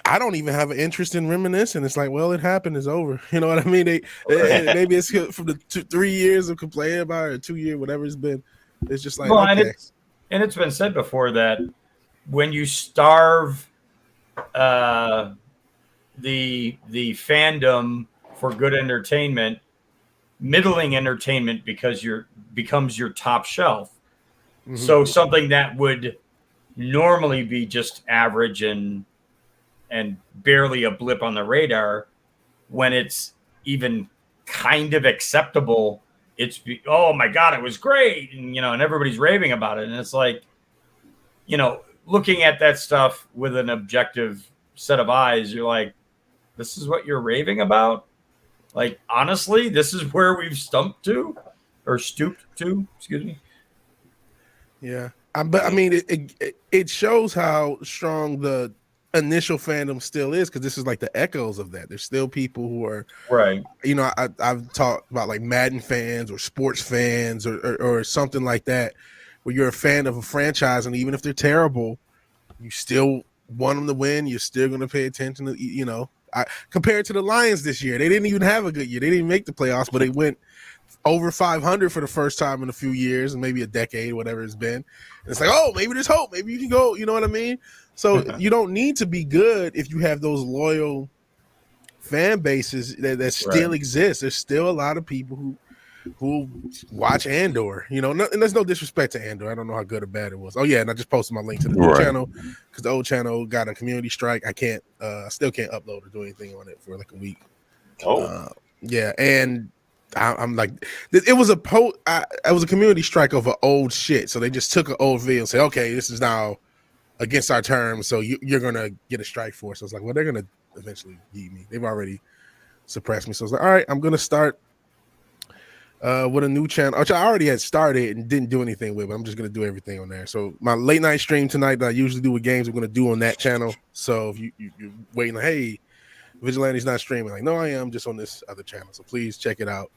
I don't even have an interest in reminiscing. It's like, well, it happened, it's over. You know what I mean? Maybe it's from the 3 years of complaining about it, or 2 year, whatever it's been. It's just like,
Well,
okay.
and it's been said before that when you starve the fandom for good entertainment, middling entertainment becomes your top shelf.
Mhm.
So something that would normally be just average and barely a blip on the radar, when it's even kind of acceptable, oh my god, it was great, and and everybody's raving about it, and it's like, looking at that stuff with an objective set of eyes, you're like, this is what you're raving about? Like, honestly, this is where we've stooped to. Excuse me.
Yeah. But I mean, it shows how strong the initial fandom still is, because this is like the echoes of that. There's still people who are,
Right.
I've talked about like Madden fans or sports fans or something like that, where you're a fan of a franchise, and even if they're terrible, you still want them to win. You're still going to pay attention to, compared to the Lions this year. They didn't even have a good year. They didn't make the playoffs, but they went over 500 for the first time in a few years, and maybe a decade, whatever it's been. And it's like, oh, maybe there's hope. Maybe you can go. You know what I mean? So you don't need to be good if you have those loyal fan bases that still exist. There's still a lot of people who watch Andor, and there's no disrespect to Andor. I don't know how good or bad it was. Oh yeah, and I just posted my link to the new channel, because the old channel got a community strike. I still can't upload or do anything on it for like a week. Yeah, and I'm like, it was a community strike over old shit. So they just took an old video and said, okay, this is now against our terms, so you're gonna get a strike for it. So it's like, well, they're gonna eventually beat me. They've already suppressed me. So it's like, all right, I'm gonna start with a new channel, which I already had started and didn't do anything with, but I'm just gonna do everything on there. So my late night stream tonight that I usually do with games, I'm gonna do on that channel. So if you're waiting, like, hey, Vigilante's not streaming, like, no, I am, just on this other channel. So please check it out.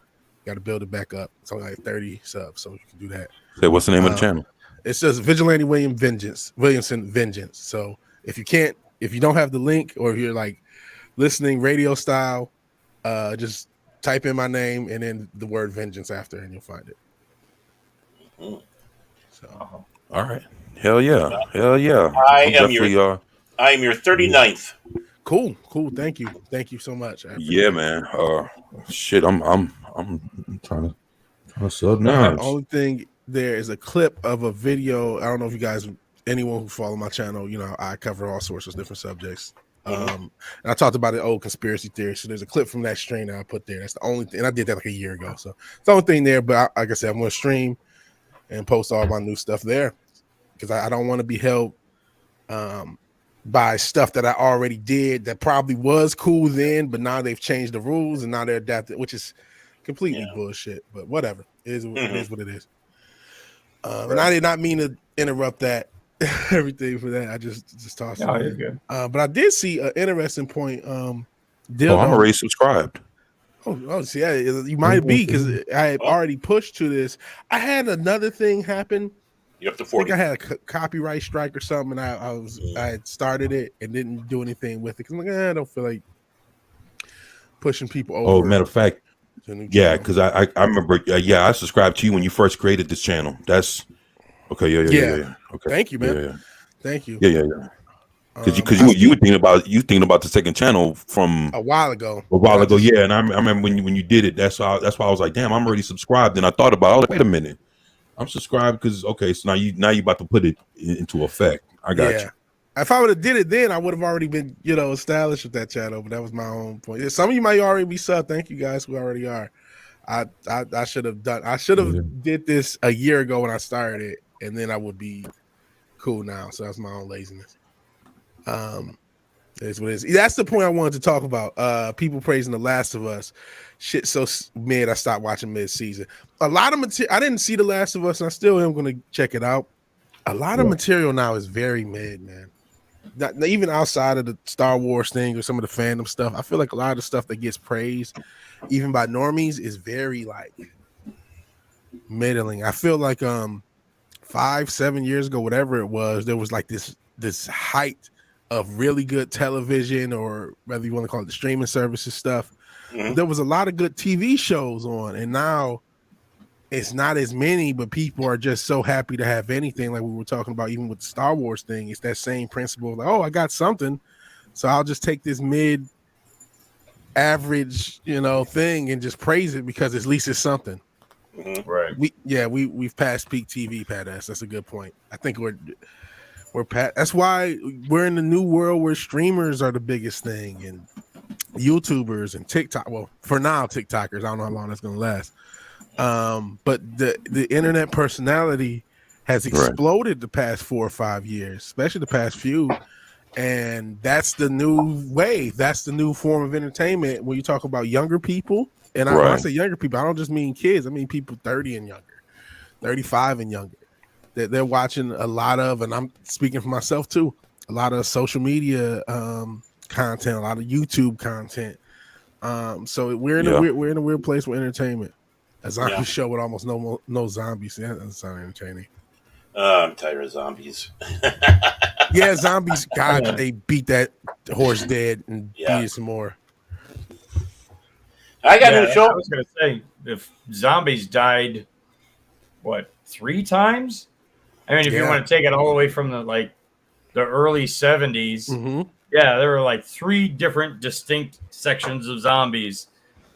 Got to build it back up. It's only like 30 subs, so you can do that.
Say, what's the name of the channel?
It says Vigilante Williamson Vengeance. So if you don't have the link, or if you're like listening radio style, just type in my name and then the word vengeance after, and you'll find it. So,
all right. Hell yeah.
I am your 39th.
Cool. Thank you so much.
Yeah, man. Shit, I'm trying to sub now.
The only thing there is a clip of a video. I don't know if you guys, anyone who follow my channel, I cover all sorts of different subjects. And I talked about the old conspiracy theory. So there's a clip from that stream that I put there. That's the only thing. And I did that like a year ago. So it's the only thing there. But like I said, I'm going to stream and post all my new stuff there, because I don't want to be held by stuff that I already did that probably was cool then, but now they've changed the rules and now they're adapted, which is completely bullshit. But whatever. It is what it is. And I did not mean to interrupt that. Everything for that. I just tossed it.
You're good.
But I did see an interesting point.
I'm already subscribed.
Oh, see, yeah, you might be, because I had already pushed to this. I had another thing happen.
You're up to
40.40. I think I had a copyright strike or something, and I had started it and didn't do anything with it, because I'm like, I don't feel like pushing people over.
Oh, matter of fact, yeah, because I remember, I subscribed to you when you first created this channel. That's okay. Yeah. Okay.
Thank you, man.
Yeah.
Thank you.
Yeah. Because you were thinking about the second channel from
a while ago.
Yeah, and I remember when you did it. That's why I was like, damn, I'm already subscribed. And I thought about it. I was like, wait a minute, I'm subscribed because so now you about to put it into effect. I got you.
If I would have did it then, I would have already been established with that channel. But that was my own point. Some of you might already be sub. Thank you guys who already are. I should have done. I should have did this a year ago when I started it, and then I would be cool now. So that's my own laziness. That's what it is. That's the point I wanted to talk about. People praising The Last of Us. Shit, so mid. I stopped watching mid-season. A lot of material. I didn't see The Last of Us, and I still am going to check it out. A lot of material now is very mid, man. Not even outside of the Star Wars thing or some of the fandom stuff. I feel like a lot of the stuff that gets praised, even by normies, is very like middling. I feel like 5-7 years ago, whatever it was, there was like this height of really good television, or whether you want to call it the streaming services stuff.
Mhm.
There was a lot of good TV shows on, and now it's not as many, but people are just so happy to have anything, like we were talking about even with the Star Wars thing. It's that same principle, like, oh, I got something, so I'll just take this mid average, thing and just praise it because at least it's something.
Right.
We've passed peak TV, Pat S. That's a good point. I think we're pat. That's why we're in the new world where streamers are the biggest thing, and YouTubers and TikTok. Well, for now, TikTokers. I don't know how long that's gonna last. But the internet personality has exploded the past 4 or 5 years, especially the past few. And that's the new wave. That's the new form of entertainment when you talk about younger people. And when I say younger people, I don't just mean kids. I mean people 30 and younger, 35 and younger. They're watching a lot of, and I'm speaking for myself too, a lot of social media content, a lot of YouTube content. So we're in a weird place with entertainment. A zombie show with almost no zombies. Yeah, that doesn't sound entertaining.
I'm tired of zombies.
Yeah, zombies. God, they beat that horse dead and beat it some more.
I got a new show.
I was going to say, if zombies died, 3 times? I mean, if you want to take it all the way from the early 70s, there were 3 different distinct sections of zombies,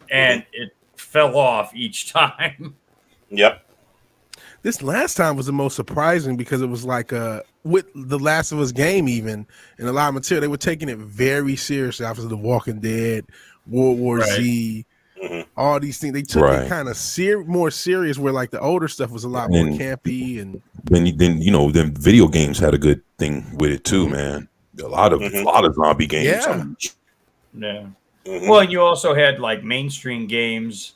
and it fell off each time.
Yep.
This last time was the most surprising because it was like with the Last of Us game, even in a lot of material, they were taking it very seriously. Obviously, The Walking Dead, World War Z, all these things. They took it kind of more serious, where like the older stuff was a lot more campy. And
then video games had a good thing with it too, man. A lot of zombie games.
Yeah.
Well, and you also had mainstream games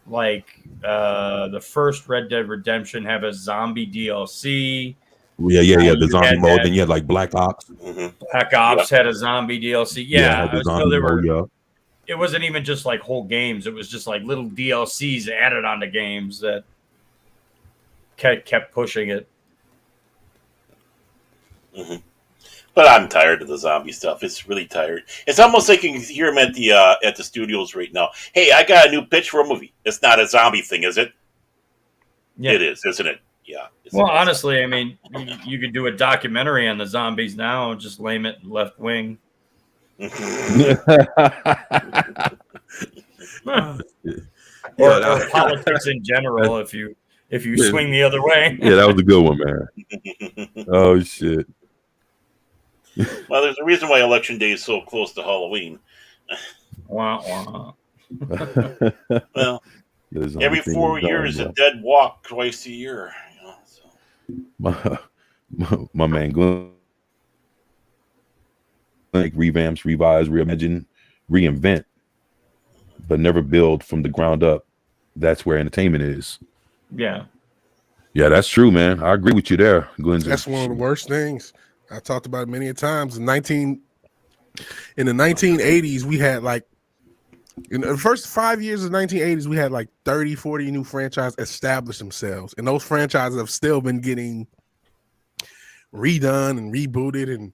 like the first Red Dead Redemption have a zombie DLC.
The zombie mode. Then you had like Black Ops.
Black Ops had a zombie DLC.
Zombie
it wasn't even just whole games. It was just little DLCs added onto games that kept pushing it.
But I'm tired of the zombie stuff. It's really tired. It's almost like you can hear them at the studios right now. Hey, I got a new pitch for a movie. It's not a zombie thing, is it? Yeah. It is, isn't it? Yeah.
Well, honestly, I mean, you could do a documentary on the zombies now and just lame it Left Wing. Or politics in general, if you swing the other way.
Yeah, that was a good one, man. Oh shit.
Well, there's a reason why Election Day is so close to Halloween.
Wah,
wah. Well, every 4 years, a dead walk twice a year.
My man Glenn, revamps, revise, reimagine, reinvent, but never build from the ground up. That's where entertainment is.
Yeah,
that's true, man. I agree with you there, Glenn.
That's one of the worst things. I talked about it many a times. In the 1980s, we had in the first 5 years of the 1980s, we had 30, 40 new franchises establish themselves. And those franchises have still been getting redone and rebooted and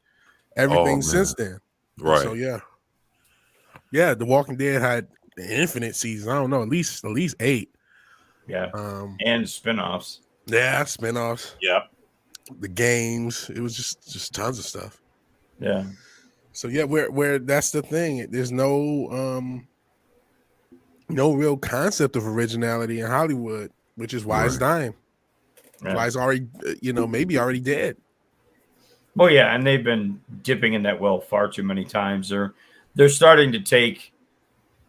everything since then.
Right.
So yeah, The Walking Dead had infinite seasons. I don't know, at least 8.
Yeah. And spinoffs.
Yeah, spinoffs.
Yeah.
The games. It was just tons of stuff.
Yeah.
So yeah, where that's the thing. There's no real concept of originality in Hollywood, which is why it's dying.
Yeah.
Why it's already maybe already dead.
Well, yeah, and they've been dipping in that well far too many times. They're starting to take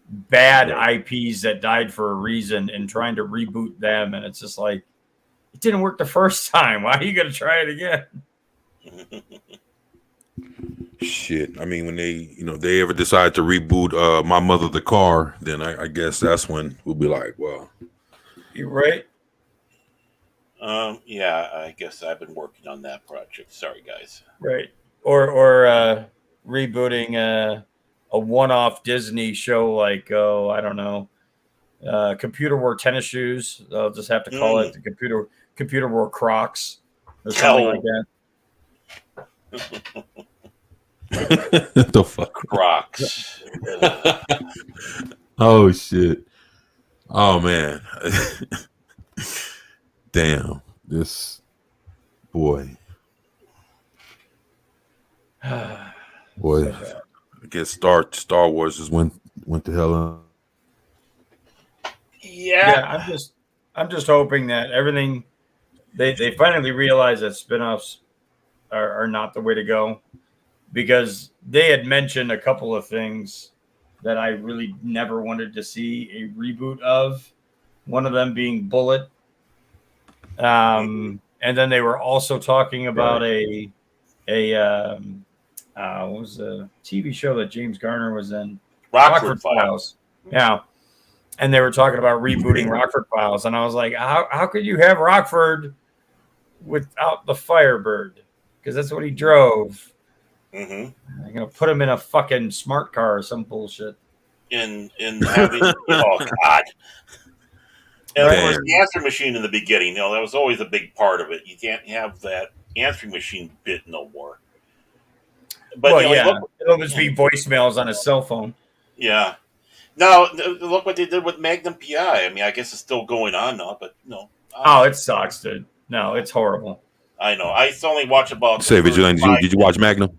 bad IPs that died for a reason and trying to reboot them, and it's just it didn't work the first time. Why are you going to try it again?
Shit. I mean, when they ever decide to reboot My Mother the Car, then I guess that's when we'll be like, well,
You're right.
Yeah, I guess I've been working on that project. Sorry, guys.
Right. Or rebooting a one-off Disney show like, oh, I don't know, Computer Wore Tennis Shoes. I'll just have to call it the Computer Wore Crocs or something like that.
the fuck?
Crocs.
Oh shit. Oh man. Damn. This boy. Boy. I guess Star Wars just went to hell on.
Yeah, I'm just hoping that everything they finally realize that spin-offs are not the way to go, because they had mentioned a couple of things that I really never wanted to see a reboot of. One of them being Bullet. And then they were also talking about what was the TV show that James Garner was in?
Rockford Files.
Yeah. And they were talking about rebooting Rockford Files. And I was like, how could you have Rockford without the Firebird? Because that's what he drove.
Mm-hmm.
I'm going to put him in a fucking smart car or some bullshit.
In having, oh, God. And of course, the answering machine in the beginning, that was always a big part of it. You can't have that answering machine bit no more. But
it'll just be voicemails on his cell phone.
Yeah. Now, look what they did with Magnum PI. I mean, I guess it's still going on now, but no.
Oh, it sucks, dude. No, it's horrible.
I know. I only watch about.
Say, Vigilante, did you watch Magnum?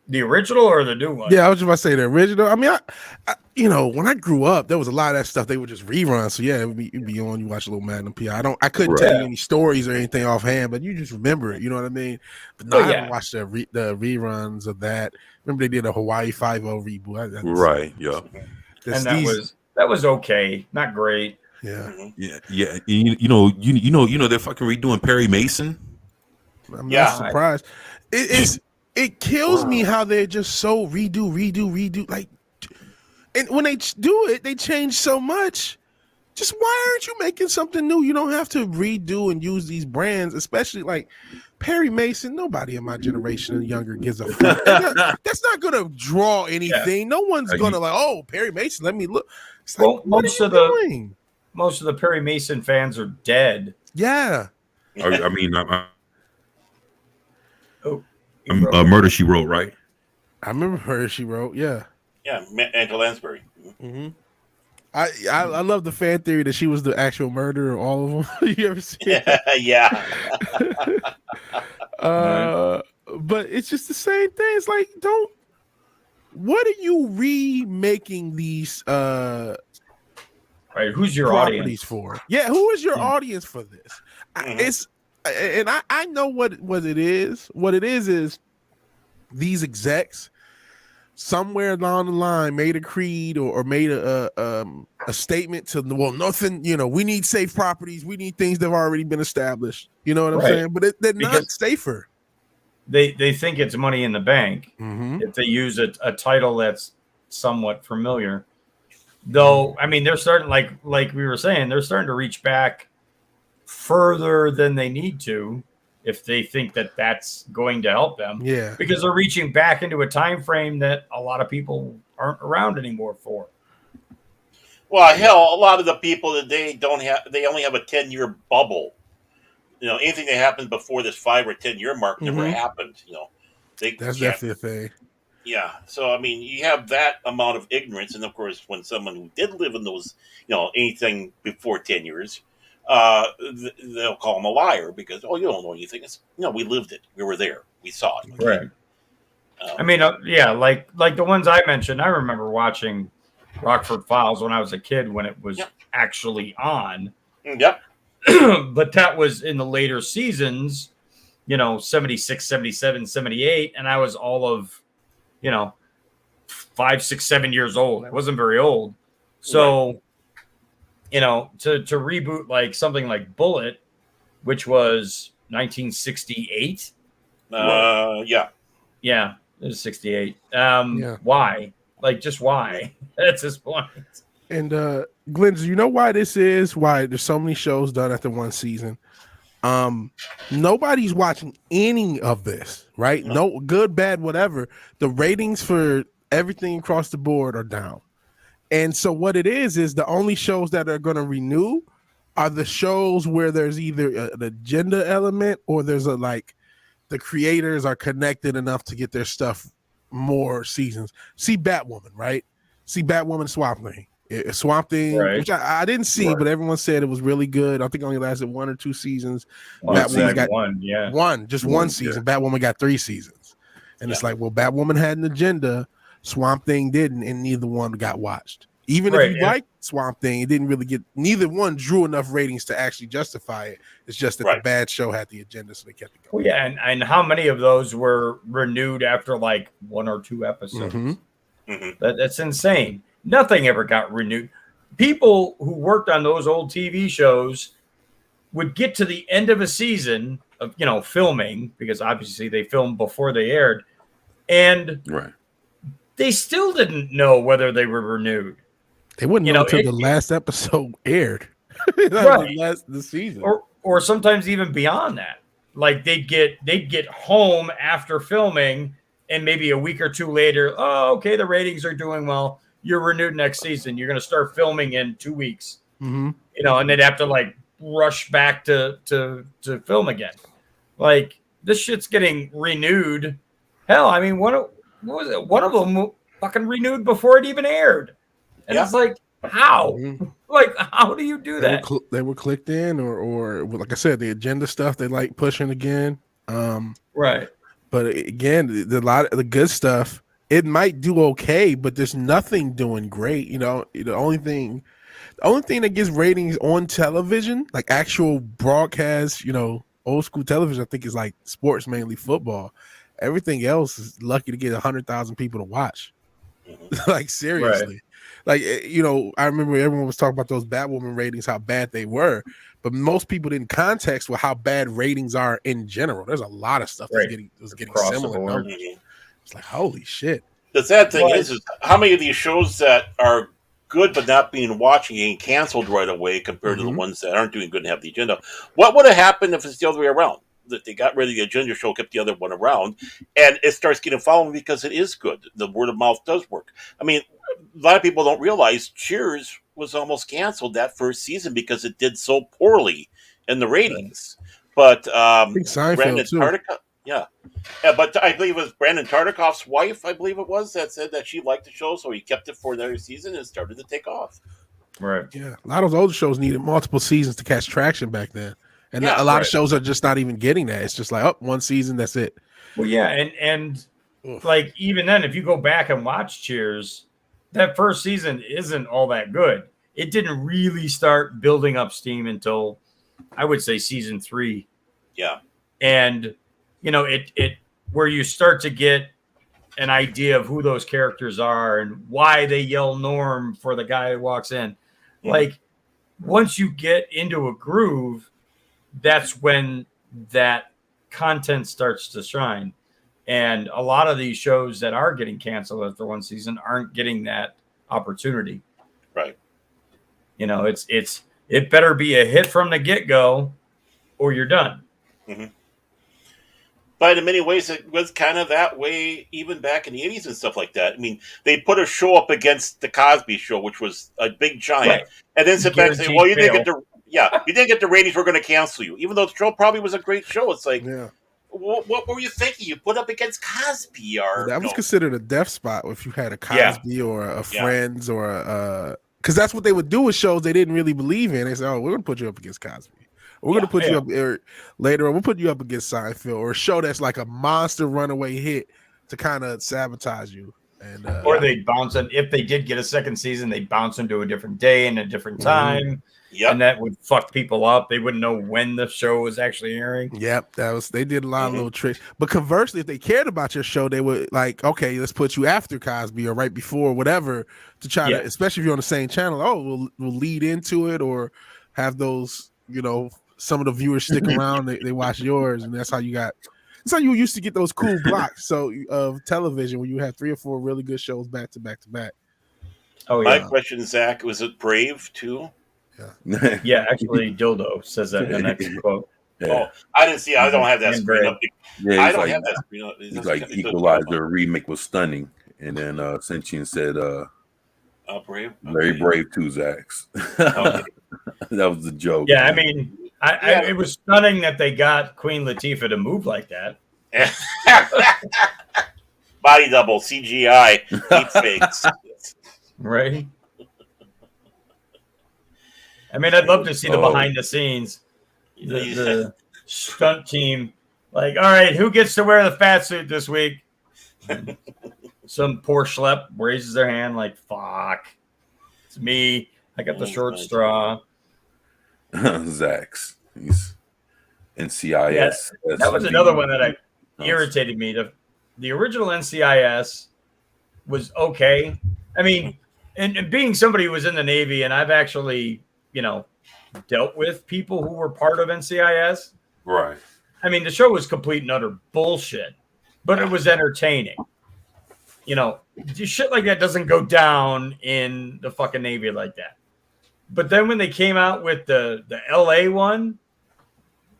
The original or the new one?
Yeah, I was just about to say the original. I mean, I when I grew up, there was a lot of that stuff they would just rerun. So yeah, it'd be on. You watch a little Magnum PI. I couldn't tell you any stories or anything offhand, but you just remember it. You know what I mean? But no, I haven't watched the reruns of that. Remember they did a Hawaii 5-0 reboot.
Right. Yeah.
And that was okay, not great.
Yeah.
Yeah. You know, they're fucking redoing Perry Mason.
I'm not surprised. It kills me how they're just so redo. Like, and when they do it, they change so much. Just why aren't you making something new? You don't have to redo and use these brands, especially like Perry Mason. Nobody in my generation and younger gives a fuck. That's not going to draw anything. Yeah. No one's going to like, oh, Perry Mason, let me look. It's like,
well, most of the Perry Mason fans are dead.
Yeah.
I mean, Murder, She Wrote, right?
I remember Murder, She Wrote. Yeah.
Yeah, Angela Lansbury.
Mm-hmm. I love the fan theory that she was the actual murderer of all of them. You ever see it?
Yeah.
But it's just the same thing. It's like, what are you remaking these
right, who's your
properties
audience
for? Yeah, who is your audience for this? Mm-hmm. I know what it is. What it is these execs somewhere along the line made a creed or made a statement to, well, nothing, we need safe properties. We need things that have already been established. You know what I'm saying? But they're not safer.
They think it's money in the bank if they use a title that's somewhat familiar. Though, I mean, they're starting, like we were saying, they're starting to reach back further than they need to if they think that that's going to help them.
Yeah.
Because they're reaching back into a time frame that a lot of people aren't around anymore for.
Well, hell, a lot of the people that they only have a 10-year bubble. Anything that happened before this 5 or 10-year mark never happened.
That's definitely a thing.
Yeah. So, I mean, you have that amount of ignorance. And of course, when someone who did live in those, anything before 10 years, they'll call him a liar because, you don't know anything. We lived it. We were there. We saw it.
Right. I mean, like the ones I mentioned, I remember watching Rockford Files when I was a kid when it was actually on.
Yep.
But that was in the later seasons, 76, 77, 78. And I was all of, 5, 6, 7 years old. I wasn't very old. So, to reboot like something like Bullet, which was 1968.
Yeah.
Yeah. It was 68.
Yeah.
Why? Like, just why? That's his point.
And Glenn, do you know why this is? Why there's so many shows done after one season? Nobody's watching any of this, right? No, good, bad, whatever. The ratings for everything across the board are down. And so what it is the only shows that are going to renew are the shows where there's either an agenda element or there's the creators are connected enough to get their stuff more seasons. See Batwoman, right? See Batwoman Swamp Thing. Swamp Thing,
Right.
which I didn't see, but everyone said it was really good. I think it only lasted 1 or 2 seasons.
Batwoman got
one season. Batwoman got 3 seasons. And it's like, well, Batwoman had an agenda. Swamp Thing didn't, and neither one got watched. Even if you like Swamp Thing, it didn't really get, neither one drew enough ratings to actually justify it. It's just that the bad show had the agenda, so they kept it going.
Well, yeah, and how many of those were renewed after like 1 or 2 episodes? That's insane. Nothing ever got renewed. People who worked on those old TV shows would get to the end of a season of, filming, because obviously they filmed before they aired, and they still didn't know whether they were renewed.
They wouldn't know until the last episode aired. The season.
Or sometimes even beyond that. Like they'd get home after filming, and maybe a week or 2 later, oh, okay, the ratings are doing well. You're renewed next season. You're going to start filming in 2 weeks. And they'd have to rush back to film again. Like, this shit's getting renewed. Hell, I mean, one of them fucking renewed before it even aired. And it's like, how? Like, how do you do that?
They were clicked in, or like I said, the agenda stuff they like pushing again.
Right.
But again, the good stuff, it might do okay, but there's nothing doing great. The only thing that gets ratings on television, like actual broadcast, old school television, I think is like sports, mainly football. Everything else is lucky to get 100,000 people to watch. Like, seriously. Like, I remember everyone was talking about those Batwoman ratings, how bad they were, but most people didn't context with how bad ratings are in general. There's a lot of stuff that's getting similar numbers. It's like, holy shit.
The sad thing is how many of these shows that are good but not being watched and getting canceled right away compared to the ones that aren't doing good and have the agenda. What would have happened if it's the other way around? That they got rid of the agenda show, kept the other one around, and it starts getting followed because it is good. The word of mouth does work. I mean, a lot of people don't realize Cheers was almost canceled that first season because it did so poorly in the ratings. But Brandon Tartikoff, but I believe it was Brandon Tartikoff's wife, I believe it was, that said that she liked the show, so he kept it for another season and it started to take off.
Right.
Yeah. A lot of those older shows needed multiple seasons to catch traction back then. And a lot of shows are just not even getting that. It's just like, 1 season, that's it.
Well, yeah, and like, even then, if you go back and watch Cheers, that first season isn't all that good. It didn't really start building up steam until, I would say, season 3.
Yeah.
And, it where you start to get an idea of who those characters are and why they yell Norm for the guy who walks in. Like, once you get into a groove, that's when that content starts to shine. And a lot of these shows that are getting canceled after 1 season aren't getting that opportunity.
Right.
It better be a hit from the get-go or you're done.
But in many ways, it was kind of that way even back in the 80s and stuff like that. I mean, they put a show up against the Cosby Show, which was a big giant, and then sit back and say, well, you didn't get the ratings, we're going to cancel you. Even though the show probably was a great show. It's like, what were you thinking? You put up against Cosby?
That was considered a death spot if you had a Cosby or a Friends or a... Because that's what they would do with shows they didn't really believe in. They say, we're going to put you up against Cosby. We're going to put you up later on. We'll put you up against Seinfeld or a show that's like a monster runaway hit to kind of sabotage you. And
or they bounce on, if they did get a second season, they bounce into a different day and a different time. And that would fuck people up. They wouldn't know when the show was actually airing.
Yep, they did a lot of little tricks. But conversely, if they cared about your show, they would like, okay, let's put you after Cosby or right before, whatever, to try to, especially if you're on the same channel. Oh, we'll lead into it or have those, some of the viewers stick around. They watch yours, and that's how you got. It's how you used to get those cool blocks of television where you had 3 or 4 really good shows back to back to back.
Oh
My
yeah,
question, Zach, was it Brave too?
yeah. Actually, Dildo says that in the next quote.
Oh, I didn't see. I don't have that
And
screen
Brave.
up.
Yeah,
I
he's
don't
like,
have that screen up.
he's like Equalizer remake was stunning, and then Sentient said,
Brave.
very
Okay.
brave too, Zax.
Okay.
That was a joke.
Yeah, I mean, it was stunning that they got Queen Latifah to move like that.
Body double, CGI, deep fakes.
Right. I mean, I'd love to see the behind the scenes, the stunt team. Like, all right, who gets to wear the fat suit this week? Some poor schlep raises their hand, like, fuck, it's me. I got the short straw.
Zax. He's NCIS.
Yeah, that was another one that irritated me. The original NCIS was okay. I mean, and being somebody who was in the Navy, and I've actually, dealt with people who were part of NCIS.
Right.
I mean, the show was complete and utter bullshit, but it was entertaining. Shit like that doesn't go down in the fucking Navy like that. But then when they came out with the LA one,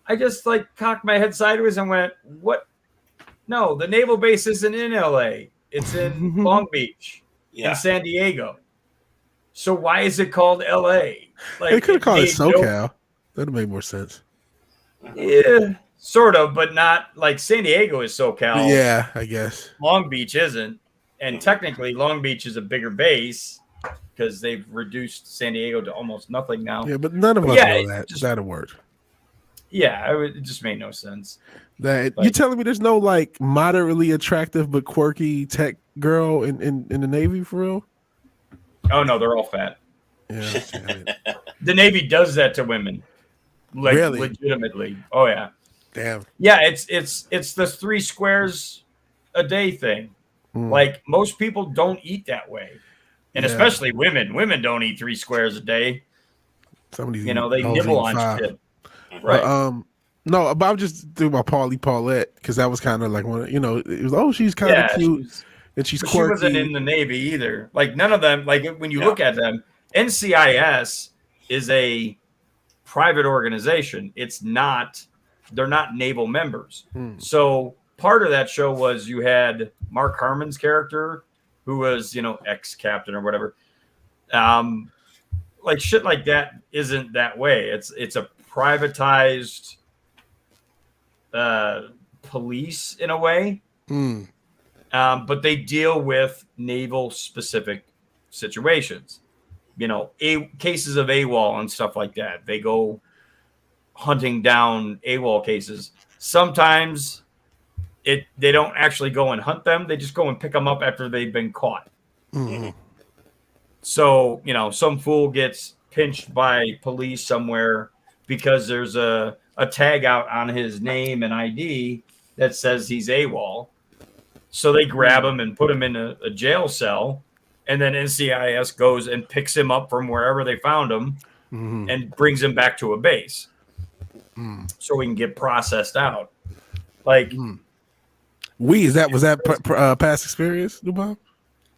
I just cocked my head sideways and went, what? No, the naval base isn't in LA. It's in Long Beach, in San Diego. So why is it called LA?
They could have called it SoCal. That'd have made more sense.
Yeah, sort of, but not like San Diego is SoCal.
Yeah, I guess.
Long Beach isn't. And technically, Long Beach is a bigger base because they've reduced San Diego to almost nothing now.
Yeah, but none of us know that. That'd work.
Yeah, it just made no sense.
You telling me there's no moderately attractive but quirky tech girl in the Navy for real?
Oh no, they're all fat.
Yeah.
The Navy does that to women.
Really?
Legitimately. Oh yeah.
Damn.
Yeah, it's the 3 squares a day thing. Like most people don't eat that way. And especially women. Women don't eat 3 squares a day.
Somebody's
they nibble on
5.
shit. Right.
No, but I'm just thinking about Paulie Paulette because that was kind of like one. It was she's kind of cute and she's quirky. She
wasn't in the Navy either. None of them. When you look at them, NCIS is a private organization. It's not. They're not naval members. So part of that show was you had Mark Harmon's character, who was ex-captain or whatever. Shit like that isn't that way. It's a privatized police in a way, but they deal with naval specific situations. Cases of AWOL and stuff like that. They go hunting down AWOL cases. Sometimes they don't actually go and hunt them. They just go and pick them up after they've been caught.
Mm-hmm.
So some fool gets pinched by police somewhere because there's a tag out on his name and ID that says he's AWOL. So they grab him and put him in a jail cell, and then NCIS goes and picks him up from wherever they found him and brings him back to a base so he can get processed out.
Was that past experience, Dubon?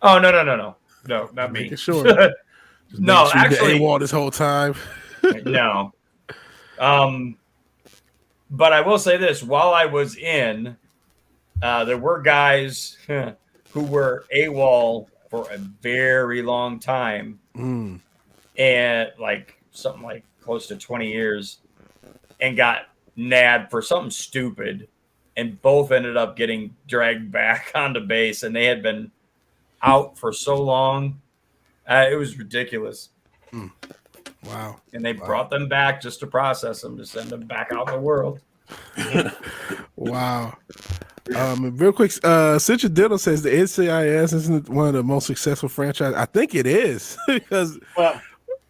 Oh no, not me.
Sure.
No, actually,
AWOL this whole time.
No. But I will say this: while I was in, there were guys who were AWOL for a very long time, and something close to 20 years, and got nabbed for something stupid, and both ended up getting dragged back onto base, and they had been out for so long. It was ridiculous.
Wow.
And they brought them back just to process them, to send them back out in the world.
Wow. Real quick, Central Diddle says the NCIS isn't one of the most successful franchises. I think it is because,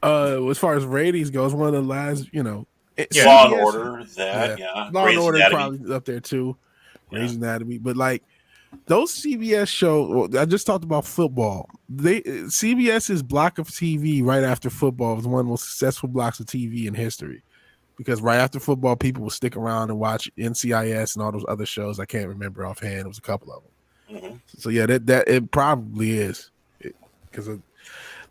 as far as ratings goes, one of the last,
Law and Order,
Law and Order probably up there too. Grey's Anatomy, but those CBS shows, I just talked about football. CBS's block of TV right after football was one of the most successful blocks of TV in history. because right after football, people would stick around and watch NCIS and all those other shows. I can't remember offhand. It was a couple of them.
Mm-hmm.
So yeah, that it probably is because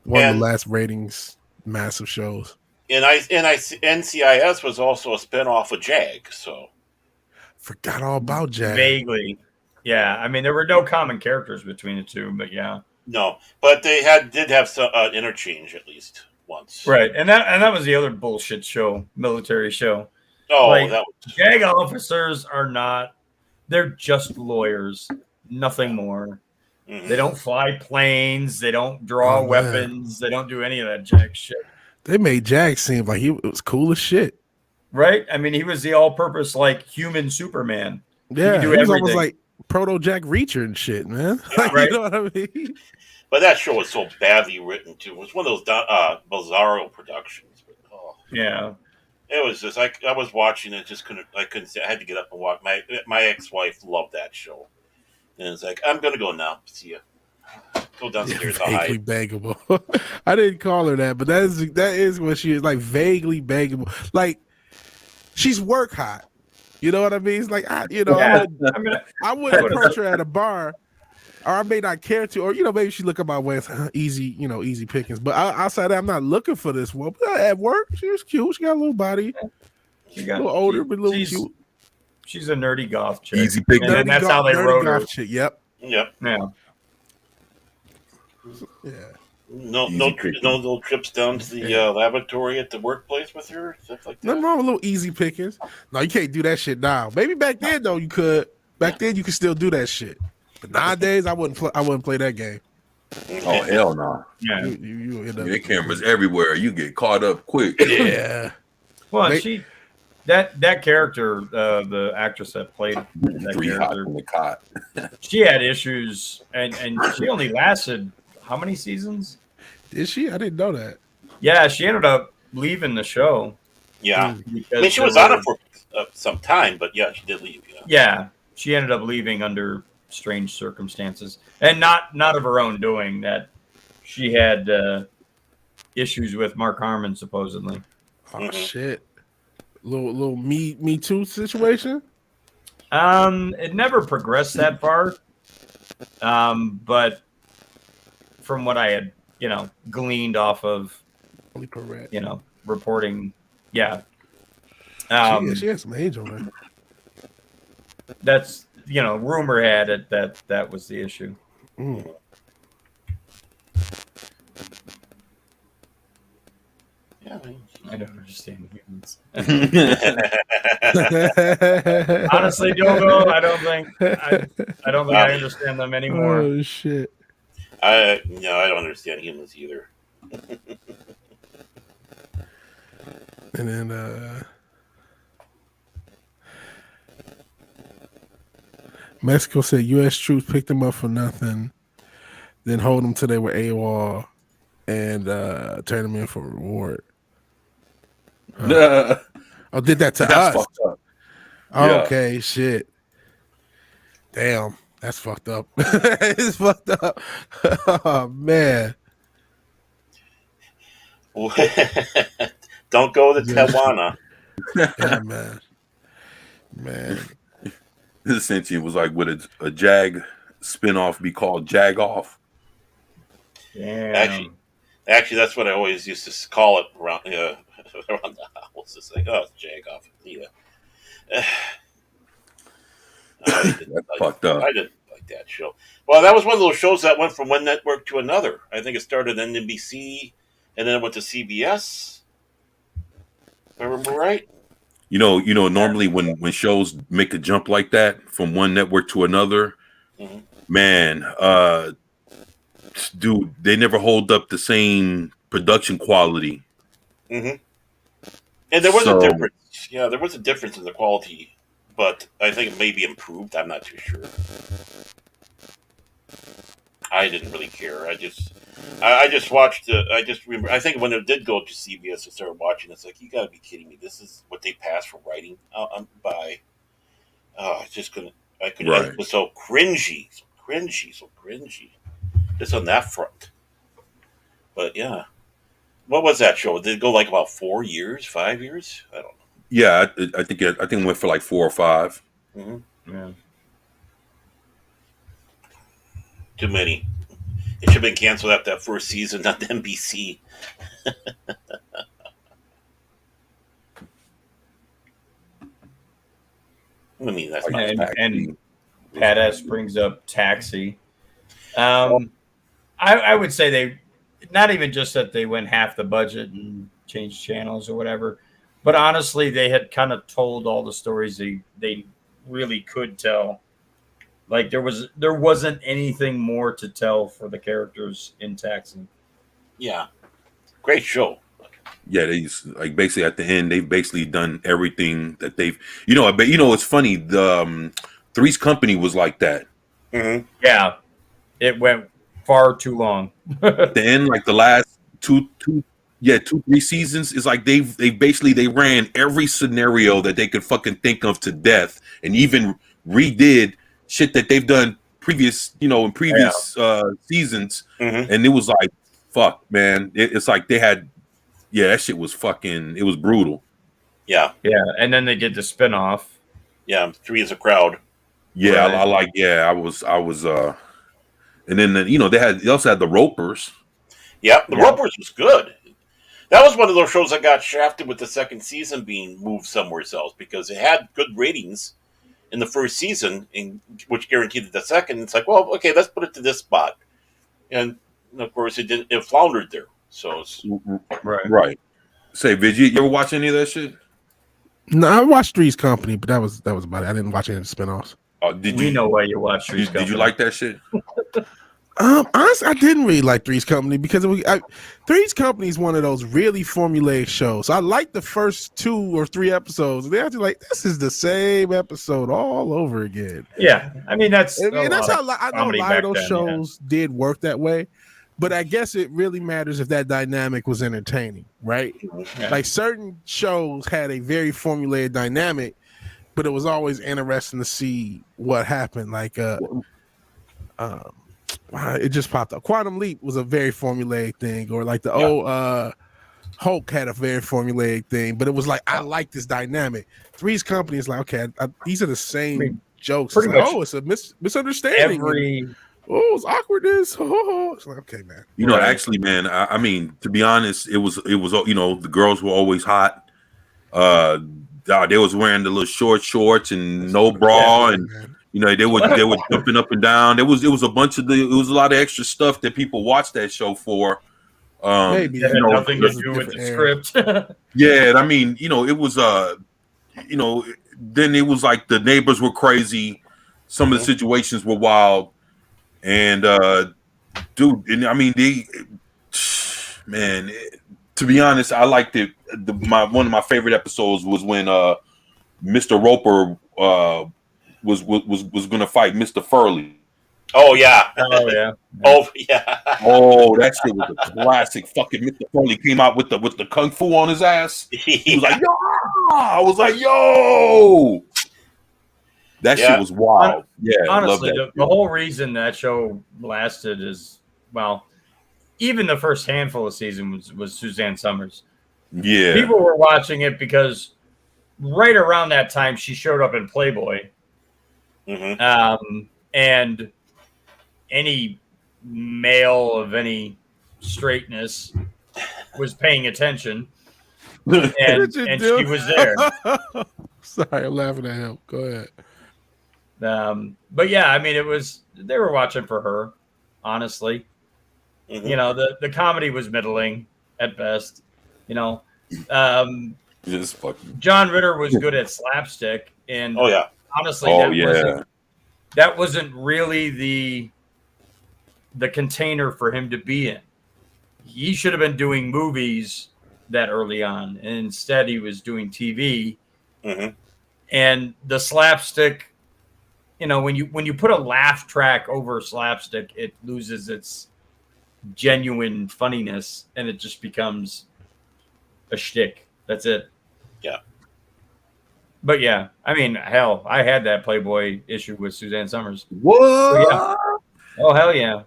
one of the last ratings massive shows.
And NCIS was also a spinoff of JAG. So
forgot all about Jag.
Vaguely, yeah. I mean, there were no common characters between the two, but yeah.
No, but they did have some interchange at least once.
Right, and that was the other bullshit show, military show.
Oh,
like,
that was...
JAG officers are not. They're just lawyers, nothing more. Mm-hmm. They don't fly planes. They don't draw weapons. They don't do any of that JAG shit.
They made Jag seem like he was cool as shit.
Right? I mean, he was the all-purpose, like, human Superman.
Yeah, he was almost like Proto-Jack Reacher and shit, man. Like,
right.
You know what I mean?
But that show was so badly written, too. It was one of those Bizarro productions. But,
yeah.
It was just, I was watching it, I couldn't say, I had to get up and watch. My ex-wife loved that show. And it's like, I'm going to go now. See ya. Go downstairs.
Vaguely baggable. I didn't call her that, but that is what she is, like vaguely baggable. Like she's work hot. You know what I mean? It's like I wouldn't approach her at a bar, or I may not care to, or maybe she look at my way, easy pickings. But outside that, I'm not looking for this woman. At work, she was cute. She got a little body. She got a little older, but a little cute.
She's a nerdy goth chick.
Easy pickings.
And that's how they wrote her.
Chick. Yep.
Yeah. No trips down to the laboratory at the workplace with her, stuff like that.
Nothing wrong with little easy pickings. No, you can't do that shit now. Maybe back then though you could. Back then you could still do that shit. But nowadays I wouldn't play that game.
Oh hell no!
Yeah,
the cameras everywhere. You get caught up quick.
Yeah.
Well, that character, the actress that played that character, she had issues, and she only lasted how many seasons?
Did she? I didn't know that.
Yeah, she ended up leaving the show.
Yeah, I mean she was on it for some time, but yeah, she did leave.
Yeah, she ended up leaving under strange circumstances, and not of her own doing. That she had issues with Mark Harmon, supposedly.
Oh shit! Little me too situation.
It never progressed that far. But from what I had, gleaned off of, reporting, yeah.
She has some age on her.
That's rumor had it that was the issue.
Mm.
Yeah,
I don't understand humans. Honestly, Diogo, I don't think I understand them anymore.
Oh shit!
I don't understand humans either.
And then Mexico said U.S. troops picked them up for nothing, then hold them till they were AWOL and turn them in for reward. Oh, did that to us?
Fucked up.
Oh, okay, shit. Damn, that's fucked up. It's fucked up. Oh man.
Don't go to Tijuana.
Yeah, man.
This sentient was like, would a Jag spinoff be called Jag Off?
Damn.
Actually, that's what I always used to call it around the house. It's like, oh, it's Jag Off. Yeah.
Fucked up.
I didn't like that show. Well, that was one of those shows that went from one network to another. I think it started on NBC, and then it went to CBS. If I remember right.
Normally when shows make a jump like that from one network to another, man, dude, they never hold up the same production quality.
Mm-hmm. And there was a difference. Yeah, there was a difference in the quality, but I think it may be improved. I'm not too sure. I didn't really care. I just watched. I just remember. I think when it did go to CBS, I started watching. It's like, you got to be kidding me! This is what they passed for writing by. I just couldn't. I couldn't.
Right.
It was so cringy, so cringy. Just on that front. But yeah, what was that show? Did it go like about 4 years, 5 years? I don't know.
Yeah, I think it went for like 4 or 5.
Mhm.
Yeah.
Too many. It should have been canceled after that first season, not the NBC. I mean, that's not.
And Pat S brings up Taxi. I would say they, not even just that they went half the budget and changed channels or whatever, but honestly, they had kind of told all the stories they really could tell. Like there wasn't anything more to tell for the characters in Taxi.
Yeah, great show.
Yeah, they like basically at the end they've basically done everything that they've but it's funny, the Three's Company was like that.
Mm-hmm.
Yeah, it went far too long.
At the end, like the last 2-3 seasons, is like they basically they ran every scenario that they could fucking think of to death, and even redid shit that they've done previous in previous seasons.
Mm-hmm.
And it was like, fuck, man, it's like they had, that shit was fucking, it was brutal.
Yeah,
and then they did the spinoff.
Yeah, 3 is a crowd.
Yeah,
Right.
I like. Yeah, I was. And then they also had the Ropers.
Yeah, the Ropers was good. That was one of those shows that got shafted with the second season being moved somewhere else because it had good ratings in the first season, which guaranteed the second. It's like, well, okay, let's put it to this spot, and of course it floundered there. So it's
right. Say, Vigi, you ever watch any of that shit?
No, I watched Three's Company, but that was about it. I didn't watch any of the spinoffs.
We know why you watch Three's Company.
Did you like that shit?
Honestly, I didn't really like Three's Company because Three's Company is one of those really formulaic shows. I liked the first 2 or 3 episodes. And they're like, this is the same episode all over again.
Yeah, I mean that's
how I know a lot of those
then,
shows did work that way, but I guess it really matters if that dynamic was entertaining, right?
Yeah.
Like certain shows had a very formulaic dynamic, but it was always interesting to see what happened. Like it just popped up. Quantum Leap was a very formulaic thing, or like the old Hulk had a very formulaic thing, but it was like, I like this dynamic. Three's Company is like, okay, these are the same jokes. It's like, it's a misunderstanding. It's awkwardness. It's like, okay, man.
Actually, man, I mean, to be honest, it was the girls were always hot. They was wearing the little shorts and no bra, and they were jumping up and down. It was a bunch of it was a lot of extra stuff that people watched that show for.
Maybe
nothing to do with the script.
Yeah, I mean, it was then it was like the neighbors were crazy. Some of the situations were wild, and dude, and I mean, to be honest, I liked it. One of my favorite episodes was when Mr. Roper was going to fight Mr. Furley.
Oh yeah.
Oh yeah.
Oh yeah.
Oh, that shit was a classic. Fucking Mr. Furley came out with the kung fu on his ass. He was like, yo! I was like, yo! That shit was wild.
Honestly, the whole reason that show lasted is, well, even the first handful of seasons was Suzanne Summers.
Yeah.
People were watching it because right around that time she showed up in Playboy.
Mm-hmm.
And any male of any straightness was paying attention, and she was there.
Sorry, I'm laughing at him. Go ahead.
But yeah, I mean, they were watching for her, honestly.
Mm-hmm.
The comedy was middling at best.
Just fucking.
John Ritter was good at slapstick, and honestly, that wasn't really the container for him to be in. He should have been doing movies that early on, and instead he was doing TV.
Mm-hmm.
And the slapstick, when you put a laugh track over slapstick, it loses its genuine funniness, and it just becomes a shtick. That's it.
Yeah.
But yeah, I mean, hell, I had that Playboy issue with Suzanne Summers.
What?
So, yeah. Oh hell yeah!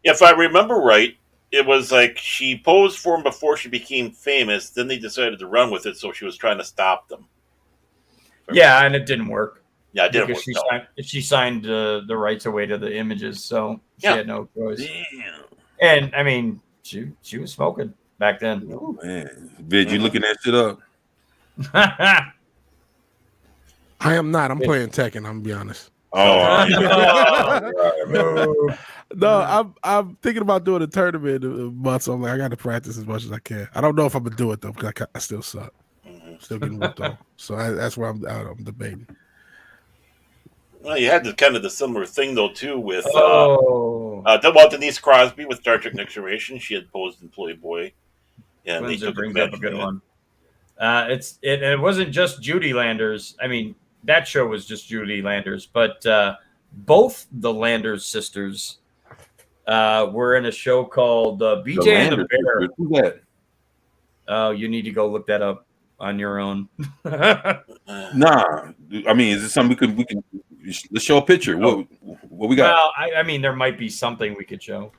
If I remember right, it was like she posed for him before she became famous. Then they decided to run with it, so she was trying to stop them.
Yeah, and it didn't work.
Yeah, it didn't
because
work.
she signed the rights away to the images, so she
Yeah.
had no choice.
Damn.
And I mean, she was smoking back then.
Oh man, Vid, you looking that shit up?
I am not. I'm playing Tekken. I'm gonna be honest.
Oh, all right, man.
No, I'm thinking about doing a tournament in a month. So I'm like, I got to practice as much as I can. I don't know if I'm gonna do it though because I still suck. Still getting whooped on. So that's where I'm out. I'm debating.
Well, you had kind of the similar thing though too with Denise Crosby with Star Trek Next Generation. She had posed in Playboy, and they took
brings up a good one. It wasn't just Judy Landers. I mean, that show was just Judy Landers, but both the Landers sisters were in a show called BJ and the Bear.
Who's that?
Oh, you need to go look that up on your own.
Nah, I mean, is it something we can let's show a picture? What we got?
Well, I mean, there might be something we could show.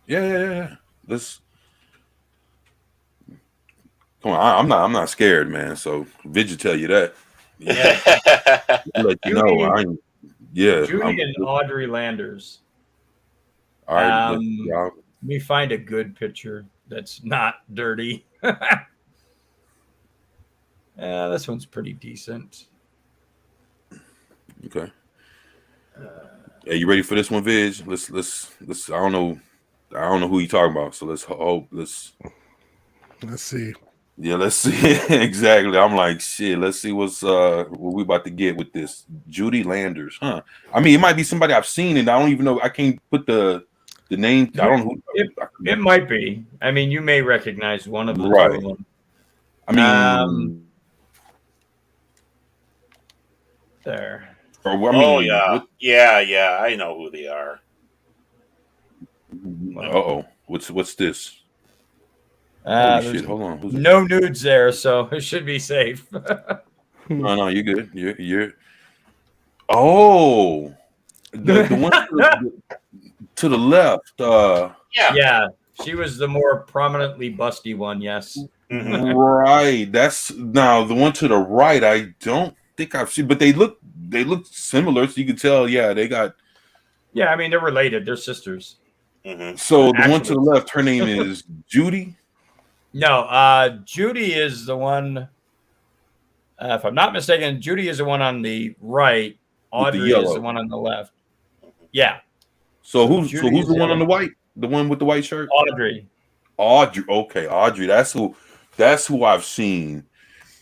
Yeah. Let's come on. I'm not scared, man. So Vid will tell you that.
Yeah.
I'll let you know.
Judy and Audrey Landers.
All right.
Let me find a good picture that's not dirty. This one's pretty decent.
Okay. Are you ready for this one, Vid? Let's. I don't know who you talking about. So let's hope. Let's
see.
Yeah, let's see. Exactly. I'm like, shit. Let's see what we about to get with this Judy Landers, huh? I mean, it might be somebody I've seen, and I don't even know. I can't put the name. I don't know.
It might be. I mean, you may recognize one of them.
Right. I mean,
there.
Yeah. I know who they are.
What's this?
Holy
shit! Hold on. Who's
no nudes there, so it should be safe.
No, you're good. You're. Oh, the one to the left.
Yeah, she was the more prominently busty one. Yes.
Right. That's now the one to the right. I don't think I've seen, but they look similar, so you can tell. Yeah, they got.
Yeah, I mean they're related. They're sisters.
So the one to the left, her name is Judy.
No, Judy is the one. If I'm not mistaken, Judy is the one on the right. Audrey is the one on the left. Yeah.
So who's the one on the white? The one with the white shirt?
Audrey.
Okay, Audrey. That's who I've seen.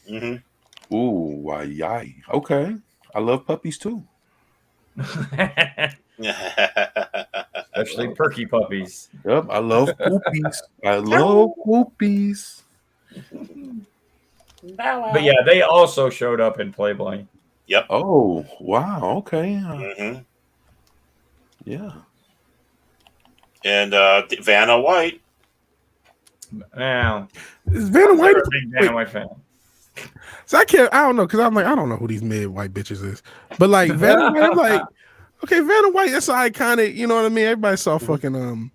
Ooh, why? Okay. I love puppies too.
Especially perky puppies.
Yep, I love poopies. I love poopies.
But yeah, they also showed up in Playboy.
Yep.
Oh, wow. Okay. Yeah.
And Vanna White.
Now,
is Vanna White
a big Vanna White fan?
So I don't know, because I'm like, I don't know who these mid white bitches is. But like Vanna White, I'm like, okay, Vanna White, that's an iconic, you know what I mean? Everybody saw fucking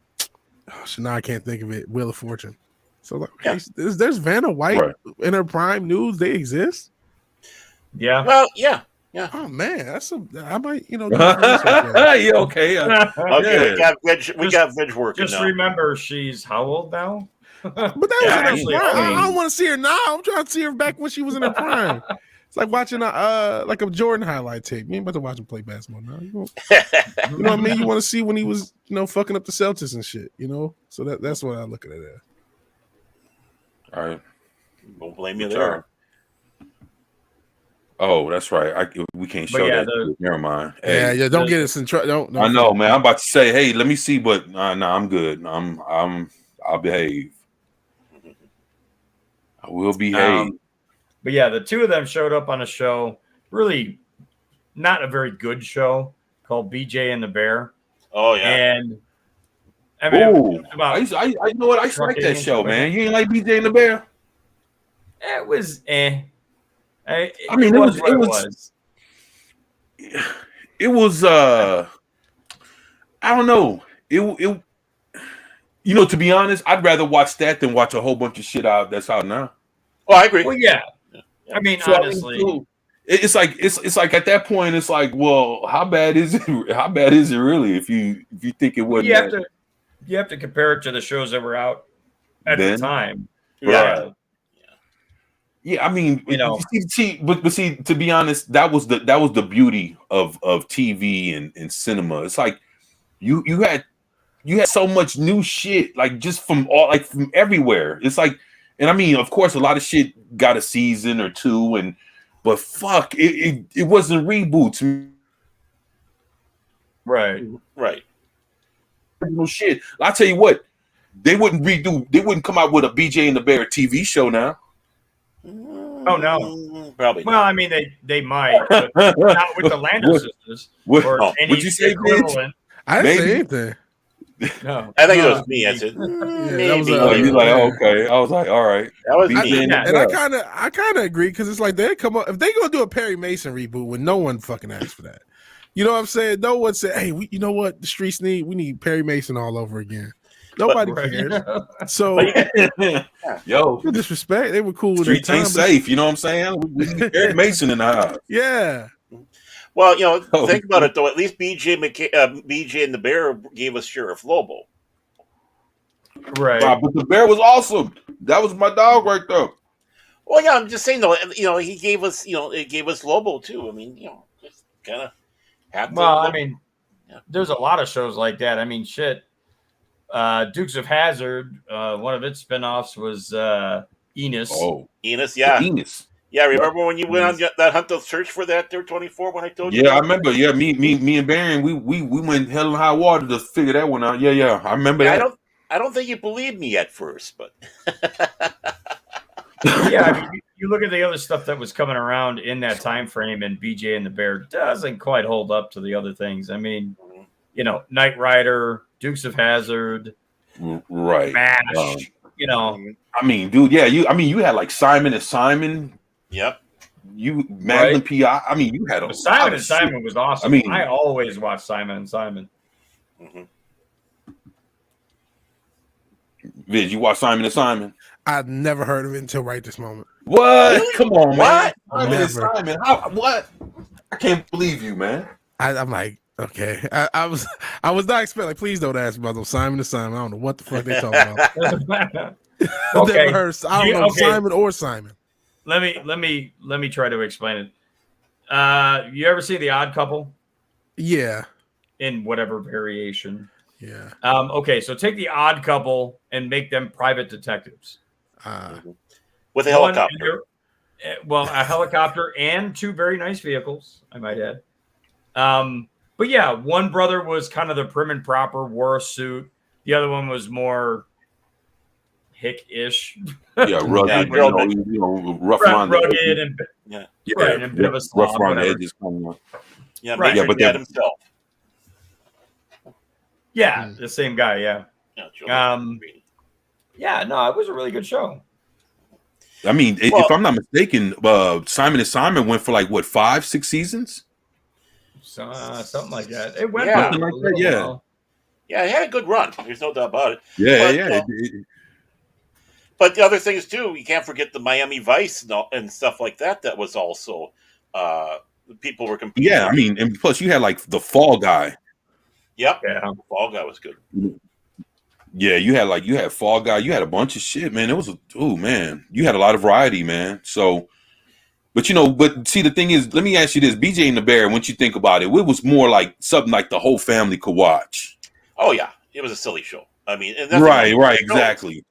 so now I can't think of it, Wheel of Fortune. So like, okay, there's Vanna White in her prime news, they exist?
Yeah.
Well, yeah.
Oh man, I might, do
yeah, okay.
Okay, we got Veg working.
Just remember, she's how old now?
But that was in her prime. I don't want to see her now. I'm trying to see her back when she was in her prime. It's like watching like a Jordan highlight tape. You ain't about to watch him play basketball now. You know what I mean? You want to see when he was, fucking up the Celtics and shit. So that's what I look at it as.
All right.
Don't blame me there.
Oh, that's right. We can't show that. Never mind. Hey,
yeah. Don't get us in trouble. Don't.
I know, man. I'm about to say, hey, let me see, but no, I'm good. I'll behave. I will behave.
But yeah, the two of them showed up on a show, really not a very good show, called BJ and the Bear.
Oh yeah.
And I mean,
I know what I like that show, man. You ain't like BJ and the Bear?
It was
I mean, it was I don't know. You know, to be honest, I'd rather watch that than watch a whole bunch of shit out that's out now.
Oh, I agree.
Well, yeah. I mean,
So,
honestly,
it's like at that point, it's like, well, how bad is it? How bad is it really? If you think it wasn't,
you have to compare it to the shows that were out at
Then?
the time.
Yeah.
Yeah, I mean,
You know.
but see, to be honest, that was the beauty of TV and cinema. It's like you had so much new shit, like just from everywhere. It's like, and I mean, of course, a lot of shit got a season or two, but fuck, it wasn't reboots.
Right.
Right.
Original shit. I'll tell you what, they wouldn't come out with a BJ and the Bear TV show now.
Oh no,
probably.
Well, I mean, they might, but not with the Lando sisters or any
Would you say,
equivalent.
I didn't say
Maybe.
anything.
No,
I think it was me. I said,
that was
maybe.
Oh, you're like, oh, okay. I was like, all right.
That was
BJ
me.
and the
And
Bear.
I kind of agree because it's like they come up if they gonna do a Perry Mason reboot when no one fucking asked for that. You know what I'm saying? No one said, "Hey, you know what? The streets we need Perry Mason all over again." Nobody cares. So,
Yo,
no disrespect, they were cool with their
streets
time.
ain't safe. You know what I'm saying? We need Eric Mason in the house.
Yeah,
Well, you know,
Oh.
think about it though. At least BJ and the Bear gave us Sheriff Lobo.
right.
Nah, but the Bear was awesome. That was my dog right there.
Well, yeah, I'm just saying though. You know, he gave us, it gave us Lobo too. I mean, just kind of have to.
Well, I mean,
Yeah.
there's a lot of shows like that. I mean, shit. Dukes of Hazzard, one of its spinoffs was Enos.
Oh,
Enos, yeah,
Enos.
yeah. Remember when you went on that hunt of search for that? There, 24. When I told you.
Yeah, I remember. Yeah, me and Baron, we went hell and high water to figure that one out. Yeah, I remember
Yeah,
that.
I don't think you believed me at first, but
Yeah, I mean, you look at the other stuff that was coming around in that time frame, and BJ and the Bear doesn't quite hold up to the other things. I mean, Knight Rider, Dukes of Hazzard,
Right.
MASH.
I mean, dude, yeah, you had like Simon and Simon,
yep.
you Madeline P.I. I mean, you had a
Simon
lot
and
of shit.
Simon was awesome.
I mean-
I always watch Simon and Simon.
hmm
Viz, you watch Simon and Simon?
I've never heard of it until right this moment.
What?
Really?
Come on, man.
What?
Simon and
Never.
Simon. How, what? I can't believe you, man.
I'm like, okay. I was not expecting. Like, please don't ask me about those Simon and Simon. I don't know what the fuck they talking about. I've
Okay.
never heard. I don't know
Okay.
Simon or Simon.
let me try to explain it. You ever see The Odd Couple
Yeah,
in whatever variation?
yeah.
Okay, so take The Odd Couple and make them private detectives.
With a
One,
helicopter.
a helicopter and two very nice vehicles, I might add. But yeah, one brother was kind of the prim and proper, wore a suit. The other one was more hick-ish,
Yeah, rugged,
Yeah,
rough around the
rugged,
edges.
and
Yeah,
right, and a bit of a slob,
rough around the
whatever.
edges. Kind of.
yeah,
Right.
Major
Yeah, but
Dad
then-
himself.
Yeah, the same guy. Yeah,
Yeah, Joe Green.
yeah. No, it was a really good show.
I mean,
Well-
if I'm not mistaken, Simon and Simon went for like what 5-6 seasons?
So, something like that. It went
Yeah.
for
Something like
a
that,
little
yeah.
while.
Yeah, he had a good run. There's no doubt about it.
Yeah,
But,
yeah.
But the other things too, you can't forget the Miami Vice and stuff like that. That was also people were competing.
Yeah, I mean, and plus you had like the Fall Guy.
Yep.
Yeah.
Fall Guy was good.
Yeah, you had Fall Guy. You had a bunch of shit, man. It was man, you had a lot of variety, man. So, but see, the thing is, let me ask you this: BJ and the Bear. Once you think about it, it was more like something like the whole family could watch.
Oh yeah, it was a silly show. I mean, and
Right, exactly.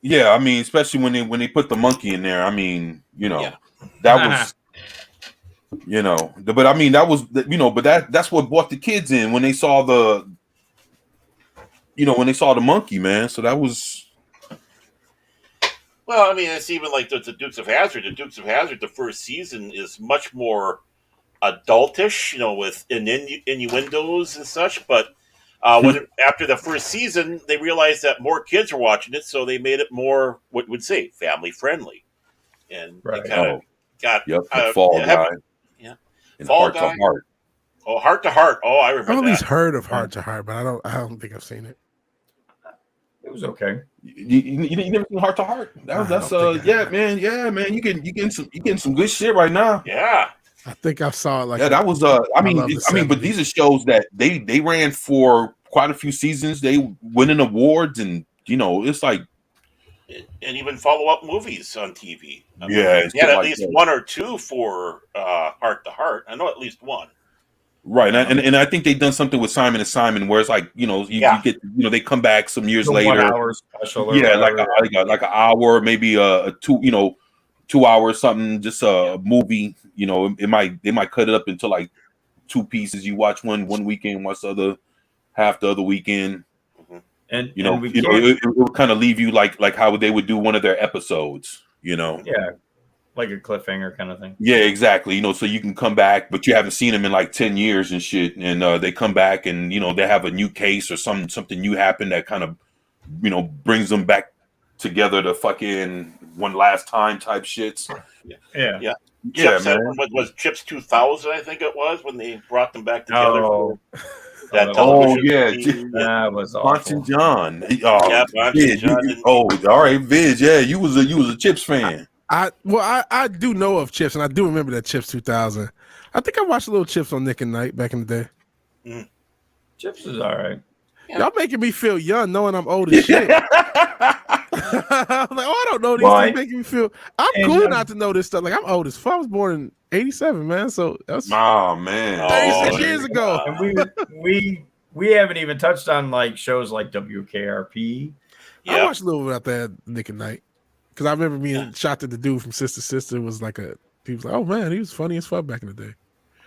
Yeah, I mean, especially when they put the monkey in there. I mean,
Yeah.
that was. But I mean, that was, but that's what brought the kids in when they saw the monkey, man. So that was,
Well, I mean, it's even like the Dukes of Hazzard. The Dukes of Hazzard, the first season is much more adultish, with innuendos and such. But after the first season, they realized that more kids were watching it, so they made it more, what would say, family friendly, and
Right.
it kind of got
the Fall Guy.
yeah.
And
Fall
Heart
Guy.
to Heart.
Oh, Heart to Heart. Oh, I remember
I've at
that.
least heard of Heart to Heart, but I don't think I've seen it.
It was okay.
You never seen Heart to Heart? Yeah, man. You getting some good shit right now.
Yeah.
I think I saw it like
Yeah, that was
love the
but
70s.
these are shows that they ran for quite a few seasons. They winning awards, and it's like
And even follow-up movies on TV.
it's
yeah, at
like
least
that.
one or two for Heart to Heart. I know at least one.
Right, and I think they've done something with Simon and Simon, where it's like you get they come back some years
The
later.
1 hour special. Or
Yeah,
whatever.
like an hour, maybe a 2 hours, something, just a movie. They might cut it up into like 2 pieces. You watch one weekend, watch the other half the other weekend.
And
it would kind of leave you like how they would do one of their episodes.
Yeah, like a cliffhanger kind of thing.
Yeah, exactly. So you can come back, but you haven't seen them in like 10 years and shit. And they come back and, they have a new case or something new happen that kind of, brings them back together to fucking one last time type shits.
Yeah.
Chips,
man.
was Chips 2000, I think it was, when they brought them back together.
Oh,
That
oh
television
yeah.
team.
that was
Bunch
awful.
and John. Oh,
Yeah, Bunch and
Viz,
John.
all right, Viz. Yeah, you was a Chips fan.
I do know of Chips, and I do remember that Chips 2000. I think I watched a little Chips on Nick and Night back in the day.
Chips is all right.
Yeah.
Y'all making me feel young, knowing I'm old as shit. I'm like, I don't know these things, making me feel. I'm cool not to know this stuff. Like, I'm old as fuck. I was born in '87, man. So that's
man,
36 years ago.
And we haven't even touched on like shows like WKRP.
I watched a little bit about that Nick and Night because I remember being shocked that the dude from Sister Sister was like he was like, oh man, he was funny as fuck back in the day.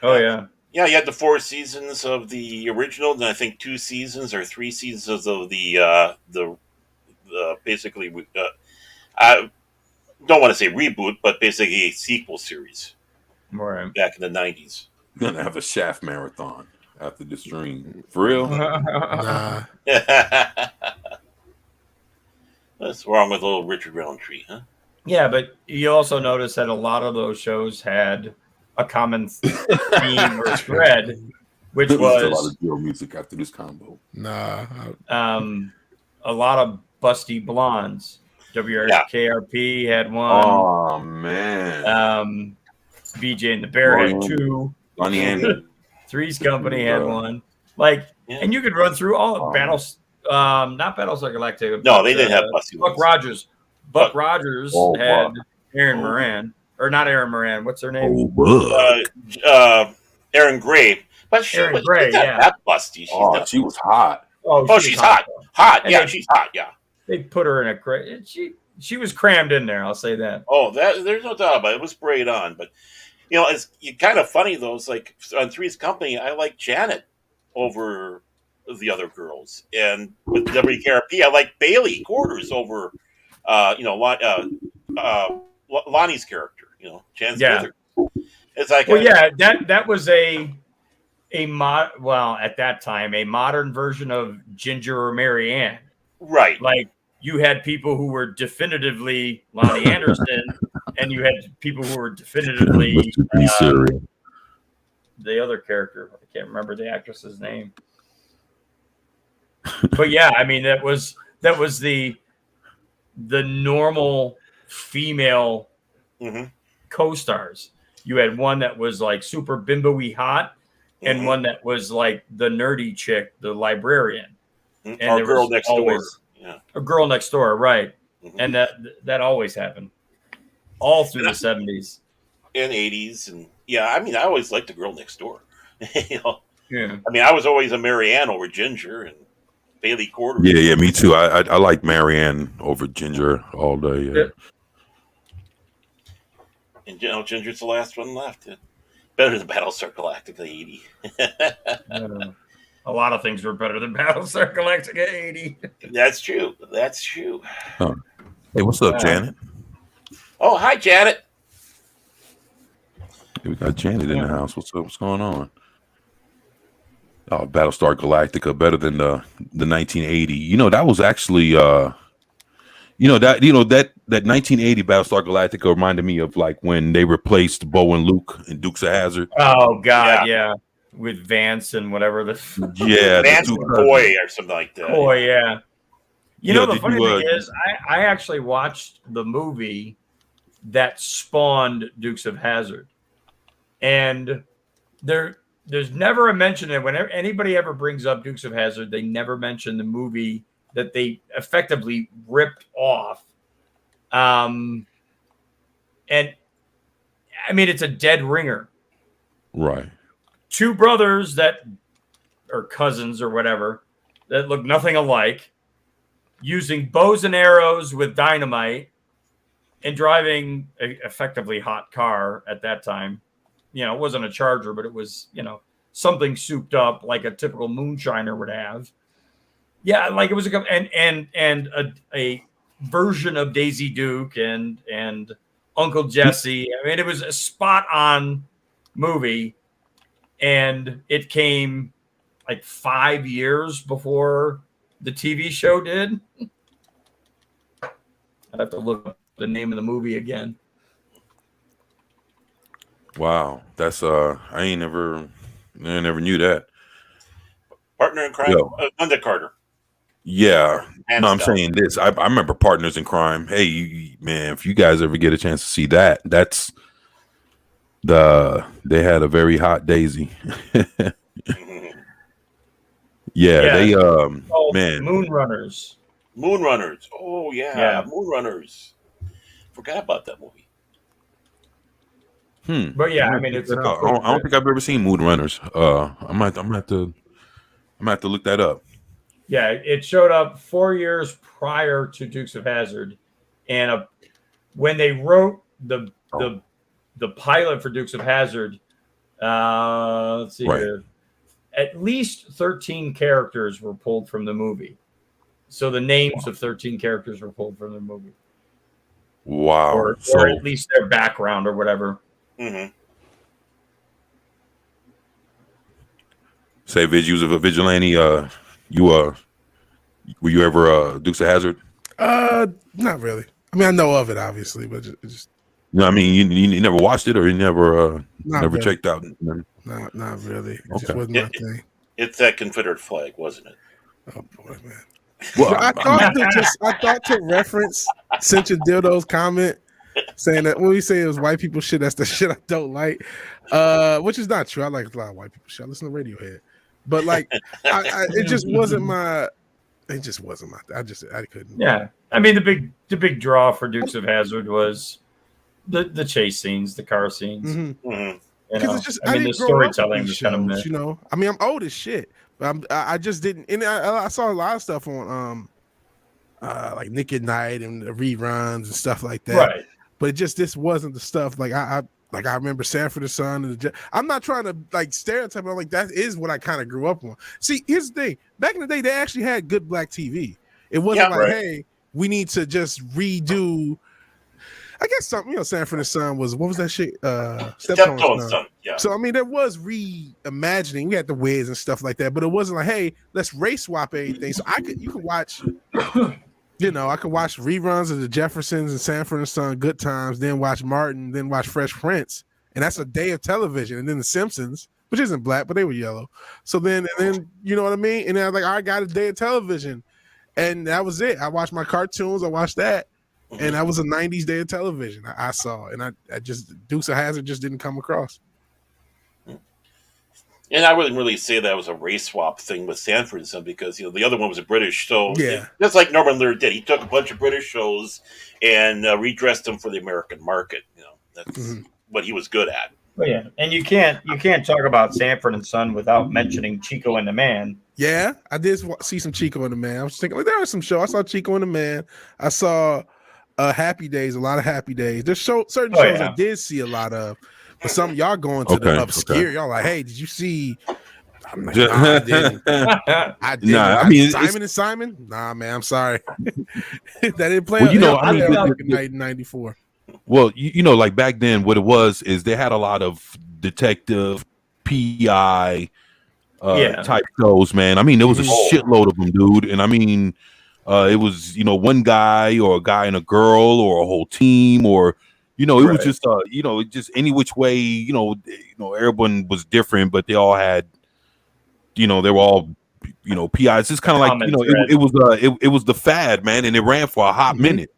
Oh yeah.
Yeah, you had the 4 seasons of the original, and I think 2 seasons or 3 seasons of the basically. I don't want to say reboot, but basically a sequel series
Right.
back in the 90s.
Gonna have a Shaft marathon after the stream. For real?
Nah.
What's wrong with little Richard Roundtree, huh?
Yeah, but you also notice that a lot of those shows had a common theme or thread, which
There was a lot
was
of drill music after this combo.
Nah.
a lot of busty blondes. WKRP had one.
Oh man.
BJ and the Bear had 2.
Lonnie and
Three's Company had one. Like, and you could run through all of battles. Not Battlestar Galactica.
No, they didn't have busty
Buck
ones.
Rogers. Buck Rogers had
wow.
Aaron Moran, or not Aaron Moran. What's her name?
Erin Gray. But she
Erin
was
Gray,
not
yeah.
that busty.
She was hot.
Oh, she's hot. Hot. Yeah, she's hot. Yeah.
They put her in a she was crammed in there. I'll say that.
Oh, there's no doubt about it. It was sprayed on, but it's kind of funny though. It's like on Three's Company, I like Janet over the other girls, and with WKRP, I like Bailey Quarters over, Lonnie's character. Jan's mother. It's like
that was at that time a modern version of Ginger or Mary Ann.
Right.
Like you had people who were definitively Lonnie Anderson, and you had people who were definitively the other character. I can't remember the actress's name. But yeah, I mean that was the normal female co-stars. You had one that was like super bimbo-y hot, and one that was like the nerdy chick, the librarian, and
Our Girl Next Door.
A Girl Next Door, right? And that always happened all through the 70s
and 80s, and I always liked the Girl Next Door.
Yeah.
I mean, I was always a Mary Ann over Ginger and Bailey Quarters.
Yeah, me too. I like Marianne over Ginger all day. Yeah.
And Ginger's the last one left. Better than Battlestar Galactica 80.
A lot of things were better than Battlestar Galactica 80.
That's true.
Oh. Hey, what's up, Janet?
Oh, hi, Janet.
Hey, we got Janet in the house. What's up? What's going on? Oh, Battlestar Galactica better than the 1980. That was actually that 1980 Battlestar Galactica reminded me of like when they replaced Bo and Luke in Dukes of Hazzard.
Oh God, yeah. With Vance and whatever
Vance and Coy or something like that.
Coy, yeah. You
Yeah,
know, the
did
funny
you,
thing is, I actually watched the movie that spawned Dukes of Hazzard, and there's never a mention of whenever anybody ever brings up Dukes of Hazzard, they never mention the movie that they effectively ripped off. And I mean, it's a dead ringer.
right?
Two brothers that are cousins or whatever that look nothing alike, using bows and arrows with dynamite and driving a effectively hot car at that time. You know, it wasn't a Charger, but it was, you know, something souped up like a typical moonshiner would have. Yeah, like it was a version of Daisy Duke and Uncle Jesse. I mean, it was a spot on movie, and it came like 5 years before the TV show did. I'd have to look up the name of the movie again.
Wow, that's I never knew that.
Partner in Crime,
Yo.
Linda Carter.
Yeah,
Hands
no, I'm
down.
saying this. I remember Partners in Crime. Hey, man, if you guys ever get a chance to see that, that's they had a very hot Daisy.
Mhm.
Yeah, they
Oh,
man.
Moonrunners.
Moonrunners. Oh yeah, Moonrunners. Forgot about that movie.
But yeah, I mean, it's
I don't think I've ever seen Moonrunners. I'm gonna have to look that up.
Yeah, it showed up 4 years prior to Dukes of Hazzard, and when they wrote the pilot for Dukes of Hazzard, let's see
Right.
here, at least 13 characters were pulled from the movie. So the names of 13 characters were pulled from the movie,
Wow.
or at least their background or whatever.
Mm-hmm.
Say, Vid, you was a vigilante. Were you ever Dukes of Hazzard?
Not really. I mean, I know of it obviously, but just
No, I mean you never watched it, or you never
Not
never
really.
checked out.
not really. It just
Okay.
wasn't my thing.
It's that Confederate flag, wasn't it?
Oh boy, man.
Well,
I thought to reference Cincha Dildo's comment saying that when we say it was white people shit, that's the shit I don't like. Which is not true. I like a lot of white people shit. I listen to Radiohead. But like it just wasn't my I couldn't.
Yeah, I mean the big draw for Dukes of Hazzard was the chase scenes, the car scenes.
Mhm.
Mm-hmm.
You know?
It's just
I mean the
didn't grow up with
storytelling
these
was kind of
shows,
meh.
you know. I mean, I'm old as shit, but I just didn't. And I saw a lot of stuff on like Nick at Night and the reruns and stuff like that.
Right.
But this wasn't the stuff like I remember Sanford and Son and I'm not trying to like stereotype, but I'm like that is what I kind of grew up on. See, here's the thing: back in the day, they actually had good black TV. It wasn't like,
right.
hey, we need to just redo. I guess something, Sanford and Son was what was that shit?
Steptone's Son. Yeah.
So I mean, there was reimagining. We had the Wiz and stuff like that, but it wasn't like, hey, let's race swap everything. So you could watch, I could watch reruns of the Jeffersons and Sanford and Son, Good Times, then watch Martin, then watch Fresh Prince, and that's a day of television. And then the Simpsons, which isn't black, but they were yellow. So then you know what I mean. And then I was like, I got a day of television, and that was it. I watched my cartoons. I watched that. And that was a 90s day of television I saw. And I just, Dukes of Hazzard just didn't come across.
And I wouldn't really say that was a race swap thing with Sanford and Son because, the other one was a British show.
Yeah.
Just like Norman Lear did. He took a bunch of British shows and redressed them for the American market. That's what he was good at.
Well, yeah, and you can't talk about Sanford and Son without mentioning Chico and the Man.
Yeah, I did see some Chico and the Man. I was thinking, there was some show. I saw Chico and the Man. I saw Happy Days, a lot of Happy Days. There's certain shows I did see a lot of, but some of y'all going to the obscure. Okay. Y'all like, hey, did you see? I'm like, nah, I didn't. I didn't.
Nah, I mean,
Simon and Simon? Nah, man, I'm sorry. That didn't play.
Well,
I mean, night in '94.
Well, like back then, what it was is they had a lot of detective, PI type shows, man. I mean, there was a shitload of them, dude. And I mean, it was, one guy or a guy and a girl or a whole team or, it was just, just any which way, everyone was different, but they all had, they were all PI. It's just kind of like
Common thread.
it was the fad, man, and it ran for a hot minute.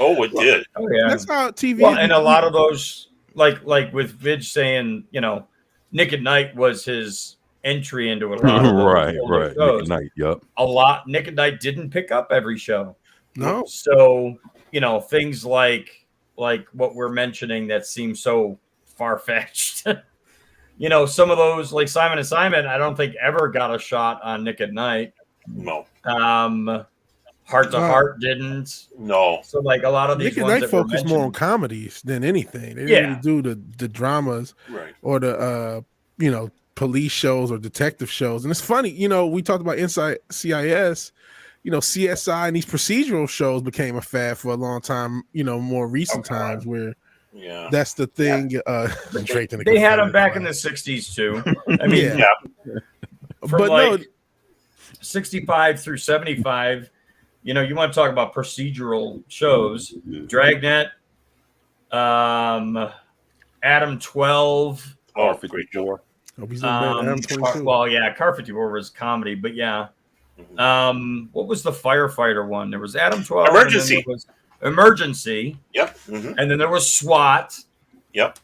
Oh, it did.
Oh yeah.
That's how TV.
Well,
is.
and a lot of those, like with Vidge saying, Nick at Night was his entry into a lot of those
Right.
older
Nick
shows.
at Night, yep.
Nick at Night didn't pick up every show.
No.
So, things like what we're mentioning that seem so far-fetched. Some of those, like Simon and Simon, I don't think ever got a shot on Nick at Night.
No.
Heart to Heart didn't.
No.
So like a lot of these
Nick at
ones
Night
that were
focused more on
mentioned-
comedies than anything. They didn't really do the dramas
Right.
or the police shows or detective shows. And it's funny, we talked about Inside CIS, CSI and these procedural shows became a fad for a long time, more recent times where
Yeah.
that's the thing. Drake in the
They had them
Confederate
back
flag.
in the 60s too. I mean,
Yeah.
from
But
like
no,
65 through 75, you want to talk about procedural shows. Dragnet, Adam 12.
Oh, great job.
he's Adam 22.
Well, yeah, Car 54 was comedy, but yeah. What was the firefighter one? There was Adam 12. and then
Emergency.
there was Emergency.
Yep. Mm-hmm.
And then there was SWAT.
Yep.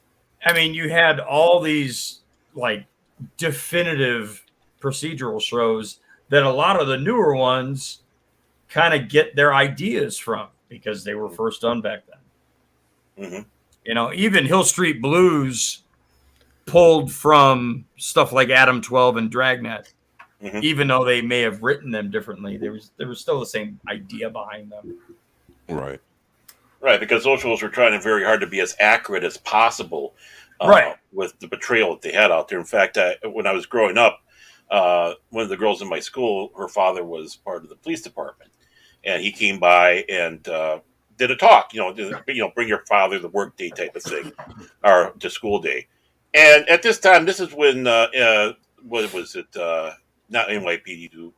I mean, you had all these like definitive procedural shows that a lot of the newer ones kind of get their ideas from because they were first done back then.
Mm-hmm.
Even Hill Street Blues pulled from stuff like Adam 12 and Dragnet, even though they may have written them differently. There was still the same idea behind them.
Right.
Right, because those shows were trying very hard to be as accurate as possible,
Right.
with the betrayal that they had out there. In fact, when I was growing up, one of the girls in my school, her father was part of the police department, and he came by and did a talk. Bring your father the work day type of thing, or to school day. And at this time, this is when what was it? Not NYPD Blue.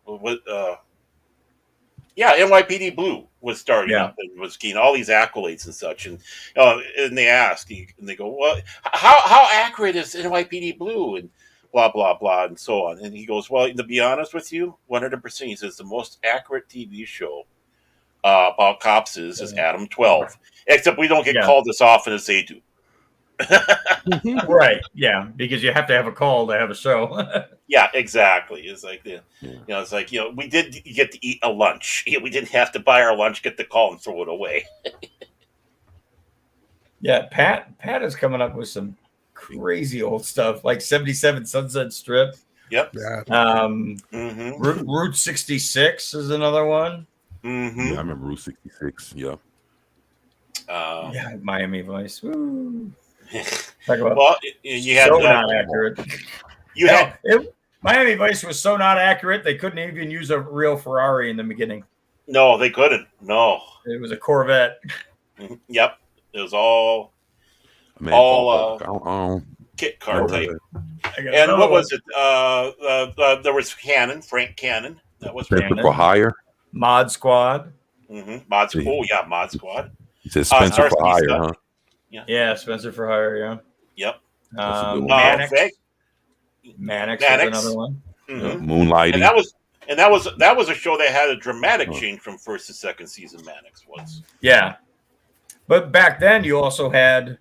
NYPD Blue was starting up and was getting all these accolades and such. And and they asked, and they go, "Well, how accurate is NYPD Blue?" And blah blah blah, and so on. And he goes, "Well, to be honest with you, 100%." He says the most accurate TV show about cops is Adam 12, except we don't get called as often as they do.
Right. Yeah. Because you have to have a call to have a show.
Yeah, exactly. It's like it's like we did get to eat a lunch. We didn't have to buy our lunch, get the call, and throw it away.
Yeah, Pat is coming up with some crazy old stuff like 77 Sunset Strip.
Yep.
Yeah.
Route 66 is another one.
Mm-hmm.
Yeah, I remember Route 66. Yeah.
Yeah, Miami Vice. Woo. Talk about
Well, you had
so not accurate.
You had
Miami Vice was so not accurate they couldn't even use a real Ferrari in the beginning.
no, they couldn't. No.
It was a Corvette.
Yep. It was all kit car type. And what was it? There was Frank Cannon. That was
Spencer for Hire.
Mod Squad.
Mod Squad. Oh yeah, Mod Squad.
It says Spencer for Hire, huh?
Yeah, Spencer for Hire. Yeah.
Yep.
Mannix.
Vic.
Mannix was another one.
Moonlighting.
And that was a show that had a dramatic change from first to second season. Mannix was.
Yeah, but back then you also had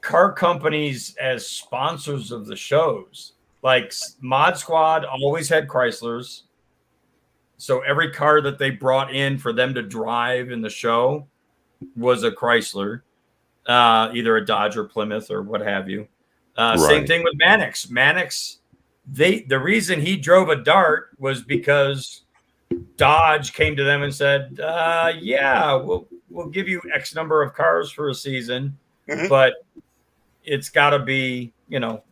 car companies as sponsors of the shows. Like Mod Squad always had Chryslers, so every car that they brought in for them to drive in the show was a Chrysler, either a Dodge or Plymouth or what have you. Same thing with Mannix. Mannix, the reason he drove a Dart was because Dodge came to them and said, "Yeah, we'll give you X number of cars for a season, but it's got to be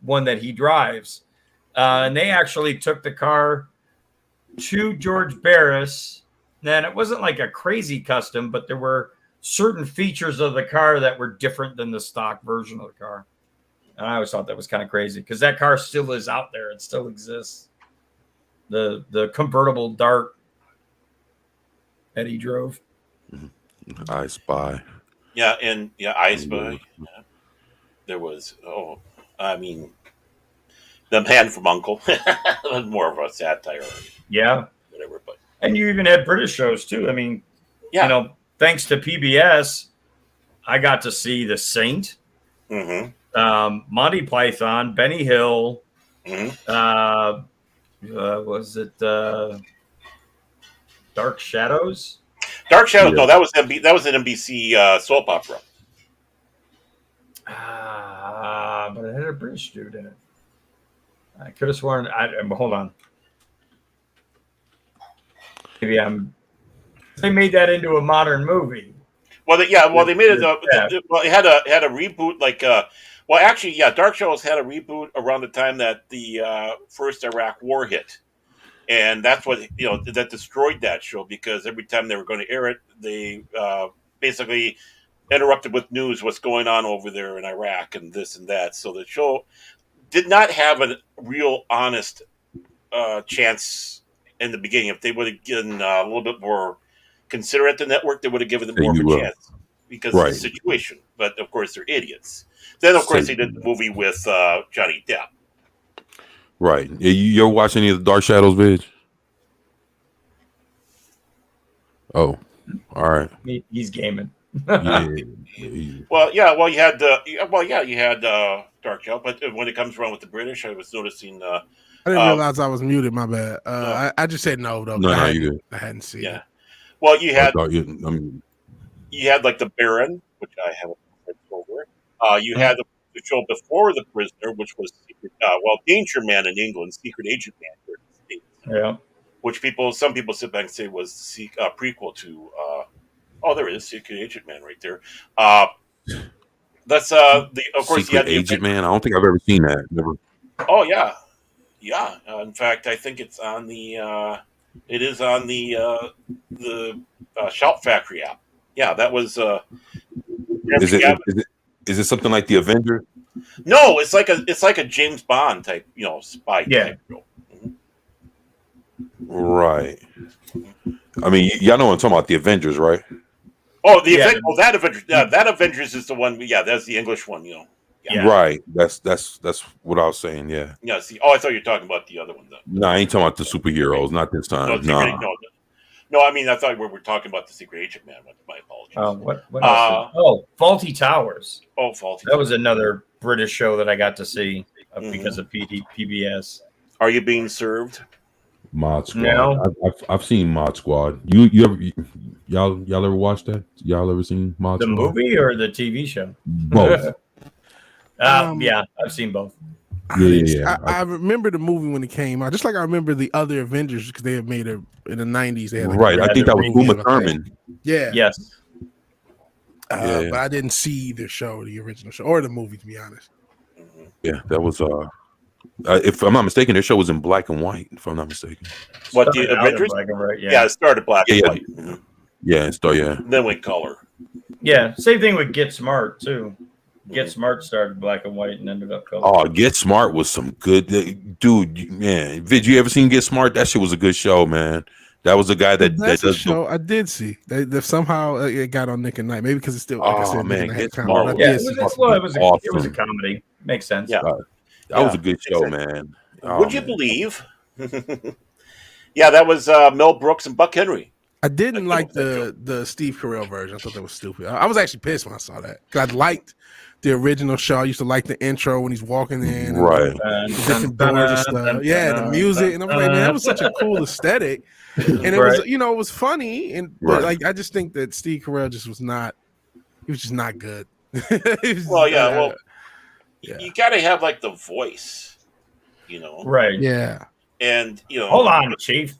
one that he drives." And they actually took the car to George Barris. Then it wasn't like a crazy custom, but there were certain features of the car that were different than the stock version of the car. And I always thought that was kind of crazy because that car still is out there. It still exists. The convertible Dart that he drove.
I Spy.
Yeah, and I Spy. Yeah. There was The Man from Uncle. More of a satire, or
Yeah.
whatever. But
And you even had British shows too. I mean,
yeah.
you know, thanks to PBS, I got to see The Saint, Monty Python, Benny Hill. Was it Dark Shadows?
Dark Shadows. No, that was an NBC soap opera.
But it had a British dude in it. I could have sworn. Hold on. Maybe they made that into a modern movie.
Well, they made it. Well, it had a reboot. Well, actually, yeah, Dark Shadows had a reboot around the time that the first Iraq War hit, and that's what that destroyed that show, because every time they were going to air it, they basically interrupted with news what's going on over there in Iraq and this and that. So the show did not have a real honest chance in the beginning. If they would have given a little bit more considerate, the network, they would have given them more of a chance because of the situation. But of course, they're idiots. Then, of course, they did the movie with Johnny Depp.
Right. You ever watch any of the Dark Shadows vids? Oh, all right.
He's gaming.
Yeah.
Well, you had Dark Shadow, but when it comes around with the British, I was noticing.
I didn't realize I was muted. My bad. I just said no though.
No, you good.
I hadn't seen it.
Well, you had you had like the Baron, which I haven't read over. You had the show before The Prisoner, which was Danger Man in England, Secret Agent Man here in the States.
Yeah.
Which some people sit back and say was a prequel to. There is Secret Agent Man right there. That's of course
Secret Agent Man. I don't think I've ever seen that. Never.
Oh yeah. In fact, I think it's on the. It is on the Shout Factory app. Yeah, that was.
Is it something like the Avengers?
No, it's like a James Bond type, spy type role.
Right. I mean, y'all know what I'm talking about, the Avengers, right?
Oh, that Avengers. That Avengers is the one. Yeah, that's the English one.
Yeah.
Right. That's what I was saying. Yeah.
Yeah. See. Oh, I thought you were talking about the other one though.
No, I ain't talking about the superheroes. Not this time.
No. I mean, I thought we were talking about the Secret Agent Man. My apologies.
What else? Faulty Towers.
Oh, Faulty.
That was another British show that I got to see because of PBS.
Are you being served?
Mod Squad.
No.
I've seen Mod Squad. Y'all ever watched that? Y'all ever seen Mod Squad?
The movie or the TV show?
Both.
Yeah, I've seen both.
Yeah.
I remember the movie when it came out, just like I remember the other Avengers because they had made it in the 90s. They had
right. I think that was Uma Thurman.
Yeah.
Yes.
But I didn't see the show, the original show, or the movie, to be honest.
Yeah, that was if I'm not mistaken, their show was in black and white. If I'm not mistaken.
What, the Avengers?
Black and white,
Yeah, it started black and white.
Yeah,
Then went color.
Yeah, same thing with Get Smart too. Get Smart started black and white and ended up color.
Oh, Get Smart was some good dude, man. Vid, you ever seen Get Smart? That shit was a good show, man. That was a guy that
That's
does
a show I did see. They somehow it got on Nick and Night, maybe because it's still. Like I said,
man,
Nick and Night
Get
kind
Smart.
of-
Yeah,
I
it
did
was,
see-
it was a comedy. Makes sense.
Yeah.
That was a good show, man.
Would you believe? Yeah, that was Mel Brooks and Buck Henry.
I didn't like the Steve Carell version. I thought that was stupid. I was actually pissed when I saw that because I liked the original show. I used to like the intro when he's walking in, and
Right.
the different doors and stuff. Yeah, the music, and I'm like, man, that was such a cool aesthetic, and it was, it was funny, and but like I just think that Steve Carell just was not. He was just not good.
Well, yeah, you got to have like the voice,
Right.
Yeah.
And
Hold on, Chief.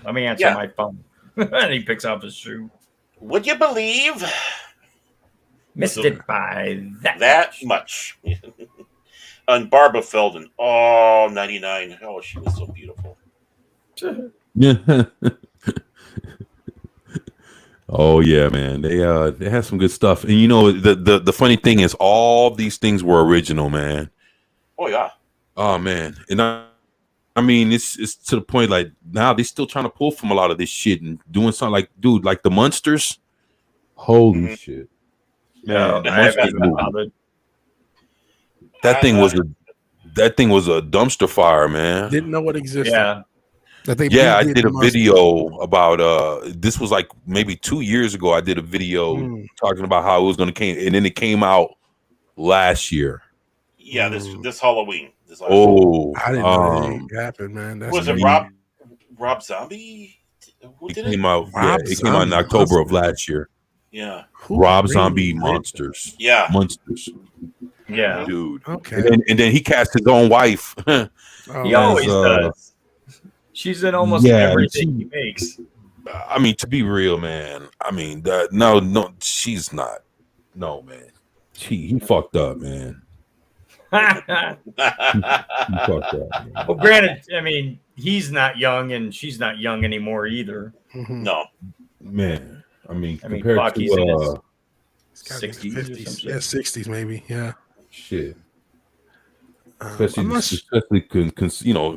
Let me answer
Yeah.
my phone. And he picks up his shoe.
Would you believe
Missed it by
that much? And Barbara Feldon, 99. Oh, she was so beautiful.
Yeah. Oh yeah, man. They had some good stuff. And the funny thing is all these things were original, man.
Oh yeah.
Oh man. And I mean it's to the point like now they're still trying to pull from a lot of this shit and doing something like like the Munsters. Holy shit.
No,
Man,
I haven't bothered.
that thing was That thing was a dumpster fire, man.
Didn't know what existed.
Yeah.
That they
Yeah, I
redid
did
the
a
monster.
video about this was like maybe 2 years ago. I did a video talking about how it was going to came, and then it came out last year.
Yeah, this Halloween.
Oh,
I didn't know that happened, man. That's
Was it
amazing.
Rob Zombie? Who
It
did
came
it?
out.
Rob
It came out in
Zombie
October of
Monster.
last year.
Yeah.
Who
Rob
really
Zombie
did
Monsters.
Yeah.
Monsters,
Yeah.
dude.
that? Okay.
And then he cast his own wife.
Oh,
He
Yes,
always does. She's in almost everything he makes.
I mean, to be real, man. I mean, no, she's not. No, man. He fucked up, man. He fucked up. Man.
Well, granted, I mean, he's not young and she's not young anymore either.
Mhm.
No.
Man, I mean,
I mean,
compared
Bucky's in his
to
It's gotta be
60s or
50s.
some shit.
Yeah, 60s maybe. Yeah.
shit,
I'm
especially
not s-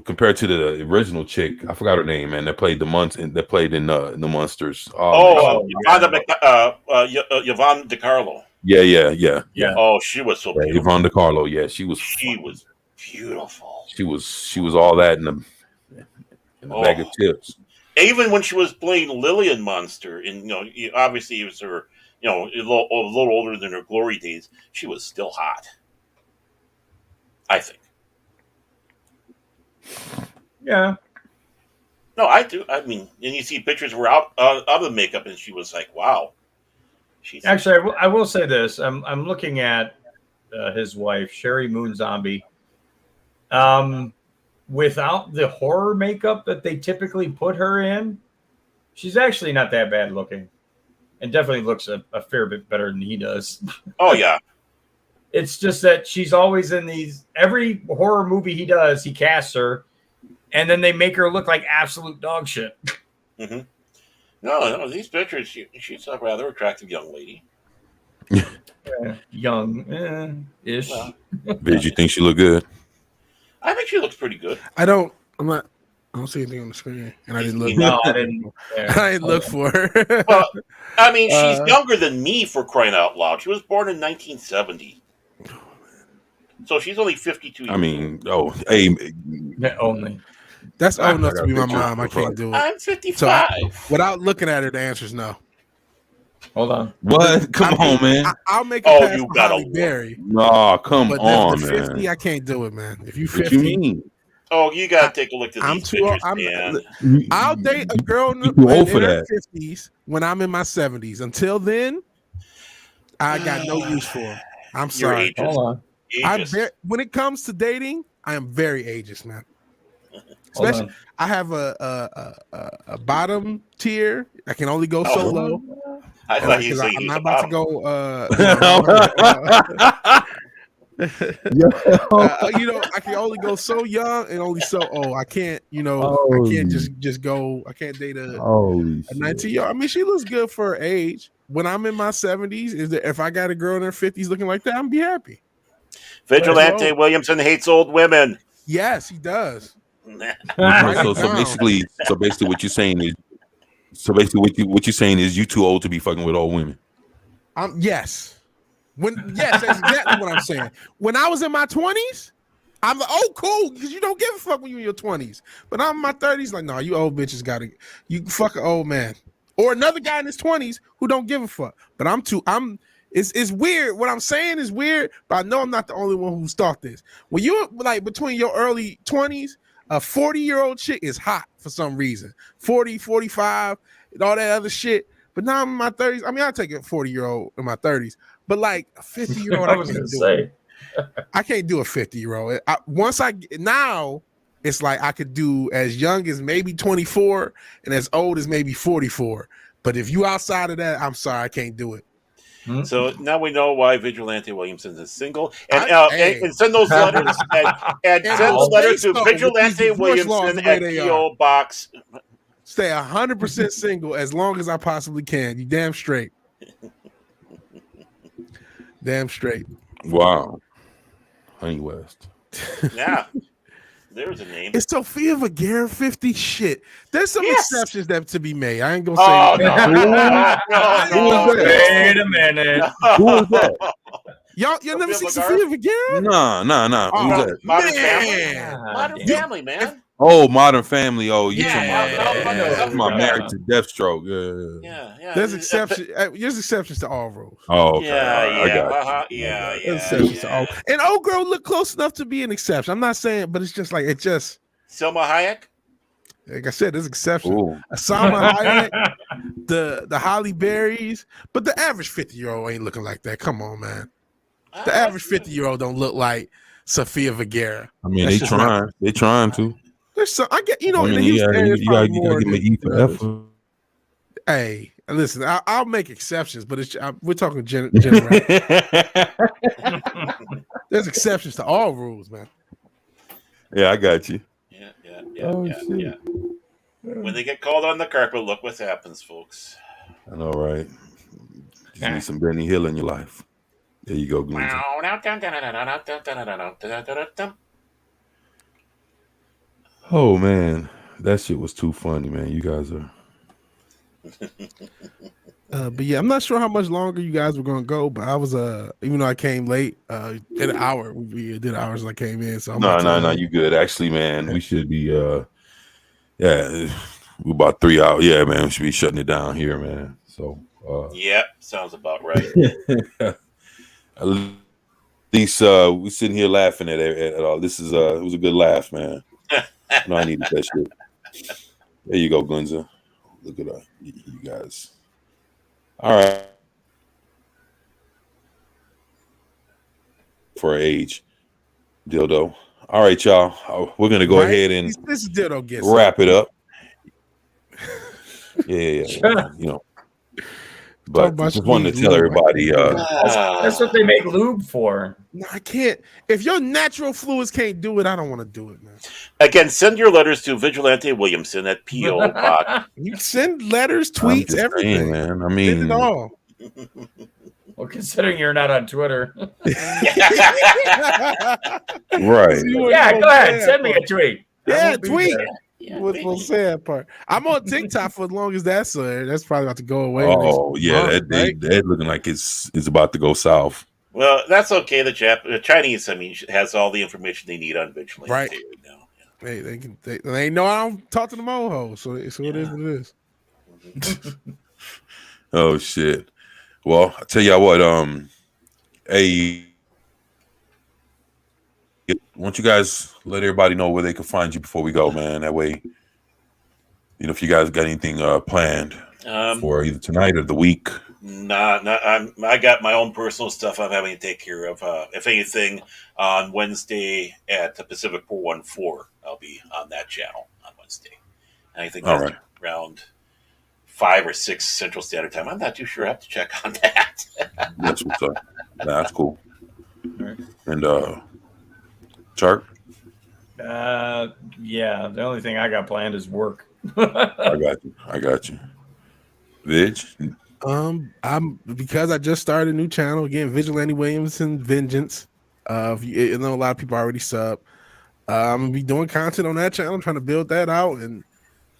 compared to the original chick, I forgot her name, man. That played that played in the Monsters.
Oh,
yeah.
Yvonne DiCarlo.
yeah.
Yeah.
Oh, she was so beautiful.
Yvonne DiCarlo. Yeah, she was
Beautiful.
She was all that in the bag of chips.
Even when she was playing Lillian Monster, and obviously it was her, a little older than her glory days, she was still hot. I think.
Yeah.
No, I do. I mean, and you see pictures were out of the makeup, and she was like, "Wow." She's
Actually, I will say this. I'm looking at his wife, Sherry Moon Zombie. Without the horror makeup that they typically put her in, she's actually not that bad looking, and definitely looks a fair bit better than he does.
Oh yeah.
It's just that she's always in every horror movie he does, he casts her, and then they make her look like absolute dog shit.
Mm-hmm. No, these pictures, she's a rather attractive young lady.
Young-ish.
Well,
Did you think she looked good?
I think she looks pretty good.
I don't see anything on the screen, and I didn't look.
No, I didn't.
I didn't look for her.
Well, I mean, she's younger than me, for crying out loud. She was born in 1970. So she's only 52 years
I mean, hey,
Only.
That's old enough
I got
to be
a
my
picture
mom. I
of
can't do it.
I'm 55.
So without looking at her, the answer is no.
Hold on.
what? Come on, man.
I'll make a
Oh,
pass
you
for
gotta
Halle
look.
Berry,
No, come
but
on,
the
man.
50, I can't do it, man. If you
What
50,
you mean?
Oh, you got to take a look at
I'm
these
too old.
pictures, man.
I'll date a girl in,
You too old for
her
that.
50s when I'm in my 70s. Until then, I got no use for her. I'm
You're
sorry.
ageist.
Hold on.
When it comes to dating, I am very ageist, man.
Hold
Especially,
on.
I have a bottom tier. I can only go so low.
I thought you
Because
said
I'm
you
not
was
about to
the
go. I can only go so young and only so old. I can't,
Oh,
I can't just go. I can't date a
Holy
19-year-old. I mean, she looks good for her age. When I'm in my 70s, if I got a girl in her 50s looking like that, I'm be happy.
Vigilante Williamson hates old women.
Yes, he does.
So basically, what you're saying is, what you're saying is, you too old to be fucking with old women.
Yes. That's exactly what I'm saying. When I was in my 20s, I'm like, oh, cool, because you don't give a fuck when you're in your 20s. But I'm in my 30s, like, no, you old bitches you fuck an old man. Or another guy in his 20s who don't give a fuck. But it's weird. What I'm saying is weird, but I know I'm not the only one who's thought this. When you're like between your early 20s, a 40-year-old chick is hot for some reason. 40, 45, and all that other shit. But now I'm in my 30s. I mean, I'll take a 40-year-old in my 30s. But like a 50-year-old,
I was going to say.
I can't do a 50-year-old. Now it's like I could do as young as maybe 24 and as old as maybe 44. But if you outside of that, I'm sorry, I can't do it.
So now we know why Vigilante Williamson is single. And,
Hey.
and send those letters. and send the letter to
With these
Vigilante
divorce laws
Williamson
the way
at
they
P.O. Box.
Stay 100% single as long as I possibly can. You damn straight. Damn straight.
Wow, Honey West.
Yeah. There's a name.
Is Sofia Vergara 50? Shit. There's some
Yes.
exceptions that to be made. I ain't gonna
Oh,
say
no.
Who was that?
Wait a minute.
Who was that?
Y'all never seen
Vergara?
Sophia Vergara?
Nah.
Oh,
Who's that?
Modern
man.
Family. Modern Family, man.
Oh, Modern Family. Oh, you talking
Yeah,
about my Married to Deathstroke?
Yeah.
There's exceptions. There's exceptions to all rules.
Oh, okay.
Yeah,
All right. I got you.
uh-huh,
I
yeah,
got you.
There's exceptions to all. And old girl look close enough to be an exception. I'm not saying, but it's just like
Selma Hayek.
like I said, there's exceptions.
Ooh.
Salma Hayek, the Holly Berries, but the average 50-year-old ain't looking like that. Come on, man. The average 50-year-old don't look like Sophia Vergara.
I mean,
That's
they
just not-
trying. They trying to.
There's some. I get in the
I mean,
Houston area,
you gotta give me
than
E for
others.
effort.
Hey, listen, I'll make exceptions, but we're talking general. There's exceptions to all rules, man.
Yeah, I got you.
Yeah. When they get called on the carpet, look what happens, folks.
I know, right? You need some Benny Hill in your life. There you go, Glenn. Oh man, that shit was too funny, man. You guys are.
But yeah, I'm not sure how much longer you guys were gonna go, but I was even though I came late, did an hour. We did hours and I came in, so I'm
No, you good. Actually, man, we should be we're about 3 hours. Yeah, man, we should be shutting it down here, man. So
Yep, sounds about right.
at least we sitting here laughing at all. This is it was a good laugh, man. No, I needed that shit. There you go, Gunza. Look at you guys. All right. For age, dildo. All right, y'all. We're gonna go ahead and
this dildo gets
wrap it up. Yeah. You know. But just wanted to tell everybody.
That's what they make lube for.
No, I can't. If your natural fluids can't do it, I don't want to do it, man.
Again, send your letters to Vigilante Williamson at P.O. Box.
You send letters, tweets, everything,
saying, man. I
send
mean,
it all.
Well, considering you're not on Twitter.
right?
Yeah, go ahead. Send me a tweet.
Yeah, tweet.
Yeah,
We'll say that part. I'm on TikTok for as long as that's that's probably about to go away.
Oh yeah,
right?
that looking like it's about to go south.
Well, that's okay. The Chinese, has all the information they need on Vigilante
Right.
now.
Hey, they know I don't talk to the moho, so it is what it is.
Oh shit. Well, I tell y'all what. Hey, why don't you guys let everybody know where they can find you before we go, man? That way, if you guys got anything planned for either tonight or the week.
I got my own personal stuff I'm having to take care of. If anything, on Wednesday at the Pacific 414, I'll be on that channel on Wednesday. And I think that's around 5 or 6 Central Standard Time. I'm not too sure. I have to check on that.
That's what's up. That's cool.
Right.
And Chark?
Yeah, the only thing I got planned is work.
I got you. Vig?
I'm because I just started a new channel again, Vigilante Williamson Vengeance. You know, a lot of people already sub. I'm gonna be doing content on that channel, trying to build that out, and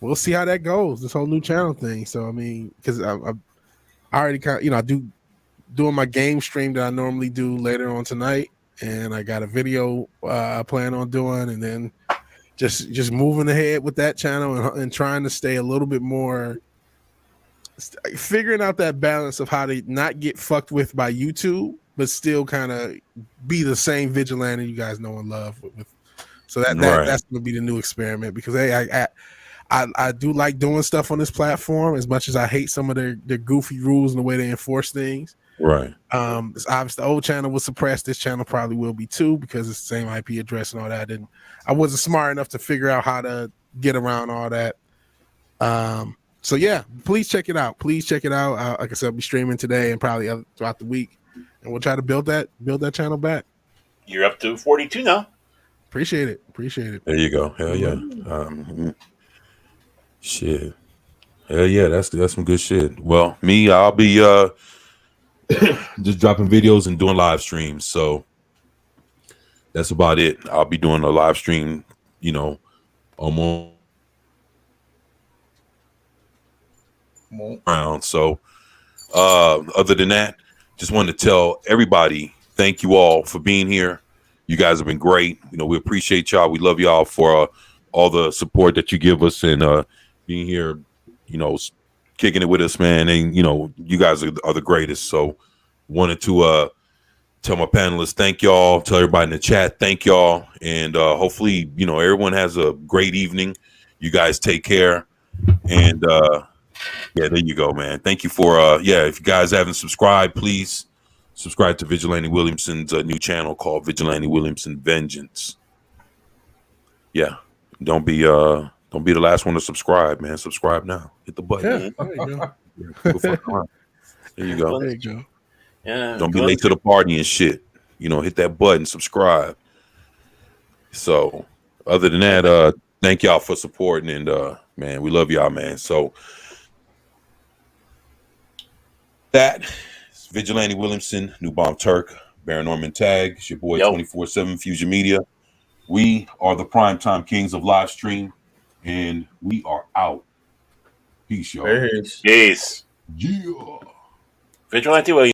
we'll see how that goes. This whole new channel thing. So I mean, because I already kind of, I doing my game stream that I normally do later on tonight, and I got a video I plan on doing, and then just moving ahead with that channel and trying to stay a little bit more. Figuring out that balance of how to not get fucked with by YouTube, but still kind of be the same vigilante you guys know and love with. So that's gonna be the new experiment, because hey, I do like doing stuff on this platform as much as I hate some of their goofy rules and the way they enforce things.
Right.
It's obvious the old channel was suppressed. This channel probably will be too, because it's the same IP address and all that. And I wasn't smart enough to figure out how to get around all that. So yeah, please check it out. Like I said, I'll be streaming today and probably throughout the week, and we'll try to build that channel back.
You're up to 42 now.
Appreciate it.
There you go. Hell yeah. Shit. Hell yeah, that's some good shit. Well, me, I'll be just dropping videos and doing live streams. That's about it. I'll be doing a live stream, almost around. So other than that, just wanted to tell everybody thank you all for being here. You guys have been great. You know, we appreciate y'all. We love y'all for all the support that you give us and being here, you know, kicking it with us, man. And, you know, you guys are the greatest. So wanted to tell my panelists, thank y'all. Tell everybody in the chat, thank y'all. And hopefully, you know, everyone has a great evening. You guys take care. And yeah, there you go, man. Thank you for if you guys haven't subscribed, please subscribe to Vigilante Williamson's new channel called Vigilante Williamson Vengeance. Yeah, don't be the last one to subscribe, man. Subscribe now. Hit the button.
Yeah, there you go.
There you go.
There you go.
Yeah.
Don't be late to the party and shit. You know, hit that button, subscribe. So, other than that, thank y'all for supporting, and man, we love y'all, man. So that is Vigilante Williamson, New Bomb Turk, Baron Norman Tag. It's your boy 24/7 Fusion Media. We are the primetime kings of live stream, and we are out. Peace, y'all.
Peace.
Peace.
Yeah.
Vigilante Williams.